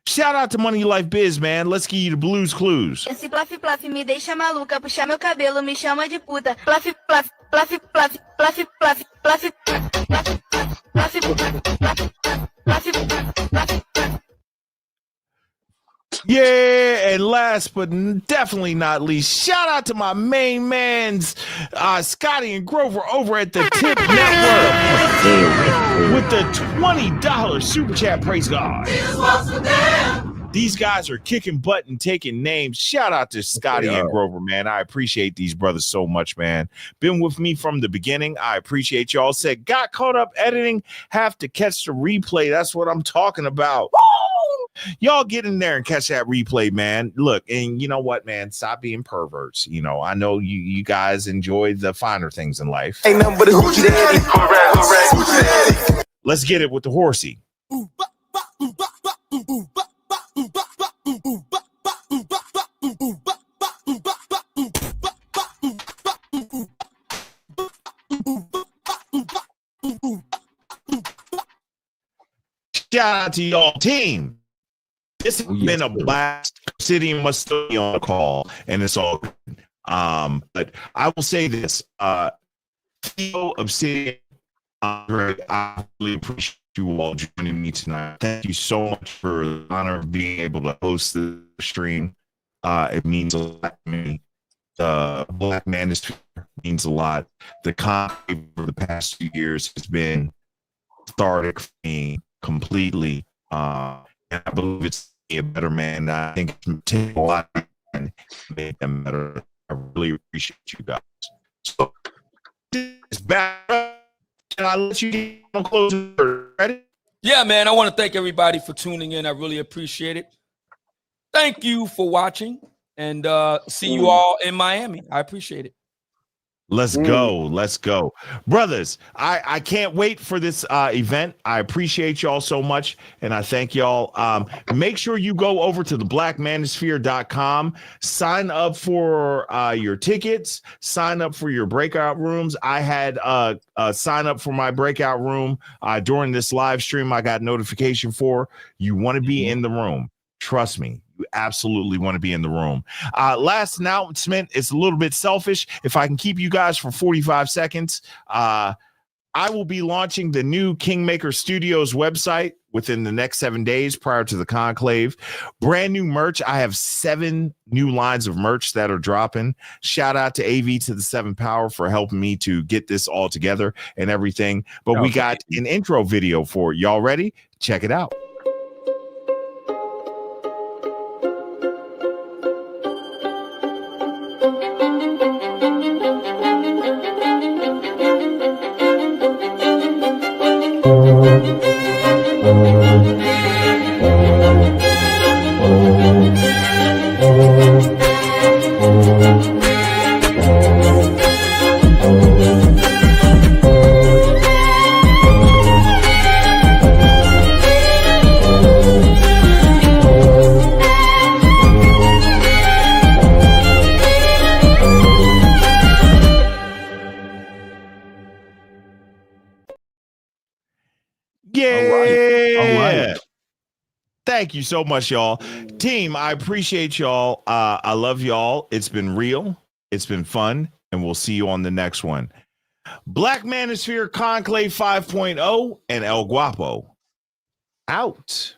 Shout out to Money Life Biz, man. Let's give you the Blues Clues. Esse plaf plaf me deixa maluca, puxar meu cabelo me chama de puta. Plaf plaf plaf plaf plaf plaf plaf Yeah, and last but definitely not least, shout out to my main mans, Scotty and Grover over at the Tip Network with the $20 super chat. Praise God. These guys are kicking butt and taking names. Shout out to Scotty and Grover, man. I appreciate these brothers so much, man. Been with me from the beginning. I appreciate y'all. Said, got caught up editing, have to catch the replay. That's what I'm talking about. Y'all get in there and catch that replay, man. Look, and you know what, man? Stop being perverts. You know, I know you guys enjoy the finer things in life. Ain't nothing but a hoochie daddy. Let's get it with the horsey. Shout out to y'all team. This has been a blast. Obsidian must still be on the call, and it's all good. But I will say this: Theo, Obsidian, Andre, I really appreciate you all joining me tonight. Thank you so much for the honor of being able to host the stream. It means a lot to me. The Black Manosphere means a lot. The conclave for the past 2 years has been cathartic for me completely. And I believe it's a better man. I think it's taken a lot to make them better. I really appreciate you guys. So it's back up. Can I let you get on closing? Ready? Yeah, man. I want to thank everybody for tuning in. I really appreciate it. Thank you for watching, and see you all in Miami. I appreciate it. Let's go. Let's go. Brothers, I can't wait for this event. I appreciate y'all so much, and I thank y'all. Make sure you go over to theblackmanosphere.com, sign up for your tickets, sign up for your breakout rooms. I had sign up for my breakout room during this live stream. I got notification for. You want to be in the room. Trust me. You absolutely want to be in the room. Last announcement, it's a little bit selfish. If I can keep you guys for 45 seconds, I will be launching the new Kingmaker Studios website within the next 7 days prior to the conclave. Brand new merch. I have 7 new lines of merch that are dropping. Shout out to AV to the 7 Power for helping me to get this all together and everything. But we got an intro video for it. Y'all ready? Check it out. Thank you so much, y'all. Team, I appreciate y'all. I love y'all. It's been real. It's been fun. And we'll see you on the next one. Black Manosphere Conclave 5.0 and El Guapo out.